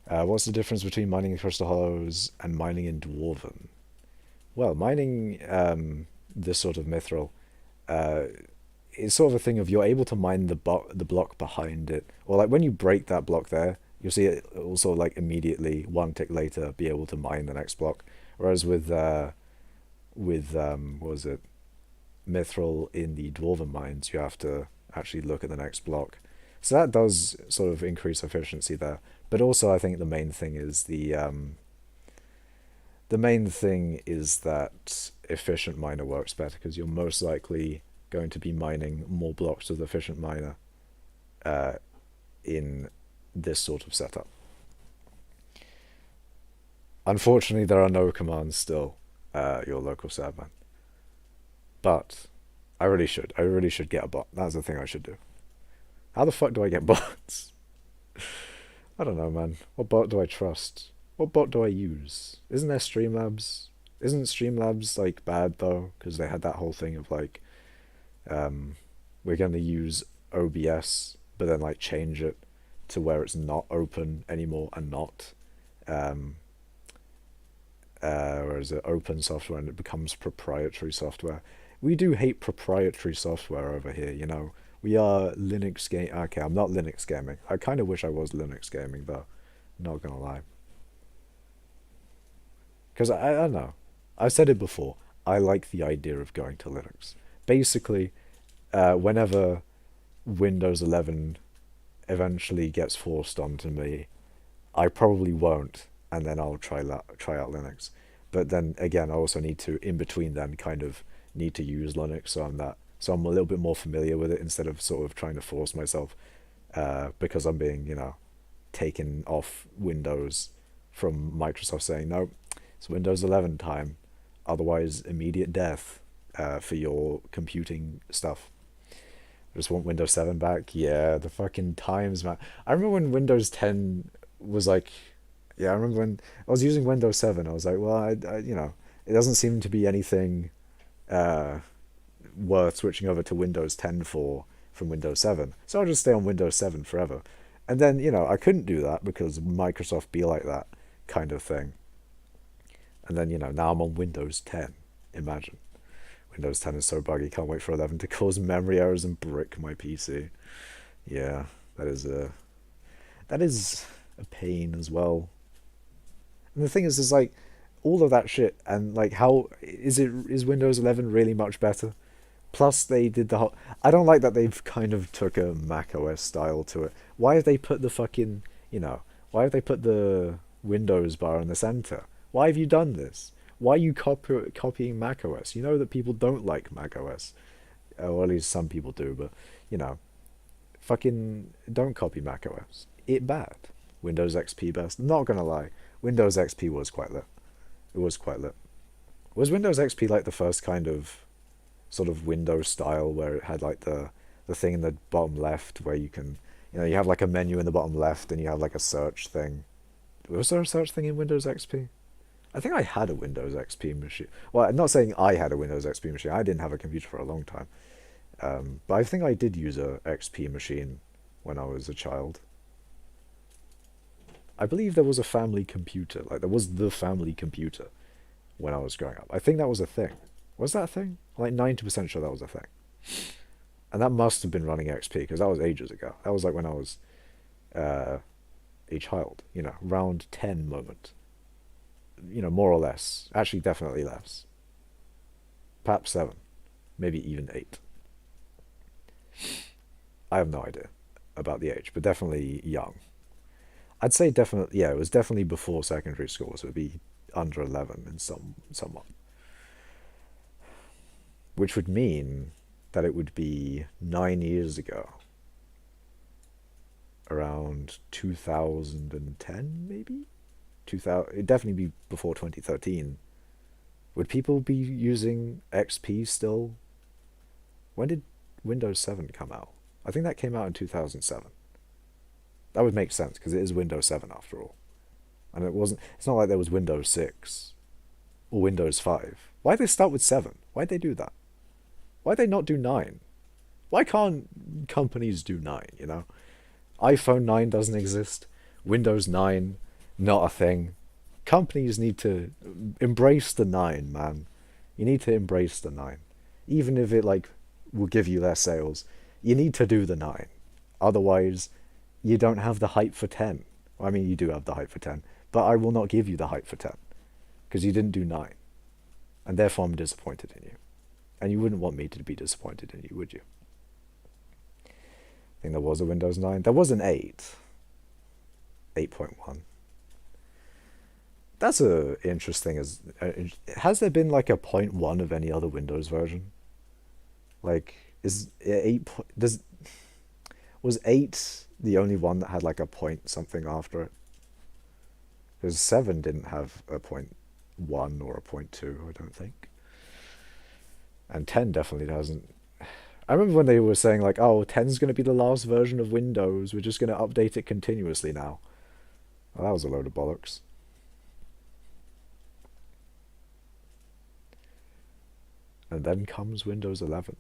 What's the difference between mining in Crystal Hollows and mining in Dwarven? Well, mining this sort of mithril uh, is sort of a thing of you're able to mine the block behind it, or like when you break that block there, you'll see it also like immediately one tick later be able to mine the next block. Whereas with what was it, mithril in the dwarven mines, you have to actually look at the next block. So that does sort of increase efficiency there. But also, I think the main thing is that efficient miner works better because you're most likely going to be mining more blocks with efficient miner uh, in this sort of setup. Unfortunately, there are no commands still, your local server, but I really should. I really should get a bot. That's the thing I should do. How the fuck do I get bots? I don't know, man. What bot do I trust? What bot do I use? Isn't there Streamlabs? Isn't Streamlabs like bad though? Because they had that whole thing of like, we're going to use OBS, but then like change it to where it's not open anymore and not, um, or is it open software and it becomes proprietary software? We do hate proprietary software over here, you know. We are Linux game. Okay, I'm not Linux gaming. I kind of wish I was Linux gaming though. Not gonna lie. Because I don't know. I've said it before. I like the idea of going to Linux. Basically, whenever Windows 11 eventually gets forced onto me, I probably won't, and then I'll try out Linux. But then again, I also need to, in between then, kind of need to use Linux, so I'm a little bit more familiar with it instead of sort of trying to force myself, because I'm being, taken off Windows from Microsoft saying, no, it's Windows 11 time, otherwise immediate death for your computing stuff. I just want Windows 7 back. Yeah, the fucking times, man. I remember when Windows 10 was like, yeah, I remember when I was using Windows 7, I was like, well, it doesn't seem to be anything uh, worth switching over to Windows 10 for from Windows 7. So I'll just stay on Windows 7 forever. And then, I couldn't do that because Microsoft be like that kind of thing. And then, now I'm on Windows 10. Imagine. Windows 10 is so buggy, can't wait for 11 to cause memory errors and brick my PC. Yeah, that is a pain as well. And the thing is like all of that shit and like how is Windows 11 really much better? Plus they did the whole I don't like that they've kind of took a Mac OS style to it. Why have they put the fucking, why have they put the Windows bar in the center? Why have you done this? Why are you copying Mac OS? You know that people don't like Mac OS. Or at least some people do, but fucking don't copy Mac OS. It bad. Windows XP best. Not gonna lie, Windows XP was quite lit. It was quite lit. Was Windows XP like the first kind of sort of Windows style where it had like the thing in the bottom left where you can, you have like a menu in the bottom left and you have like a search thing. Was there a search thing in Windows XP? I think I had a Windows XP machine. Well, I'm not saying I had a Windows XP machine. I didn't have a computer for a long time. But I think I did use a XP machine when I was a child. I believe there was a family computer. Like, there was the family computer when I was growing up. I think that was a thing. Was that a thing? I'm like 90% sure that was a thing. And that must have been running XP, because that was ages ago. That was like when I was a child, round 10 moment. More or less. Actually, definitely less. Perhaps 7. Maybe even 8. I have no idea about the age, but definitely young. I'd say definitely, yeah, it was definitely before secondary school, so it would be under 11 in somewhat. Which would mean that it would be 9 years ago. Around 2010, maybe? 2000, it'd definitely be before 2013. Would people be using XP still? When did Windows 7 come out? I think that came out in 2007. That would make sense because it is Windows 7 after all. And it's not like there was Windows 6 or Windows 5. Why'd they start with 7? Why'd they do that? Why'd they not do 9? Why can't companies do 9, you know? iPhone 9 doesn't exist. Windows 9, not a thing. Companies need to embrace the 9, man. You need to embrace the 9. Even if it, like, will give you less sales, you need to do the 9. Otherwise, you don't have the hype for 10. I mean, you do have the hype for 10, but I will not give you the hype for 10 because you didn't do 9. And therefore, I'm disappointed in you. And you wouldn't want me to be disappointed in you, would you? I think there was a Windows 9. There was an 8. 8.1. That's a interesting. Has there been like a point 1 of any other Windows version? Like, is 8 was 8 the only one that had like a point something after it? Because 7 didn't have a point 1 or a point 2, I don't think. And 10 definitely doesn't. I remember when they were saying like, oh, 10's going to be the last version of Windows. We're just going to update it continuously now. Well, that was a load of bollocks. And then comes Windows 11.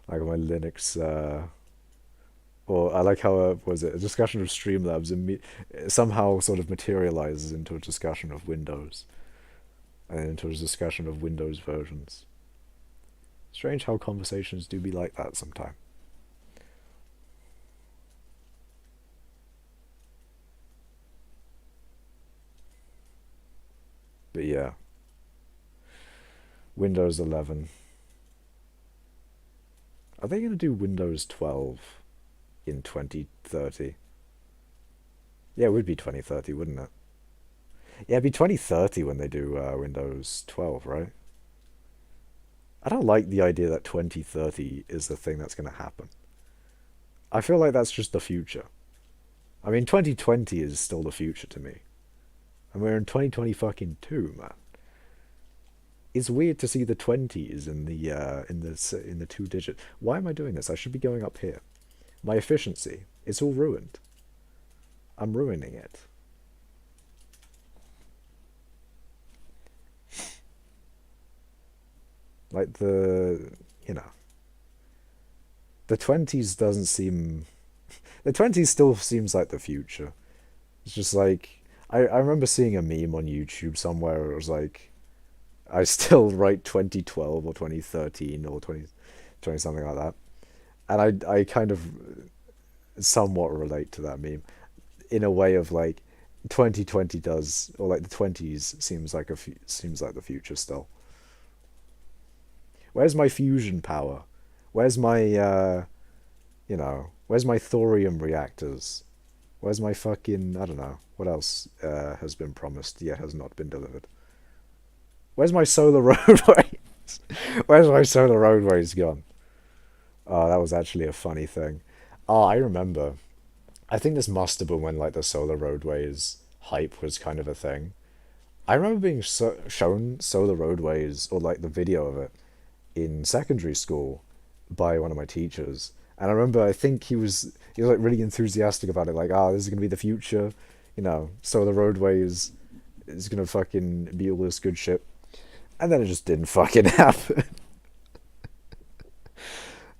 Like my Linux, or I like how was it a discussion of Streamlabs and somehow sort of materializes into a discussion of Windows, and into a discussion of Windows versions. Strange how conversations do be like that sometimes. But yeah, Windows 11. Are they going to do Windows 12 in 2030? Yeah, it would be 2030, wouldn't it? Yeah, it'd be 2030 when they do Windows 12, right? I don't like the idea that 2030 is the thing that's going to happen. I feel like that's just the future. I mean, 2020 is still the future to me. And we're in 2020 fucking 2, man. It's weird to see the 20s in the 2-digit. Why am I doing this? I should be going up here. My efficiency, it's all ruined. I'm ruining it. Like the 20s doesn't seem, the 20s still seems like the future. It's just like, I remember seeing a meme on YouTube somewhere where it was like, I still write 2012 or 2013 or 20 something like that. And I kind of somewhat relate to that meme in a way of like 2020 does, or like the 20s seems like the future still. Where's my fusion power? Where's my where's my thorium reactors? Where's my fucking, I don't know, what else has been promised yet has not been delivered? Where's my solar roadways? Where's my solar roadways gone? Oh, that was actually a funny thing. Oh, I remember. I think this must have been when like the solar roadways hype was kind of a thing. I remember being shown solar roadways or like the video of it in secondary school by one of my teachers. And I remember I think he was like really enthusiastic about it, like, this is gonna be the future, solar roadways is gonna fucking be all this good shit. And then it just didn't fucking happen.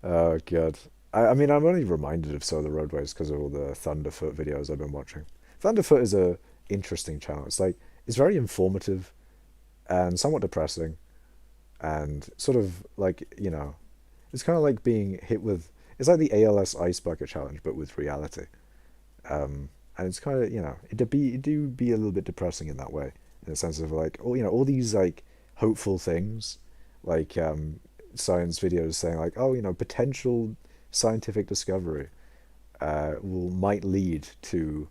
Oh god. I mean, I'm only reminded of solar roadways because of all the Thunderfoot videos I've been watching. Thunderfoot is a interesting channel. It's like, it's very informative and somewhat depressing, and sort of like, it's kind of like being hit with, it's like the ALS ice bucket challenge but with reality. And it's kind of, it do be a little bit depressing in that way, in the sense of like, all these like hopeful things, like science videos saying like, potential scientific discovery might lead to,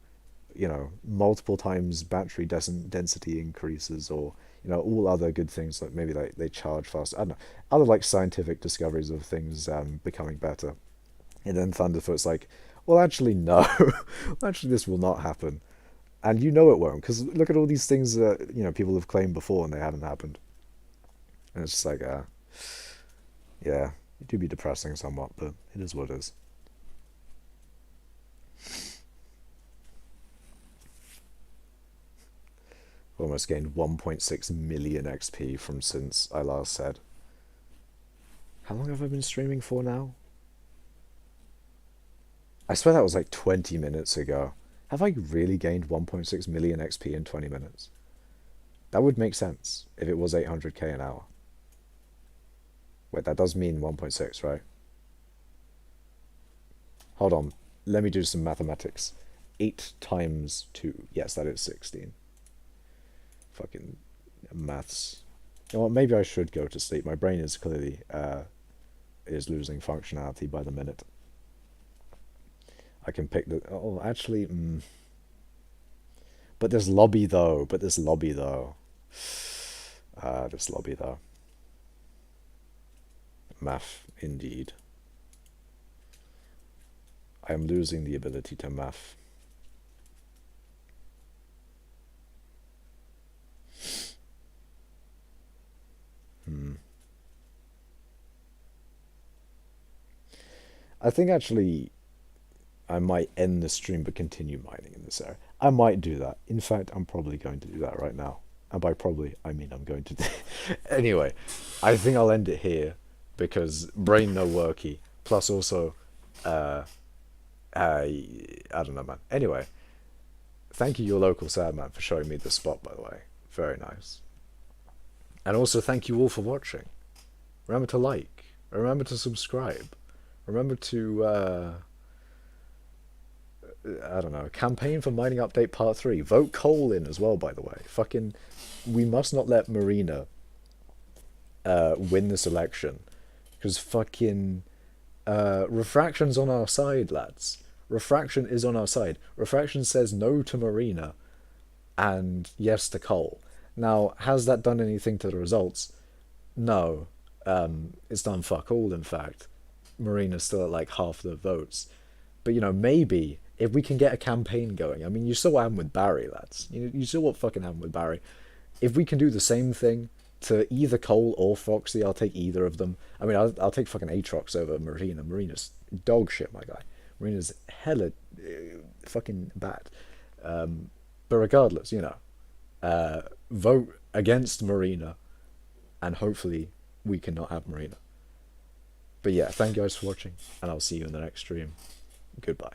multiple times battery density increases, or all other good things, like maybe like they charge faster. I don't know, other like scientific discoveries of things becoming better. And then Thunderfoot's like, well, actually, no. Actually, this will not happen. And it won't, because look at all these things that, people have claimed before and they haven't happened. And it's just like, yeah, it do be depressing somewhat, but it is what it is. almost gained 1.6 million XP from since I last said. How long have I been streaming for now? I swear that was like 20 minutes ago. Have I really gained 1.6 million XP in 20 minutes? That would make sense if it was 800k an hour. Wait, that does mean 1.6, right? Hold on. Let me do some mathematics. 8 times 2. Yes, that is 16. Fucking maths. You know what, maybe I should go to sleep. My brain is clearly is losing functionality by the minute. I can pick the... Oh, actually... But this lobby, though. This lobby, though. Math, indeed. I am losing the ability to math. I think actually I might end the stream but continue mining in this area. I might do that. In fact, I'm probably going to do that right now. And by probably, I mean I'm going to do... Anyway, I think I'll end it here because brain no worky. Plus also, I don't know, man. Anyway, thank you, your local sad man, for showing me the spot, by the way. Very nice. And also thank you all for watching. Remember to like. Remember to subscribe. Remember to, I don't know, campaign for mining update part 3. Vote coal in as well, by the way. Fucking, we must not let Marina win this election. Because fucking, Refraction's on our side, lads. Refraction is on our side. Refraction says no to Marina and yes to coal. Now, has that done anything to the results? No. It's done fuck all, in fact. Marina's still at like half the votes. But, you know, maybe if we can get a campaign going. I mean, you saw what happened with Barry, lads. You saw what fucking happened with Barry. If we can do the same thing to either Cole or Foxy, I'll take either of them. I mean, I'll take fucking Aatrox over Marina. Marina's dog shit, my guy. Marina's hella fucking bad. But regardless, you know, vote against Marina, and hopefully we can not have Marina. But yeah, thank you guys for watching, and I'll see you in the next stream. Goodbye.